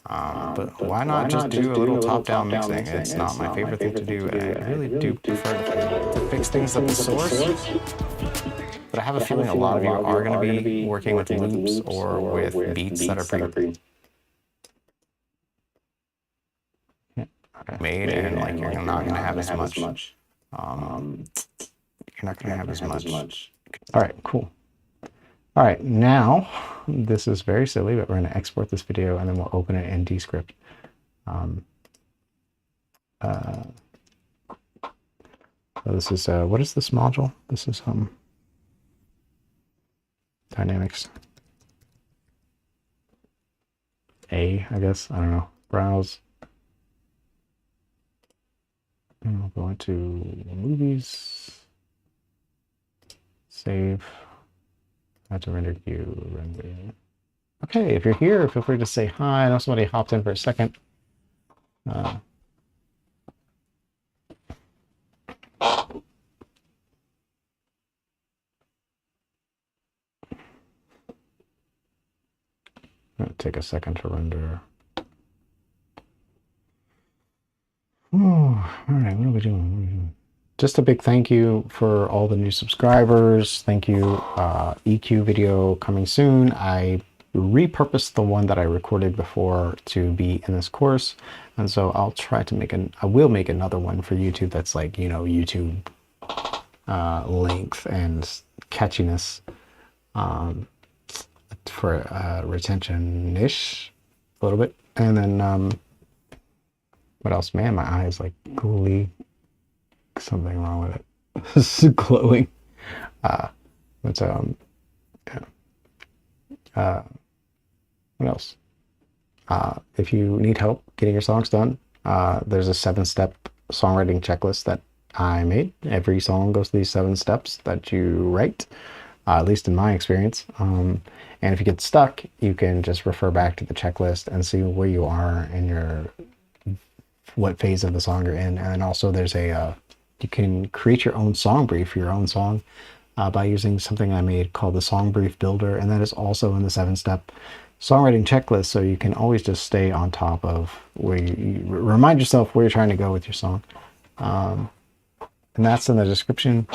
But why not just do a little top-down mixing? It's not my favorite thing to do, and I really do prefer to fix things at the source. But I have a feeling a lot of you are going to be working with loops or with beats that are pretty made, and like you're not going to have as much. You're not going to have as much. All right, cool. All right, now this is very silly, but we're going to export this video and then we'll open it in Descript. So this is what is this module? This is Dynamics A, I guess. I don't know. Browse. And we'll go into movies. Save. Add to render queue. Render. Okay, if you're here, feel free to say hi. I know somebody hopped in for a second. It'll take a second to render. Oh, all right, what are we doing? Just a big thank you for all the new subscribers. Thank you. EQ video coming soon. I repurposed the one that I recorded before to be in this course. And so I'll try to I will make another one for YouTube that's like, you know, YouTube length and catchiness for retention-ish a little bit. And then what else? Man, my eye is like coolly something wrong with it. This is glowing. But yeah. What else? If you need help getting your songs done, there's a 7-step songwriting checklist that I made. Every song goes through these 7 steps that you write, at least in my experience. And if you get stuck, you can just refer back to the checklist and see where you are in what phase of the song you're in. And also there's you can create your own song brief for your own song by using something I made called the Song Brief Builder. And that is also in the 7-step songwriting checklist. So you can always just stay on top of where you remind yourself where you're trying to go with your song. And that's in the description.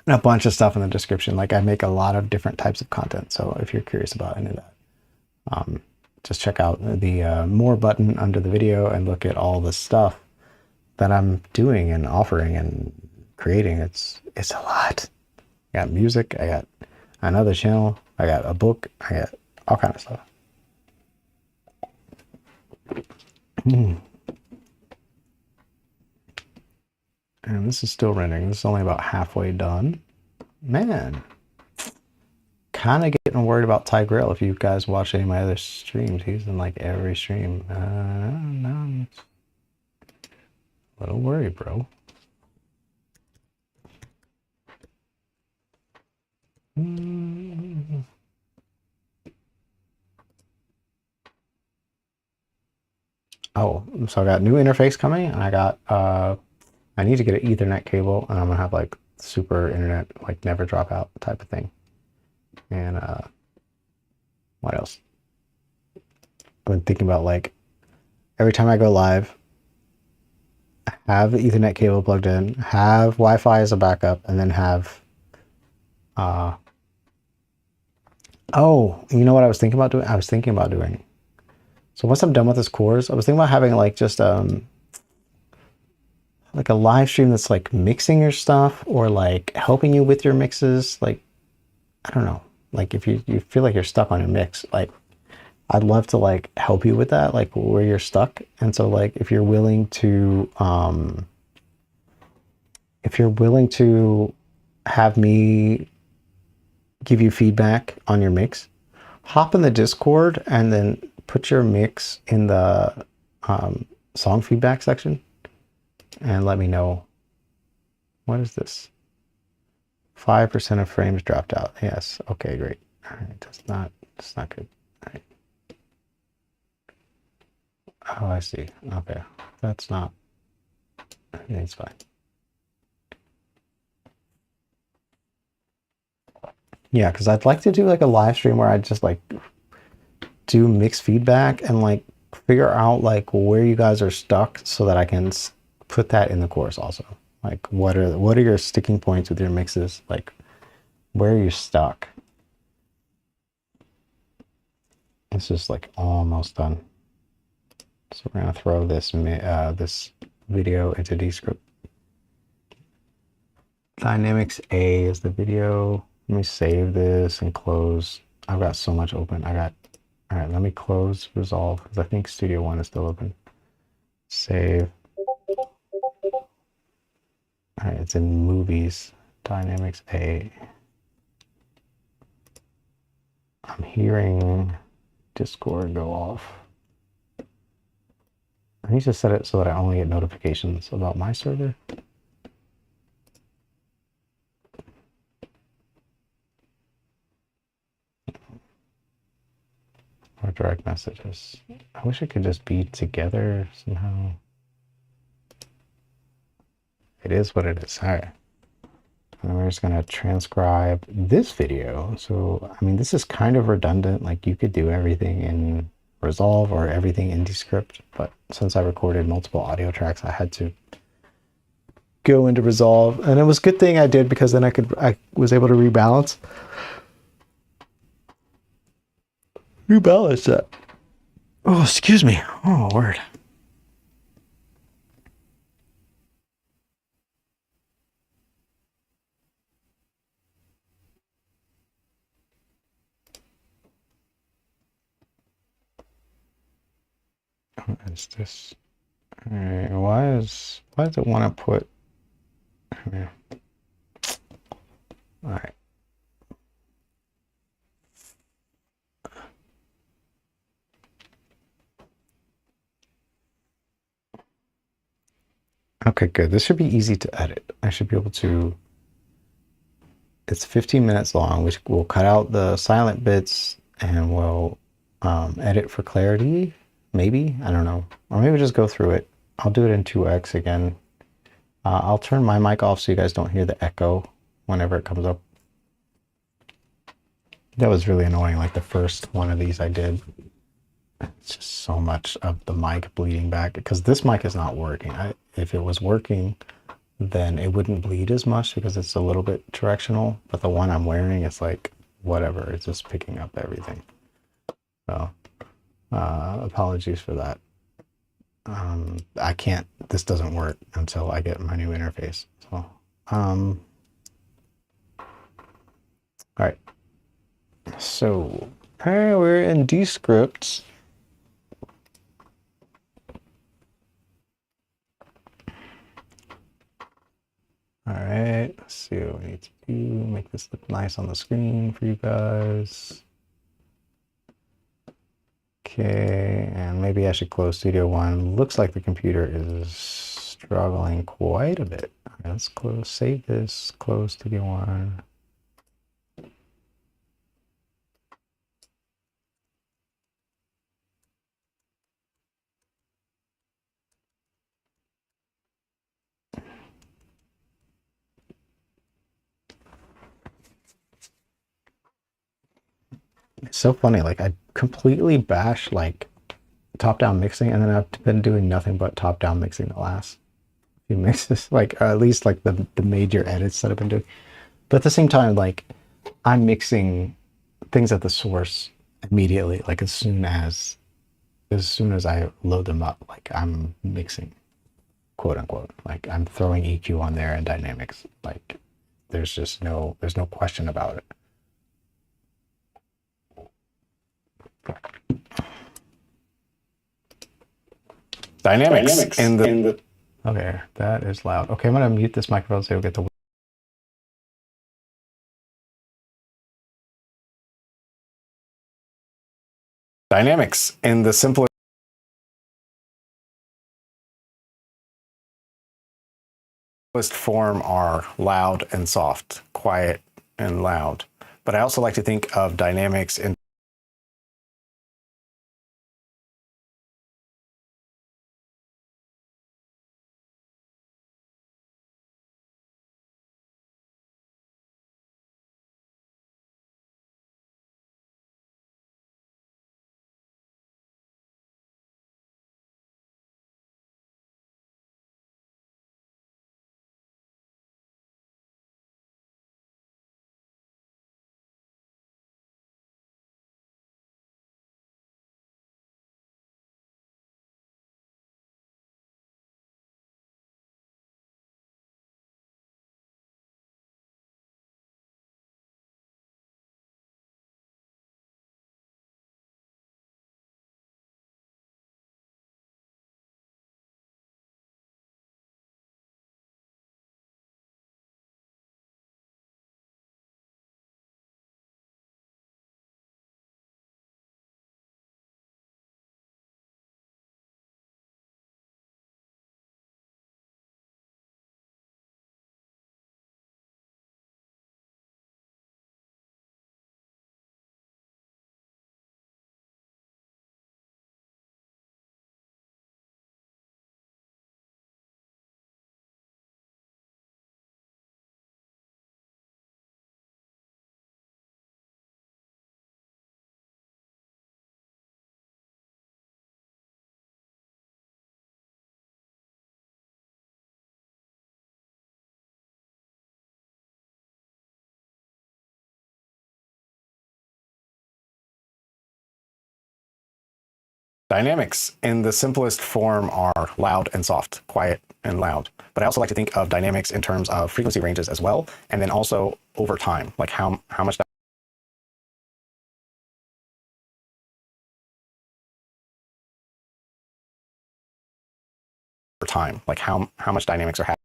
And a bunch of stuff in the description. Like I make a lot of different types of content. So if you're curious about any of that, just check out the more button under the video and look at all the stuff that I'm doing and offering and creating. It's a lot. I got music, I got another channel, I got a book, I got all kind of stuff. And this is still rendering. This is only about halfway done. Man, kind of getting worried about Ty Grill. If you guys watch any of my other streams, he's in like every stream. No, a little worried, bro. Oh, so I got new interface coming, and I got I need to get an Ethernet cable, and I'm gonna have like super internet, like never drop out type of thing. And what else? I've been thinking about like every time I go live, have the Ethernet cable plugged in, have Wi-Fi as a backup, and then have oh, you know what I was thinking about doing? I was thinking about doing, so once I'm done with this course, I was thinking about having like just like a live stream that's like mixing your stuff or like helping you with your mixes. Like, I don't know, like if you feel like you're stuck on your mix, like I'd love to like help you with that, like where you're stuck. And so like if you're willing to have me give you feedback on your mix, hop in the Discord and then put your mix in the song feedback section and let me know. What is this? 5% of frames dropped out. Yes. Okay, great. All right, that's not good. All right. Oh, I see. Okay. That's not, everything's fine. Yeah, because I'd like to do like a live stream where I just like do mixed feedback and like figure out like where you guys are stuck so that I can put that in the course also. Like what are your sticking points with your mixes? Like where are you stuck? It's just like almost done. So we're gonna throw this this video into Descript. Dynamics A is the video. Let me save this and close. I've got so much open. All right, let me close Resolve because I think Studio One is still open. Save. All right, it's in Movies, Dynamics A. I'm hearing Discord go off. I need to set it so that I only get notifications about my server. Or direct messages. I wish it could just be together somehow. It is what it is. All right. And we're just going to transcribe this video. So, I mean, this is kind of redundant. Like you could do everything in Resolve or everything in Descript. But since I recorded multiple audio tracks, I had to go into Resolve. And it was a good thing I did because then I was able to rebalance. Rebalance that. Oh, excuse me. Oh, word. What is this? All right. Why does it want to put? Yeah. All right. Okay, good. This should be easy to edit. I should be able to. It's 15 minutes long, which we'll cut out the silent bits and we'll edit for clarity. Maybe, I don't know. Or maybe just go through it. I'll do it in 2x again. I'll turn my mic off so you guys don't hear the echo whenever it comes up. That was really annoying, like the first one of these I did. It's just so much of the mic bleeding back because this mic is not working. If it was working, then it wouldn't bleed as much because it's a little bit directional. But the one I'm wearing is like, whatever, it's just picking up everything. So, apologies for that. This doesn't work until I get my new interface. So, all right. So, we're in Descript. All right, let's see what we need to do. Make this look nice on the screen for you guys. Okay, and maybe I should close Studio One. Looks like the computer is struggling quite a bit. All right, let's save this, close Studio One. It's so funny, like I completely bashed like top-down mixing, and then I've been doing nothing but top-down mixing the last few mixes, like at least like the major edits that I've been doing. But at the same time, like I'm mixing things at the source immediately, like as soon as I load them up, like I'm mixing, quote unquote, like I'm throwing EQ on there and dynamics, like there's no question about it. Dynamics in the okay, that is loud. Okay, I'm gonna mute this microphone so you'll get the dynamics in the simplest form are loud and soft, quiet and loud. But I also like to think of dynamics in Dynamics in the simplest form are loud and soft, quiet and loud. But I also like to think of dynamics in terms of frequency ranges as well, and then also over time, like how much over time, like how much dynamics are happening.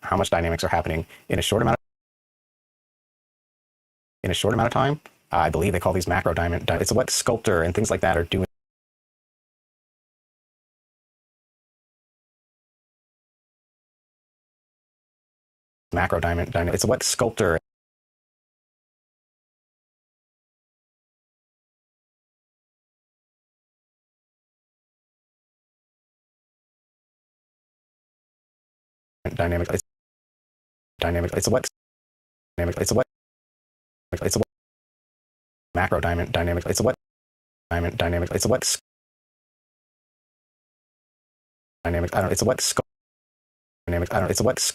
How much dynamics are happening in a short amount of time. I believe they call these macro dynamics. It's what Sculptor and things like that are doing. Macro dynamic. It's what Sculptor dynamic. It's dynamic. It's what dynamic. It's what macro dynamic. It's what dynamic. It's what dynamic. I don't. It's what dynamic. I don't. It's what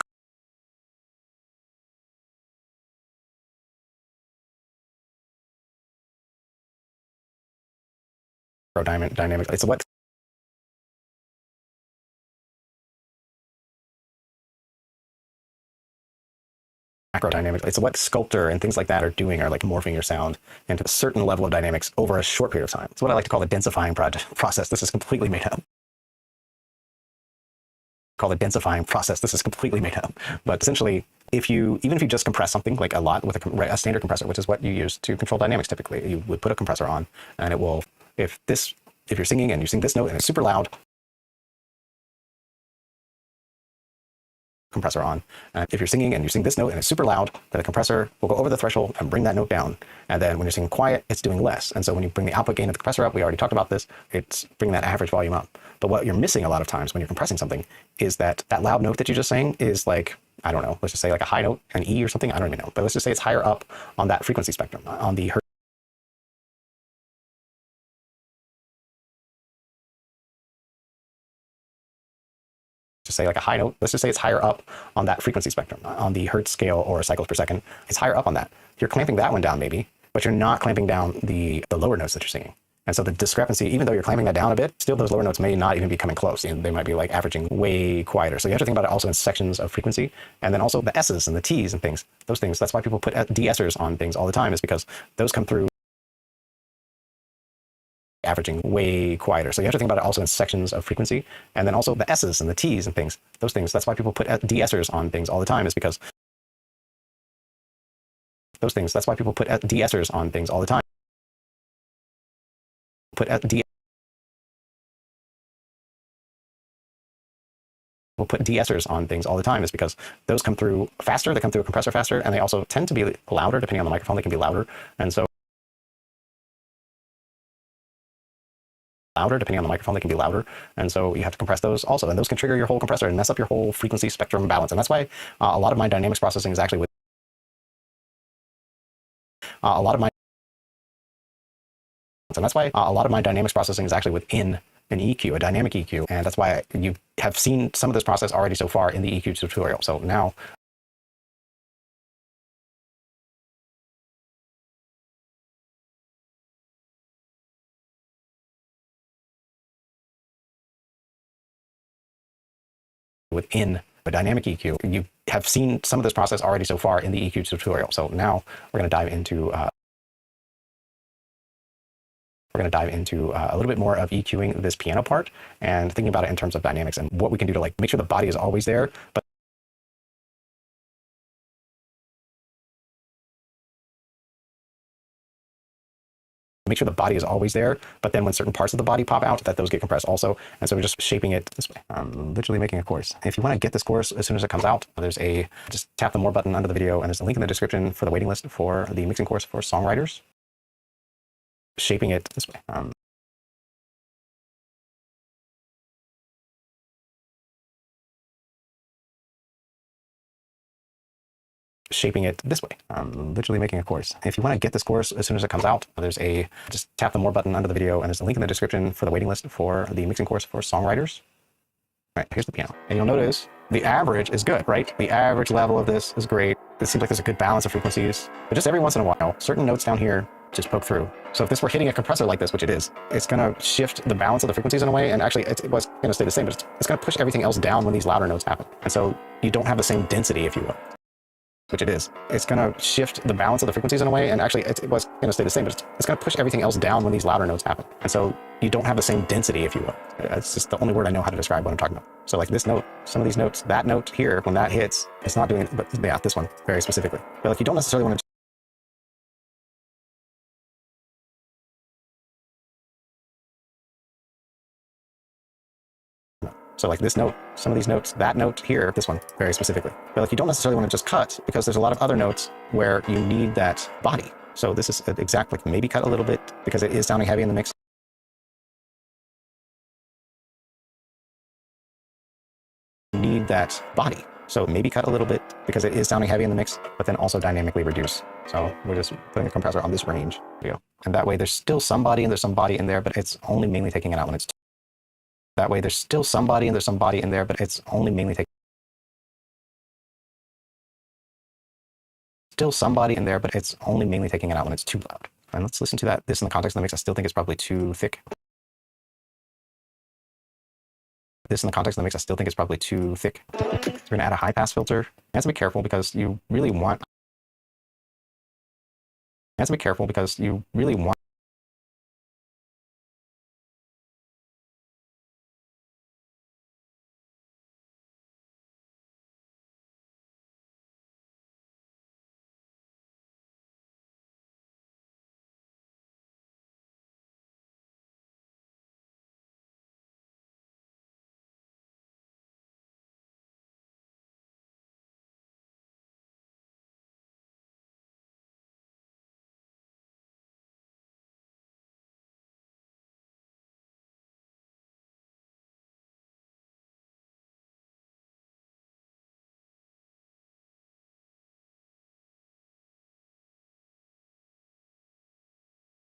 dynamic. It's what macro dynamic. It's what Sculptor and things like that are doing, are like morphing your sound into a certain level of dynamics over a short period of time. It's what I like to call the densifying process. This is completely made up. This is completely made up. But essentially, even if you just compress something like a lot with a standard compressor, which is what you use to control dynamics typically, you would put a compressor on, and it will, if you're singing and you sing this note and it's super loud, compressor on. If you're singing and you sing this note and it's super loud, then the compressor will go over the threshold and bring that note down. And then when you're singing quiet, it's doing less. And so when you bring the output gain of the compressor up, we already talked about this, it's bringing that average volume up. But what you're missing a lot of times when you're compressing something is that loud note that you just sang is like, I don't know, let's just say like a high note, an E or something, I don't even know. But let's just say it's higher up on that frequency spectrum, on the hertz. Just say like a high note, let's just say it's higher up on that frequency spectrum, on the hertz scale or cycles per second. It's higher up on that. You're clamping that one down maybe, but you're not clamping down the lower notes that you're singing. And so the discrepancy, even though you're clamping that down a bit, still those lower notes may not even be coming close. And they might be like averaging way quieter. So you have to think about it also in sections of frequency, and then also the S's and the T's and things, those things. That's why people put de-essers on things all the time, is because those come through averaging way quieter. So you have to think about it also in sections of frequency, and then also the S's and the T's and things, those things. That's why people put de-essers on things all the time, is because those things. That's why people put de-essers on things all the time. We'll put de-essers on things all the time, is because those come through faster, they come through a compressor faster, and they also tend to be louder. Depending on the microphone, they can be louder. And so you have to compress those also, and those can trigger your whole compressor and mess up your whole frequency spectrum balance. And that's why a lot of my dynamics processing is actually within an EQ, a dynamic EQ. And that's why you have seen some of this process already so far in the EQ tutorial. So now within a dynamic EQ, you have seen some of this process already so far in the EQ tutorial. So now we're going to dive into a little bit more of EQing this piano part, and thinking about it in terms of dynamics and what we can do to like make sure the body is always there, but then when certain parts of the body pop out, that those get compressed also. And so we're just shaping it this way. I'm literally making a course. If you want to get this course as soon as it comes out, just tap the more button under the video, and there's a link in the description for the waiting list for the mixing course for Songwriters. Shaping it this way. Shaping it this way. I'm literally making a course. If you want to get this course as soon as it comes out, just tap the more button under the video, and there's a link in the description for the waiting list for the mixing course for Songwriters. Right, here's the piano. And you'll notice the average is good, right? The average level of this is great. It seems like there's a good balance of frequencies. But just every once in a while, certain notes down here just poke through. So if this were hitting a compressor like this, which it is, it's going to shift the balance of the frequencies in a way. And actually, it was going to stay the same, but it's going to push everything else down when these louder notes happen. And so you don't have the same density, if you will, which it is. It's going to shift the balance of the frequencies in a way. And actually, it was going to stay the same, but it's going to push everything else down when these louder notes happen. And so you don't have the same density, if you will. It's just the only word I know how to describe what I'm talking about. So like this note, some of these notes, that note here, when that hits, it's not doing it, but yeah, this one very specifically. But like you don't necessarily want to So like this note, some of these notes, that note here, this one very specifically. But like you don't necessarily want to just cut because there's a lot of other notes where you need that body. So this is an exact, like maybe cut a little bit because it is sounding heavy in the mix. You need that body. So maybe cut a little bit because it is sounding heavy in the mix, but then also dynamically reduce. So we're just putting the compressor on this range. There we go. And that way there's still some body and there's some body in there, but it's only mainly taking it out when it's that way there's still some body and there's some body in there, but it's only mainly taking still some body in there, but it's only mainly taking it out when it's too loud. And let's listen to that. This in the context of the mix, I still think it's probably too thick. This in the context of the mix, I still think it's probably too thick. So we're going to add a high pass filter. You have to be careful because you really want. You have to be careful because you really want.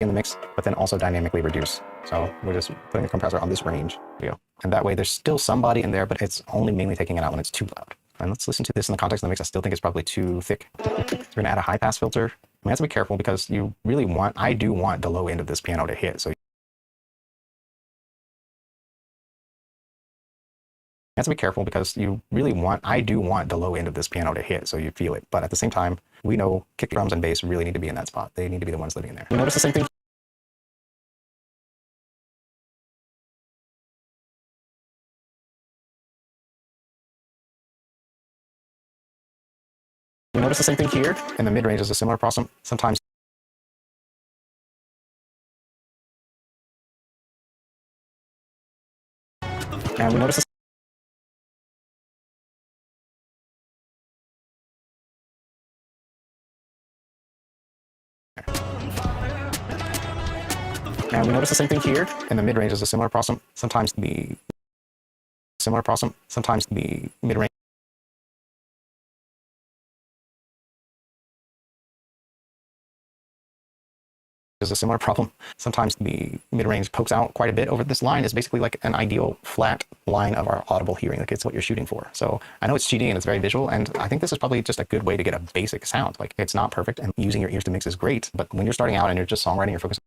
In the mix, but then also dynamically reduce. So we're just putting the compressor on this range. There we go. And that way there's still some body in there, but it's only mainly taking it out when it's too loud. And let's listen to this in the context of the mix. I still think it's probably too thick. So we're going to add a high pass filter. You have to be careful because you really want, I do want the low end of this piano to hit. So you have to be careful because you really want, I do want the low end of this piano to hit so you feel it. But at the same time, we know kick, drums, and bass really need to be in that spot. They need to be the ones living in there. You notice the same thing? You notice the same thing here? In the mid-range is a similar problem. Sometimes and we notice the and we notice the same thing here. In the mid-range is a similar problem. Sometimes the mid-range is a similar problem. Sometimes the mid-range pokes out quite a bit over this line. Is basically like an ideal flat line of our audible hearing. Like it's what you're shooting for. So I know it's cheating and it's very visual, and I think this is probably just a good way to get a basic sound. Like it's not perfect, and using your ears to mix is great, but when you're starting out and you're just songwriting, you're focused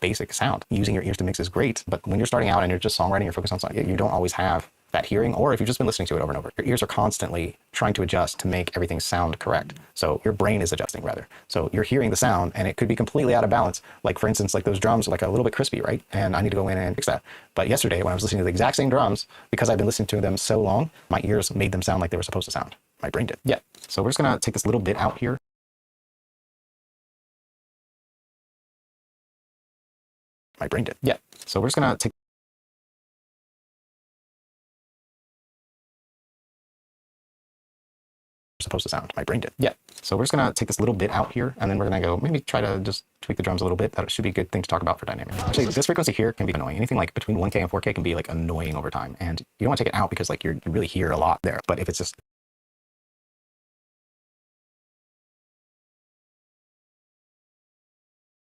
basic sound. Using your ears to mix is great, but when you're starting out and you're just songwriting, you're focused on something, you don't always have that hearing, or if you've just been listening to it over and over, your ears are constantly trying to adjust to make everything sound correct. So your brain is adjusting rather. So you're hearing the sound and it could be completely out of balance. Like for instance, like those drums are like a little bit crispy, right? And I need to go in and fix that. But yesterday when I was listening to the exact same drums, because I've been listening to them so long, my ears made them sound like they were supposed to sound. My brain did. Yeah. So we're just gonna take this little bit out here. My brain did. Yeah. So we're just gonna take supposed to sound. My brain did. Yeah. So we're just gonna take this little bit out here, and then we're gonna go maybe try to just tweak the drums a little bit. That should be a good thing to talk about for dynamic. Actually, this frequency here can be annoying. Anything like between 1K and 4K can be like annoying over time, and you don't want to take it out because like you really hear a lot there. But if it's just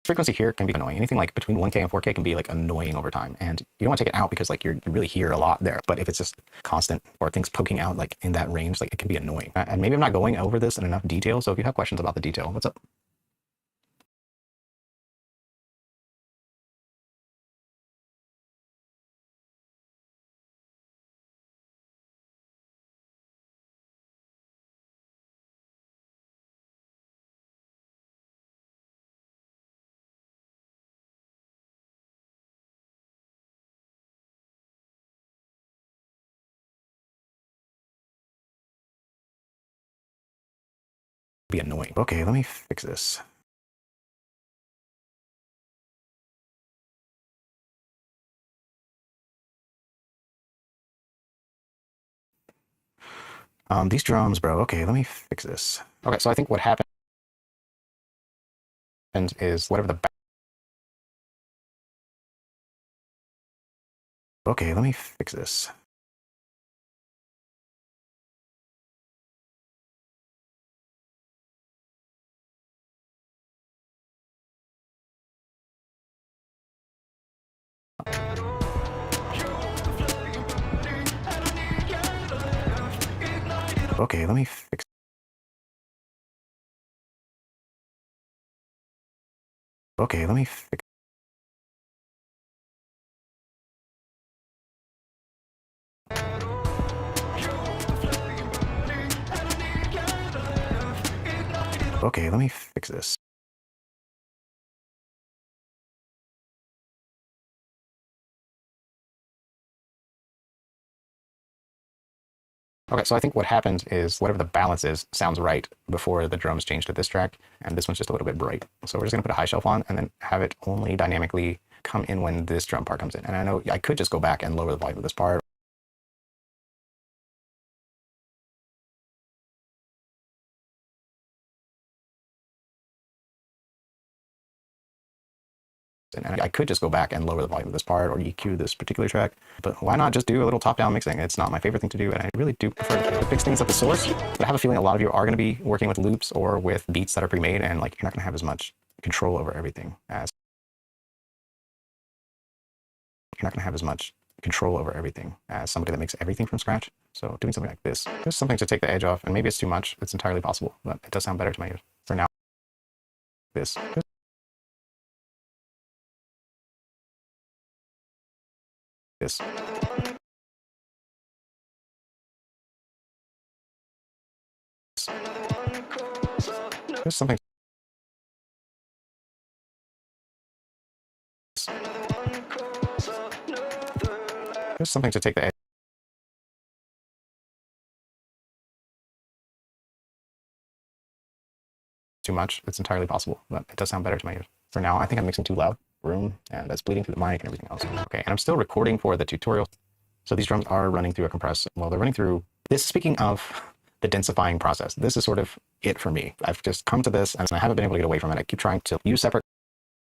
frequency here can be annoying. Anything like between 1K and 4K can be like annoying over time. And you don't want to take it out because like you really hear a lot there. But if it's just constant or things poking out like in that range, like it can be annoying. And maybe I'm not going over this in enough detail. So if you have questions about the detail, what's up? Be annoying. Okay, let me fix this. These drums, bro. Okay, let me fix this. Okay, so I think what happened is whatever the okay, let me fix this. Okay, let me fix. Okay, let me fix. Okay, let me fix this. Okay, so I think what happened is whatever the balance is sounds right before the drums change to this track, and this one's just a little bit bright. So we're just gonna put a high shelf on and then have it only dynamically come in when this drum part comes in. And I know I could just go back and lower the volume of this part. And I could just go back and lower the volume of this part or EQ this particular track, but why not just do a little top-down mixing? It's not my favorite thing to do, and I really do prefer to fix things at the source, but I have a feeling a lot of you are going to be working with loops or with beats that are pre-made, and like you're not going to have as much control over everything as somebody that makes everything from scratch. So doing something like this, just something to take the edge off, and maybe it's too much. It's entirely possible, but it does sound better to my ears for now. This. This. Just something. Just something to take the edge. Too much. It's entirely possible, but it does sound better to my ears. For now, I think I'm mixing too loud room, and that's bleeding through the mic and everything else. Okay, and I'm still recording for the tutorial. So these drums are running through a compressor. Well, they're running through this. Speaking of the densifying process, this is sort of it for me. I've just come to this and I haven't been able to get away from it. I keep trying to use separate.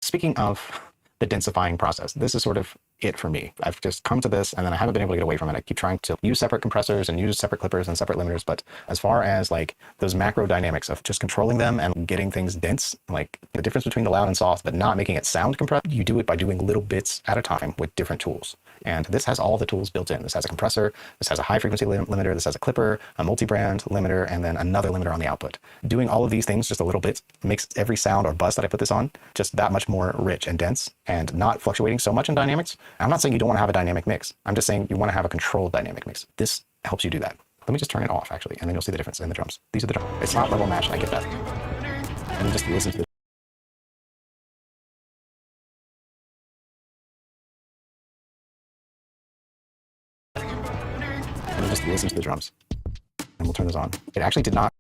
Speaking of the densifying process, this is sort of it for me. I've just come to this and then I haven't been able to get away from it. I keep trying to use separate compressors and use separate clippers and separate limiters, but as far as like those macro dynamics of just controlling them and getting things dense, like the difference between the loud and soft, but not making it sound compressed, you do it by doing little bits at a time with different tools. And this has all the tools built in. This has a compressor, this has a high frequency limiter, this has a clipper, a multi-brand limiter, and then another limiter on the output. Doing all of these things just a little bit makes every sound or buzz that I put this on just that much more rich and dense and not fluctuating so much in dynamics. I'm not saying you don't want to have a dynamic mix. I'm just saying you want to have a controlled dynamic mix. This helps you do that. Let me just turn it off actually, and then you'll see the difference in the drums. These are the drums. It's not level matched, I get that. And you just listen to the drums. And we'll turn this on. It actually did not.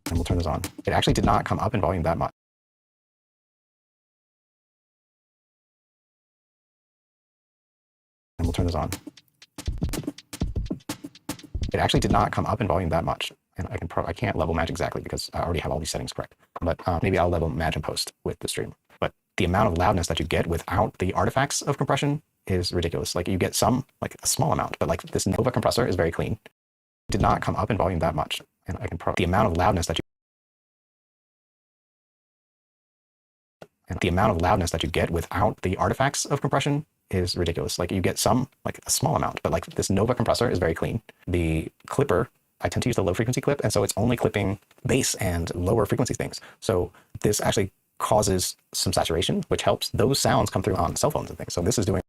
And we'll turn this on. It actually did not come up in volume that much. And we'll turn this on. It actually did not come up in volume that much. And I can't level match exactly because I already have all these settings correct. But maybe I'll level match and post with the stream. But the amount of loudness that you get without the artifacts of compression is ridiculous. Like you get some, like a small amount, but like this Nova compressor is very clean. It did not come up in volume that much. And the amount of loudness that you get without the artifacts of compression is ridiculous. Like you get some, like a small amount, but like this Nova compressor is very clean. The clipper, I tend to use the low frequency clip, and so it's only clipping bass and lower frequency things. So this actually causes some saturation, which helps those sounds come through on cell phones and things. So this is doing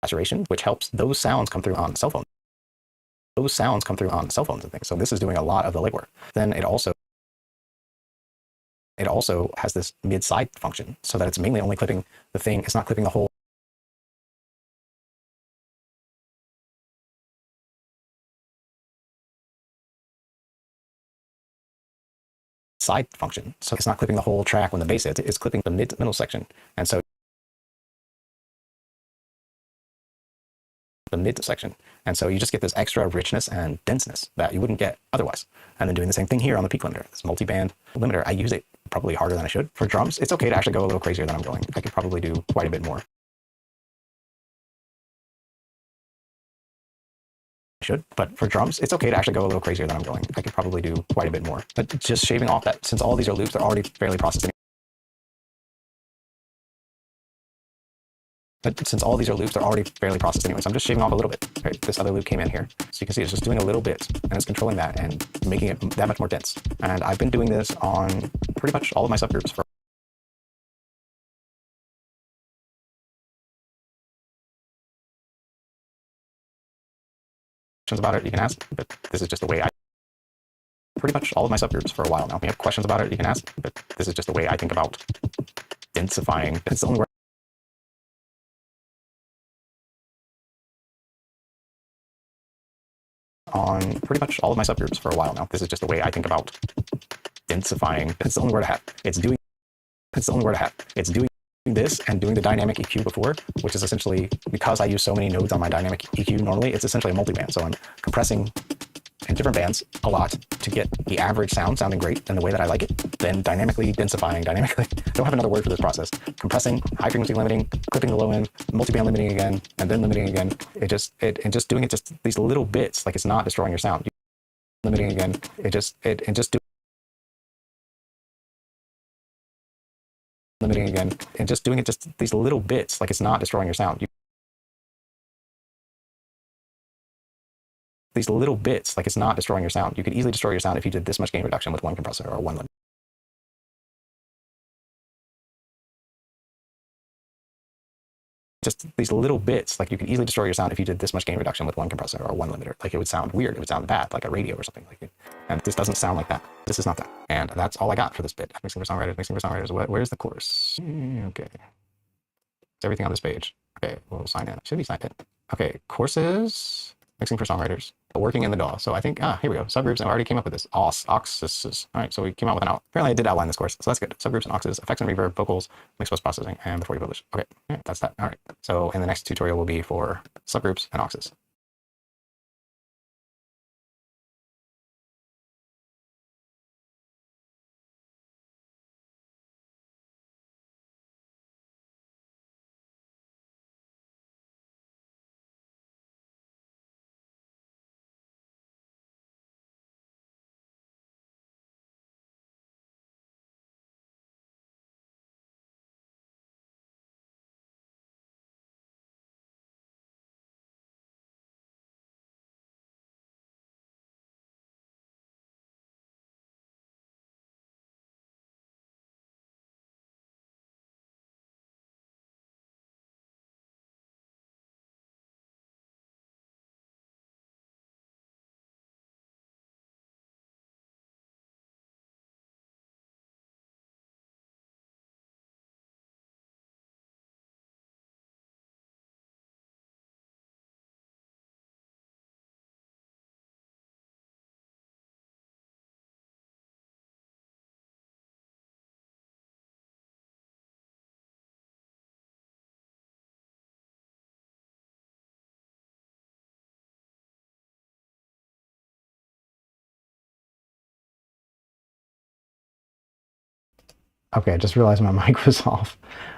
saturation, which helps those sounds come through on cell phones. Those sounds come through on cell phones and things. So this is doing a lot of the legwork. Then it also has this mid-side function so that it's mainly only clipping the thing. It's not clipping the whole side function. So it's not clipping the whole track when the bass hits. It's clipping the middle section. And so the mid section. And so you just get this extra richness and denseness that you wouldn't get otherwise. And then doing the same thing here on the peak limiter, this multi-band limiter. I use it probably harder than I should. For drums, it's okay to actually go a little crazier than I'm going. I could probably do quite a bit more. But for drums, it's okay to actually go a little crazier than I'm going. I could probably do quite a bit more. But just shaving off that, since all these are loops, they're already fairly processed. But since all these are loops, they're already fairly processed anyway. So I'm just shaving off a little bit. Right, this other loop came in here. So you can see it's just doing a little bit and it's controlling that and making it that much more dense. And I've been doing this on pretty much all of my subgroups for questions about it, you can ask, but this is just the way I pretty much all of my subgroups for a while now. If you have questions about it, you can ask, but this is just the way I think about densifying. It's the only word on pretty much all of my subgroups for a while now. This is just the way I think about densifying. It's the only word I have. It's the only word I have. It's doing this and doing the dynamic EQ before, which is essentially, because I use so many nodes on my dynamic EQ normally, it's essentially a multi-band. So I'm compressing in different bands a lot to get the average sound sounding great in the way that I like it, then dynamically densifying, I don't have another word for this process, compressing, high frequency limiting, clipping the low end, multi-band limiting again, and then limiting again. And just doing it just these little bits, like it's not destroying your sound. Limiting again, limiting again, and just doing it just these little bits, like it's not destroying your sound. These little bits, like it's not destroying your sound. You could easily destroy your sound if you did this much gain reduction with one compressor or one limiter. Just these little bits, like you could easily destroy your sound if you did this much gain reduction with one compressor or one limiter. Like it would sound weird, it would sound bad, like a radio or something like it. And this doesn't sound like that. This is not that. And that's all I got for this bit. Mixing for songwriters. Where's the chorus? Okay. It's everything on this page. Okay, we'll sign in. Should be signed in. Okay, courses, mixing for songwriters, working in the DAW. So I think, here we go. Subgroups, I already came up with this. Auxes. All right, so we came out with an out. Apparently I did outline this course, so that's good. Subgroups and auxes, effects and reverb, vocals, mix post processing, and before you publish. Okay, yeah, that's that. All right. So in the next tutorial will be for subgroups and auxes. Okay, I just realized my mic was off.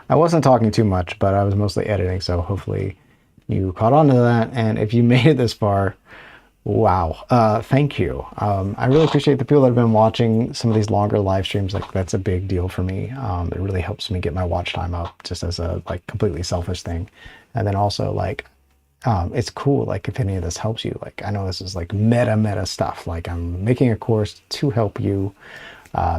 I wasn't talking too much, but I was mostly editing, so hopefully you caught on to that. And if you made it this far, wow, thank you. I really appreciate the people that have been watching some of these longer live streams. Like, that's a big deal for me. It really helps me get my watch time up, just as a like completely selfish thing. And then also, like, it's cool, like, if any of this helps you. Like, I know this is like meta stuff. Like, I'm making a course to help you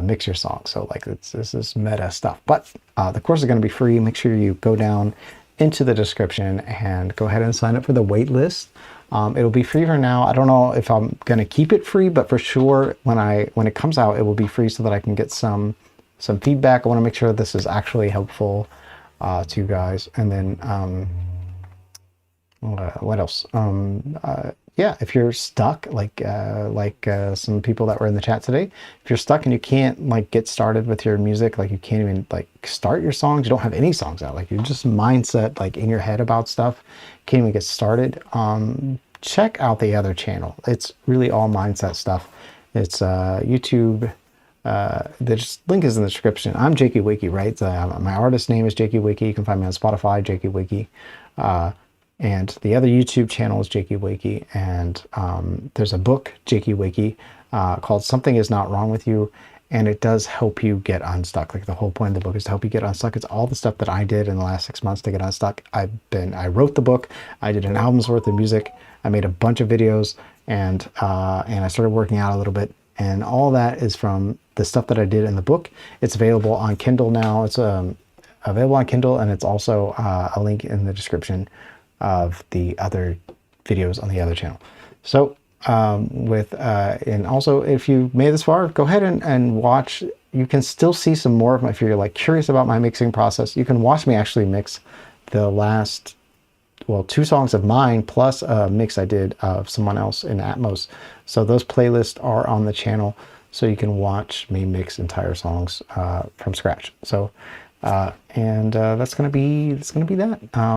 mix your song. So like, this is meta stuff. But the course is going to be free. Make sure you go down into the description and go ahead and sign up for the wait list. It'll be free for now. I don't know if I'm going to keep it free, but for sure when it comes out, it will be free so that I can get some feedback. I want to make sure this is actually helpful to you guys. And then what else? Yeah, if you're stuck, like some people that were in the chat today, if you're stuck and you can't like get started with your music, like you can't even like start your songs, you don't have any songs out, like you're just mindset like in your head about stuff, can't even get started, check out the other channel. It's really all mindset stuff. It's YouTube. The link is in the description. I'm Jakey Wakey, right? My artist name is Jakey Wakey. You can find me on Spotify, Jakey Wakey. And the other YouTube channel is Jakey Wakey. And there's a book, Jakey Wakey, called Something Is Not Wrong With You. And it does help you get unstuck. Like, the whole point of the book is to help you get unstuck. It's all the stuff that I did in the last 6 months to get unstuck. I wrote the book. I did an album's worth of music. I made a bunch of videos, and I started working out a little bit. And all that is from the stuff that I did in the book. It's available on Kindle now. It's available on Kindle, and it's also a link in the description of the other videos on the other channel. So and also, if you made this far, go ahead and watch. You can still see some more of my, if you're like curious about my mixing process, you can watch me actually mix the last, well, 2 songs of mine plus a mix I did of someone else in Atmos. So those playlists are on the channel, so you can watch me mix entire songs from scratch. So that's gonna be that.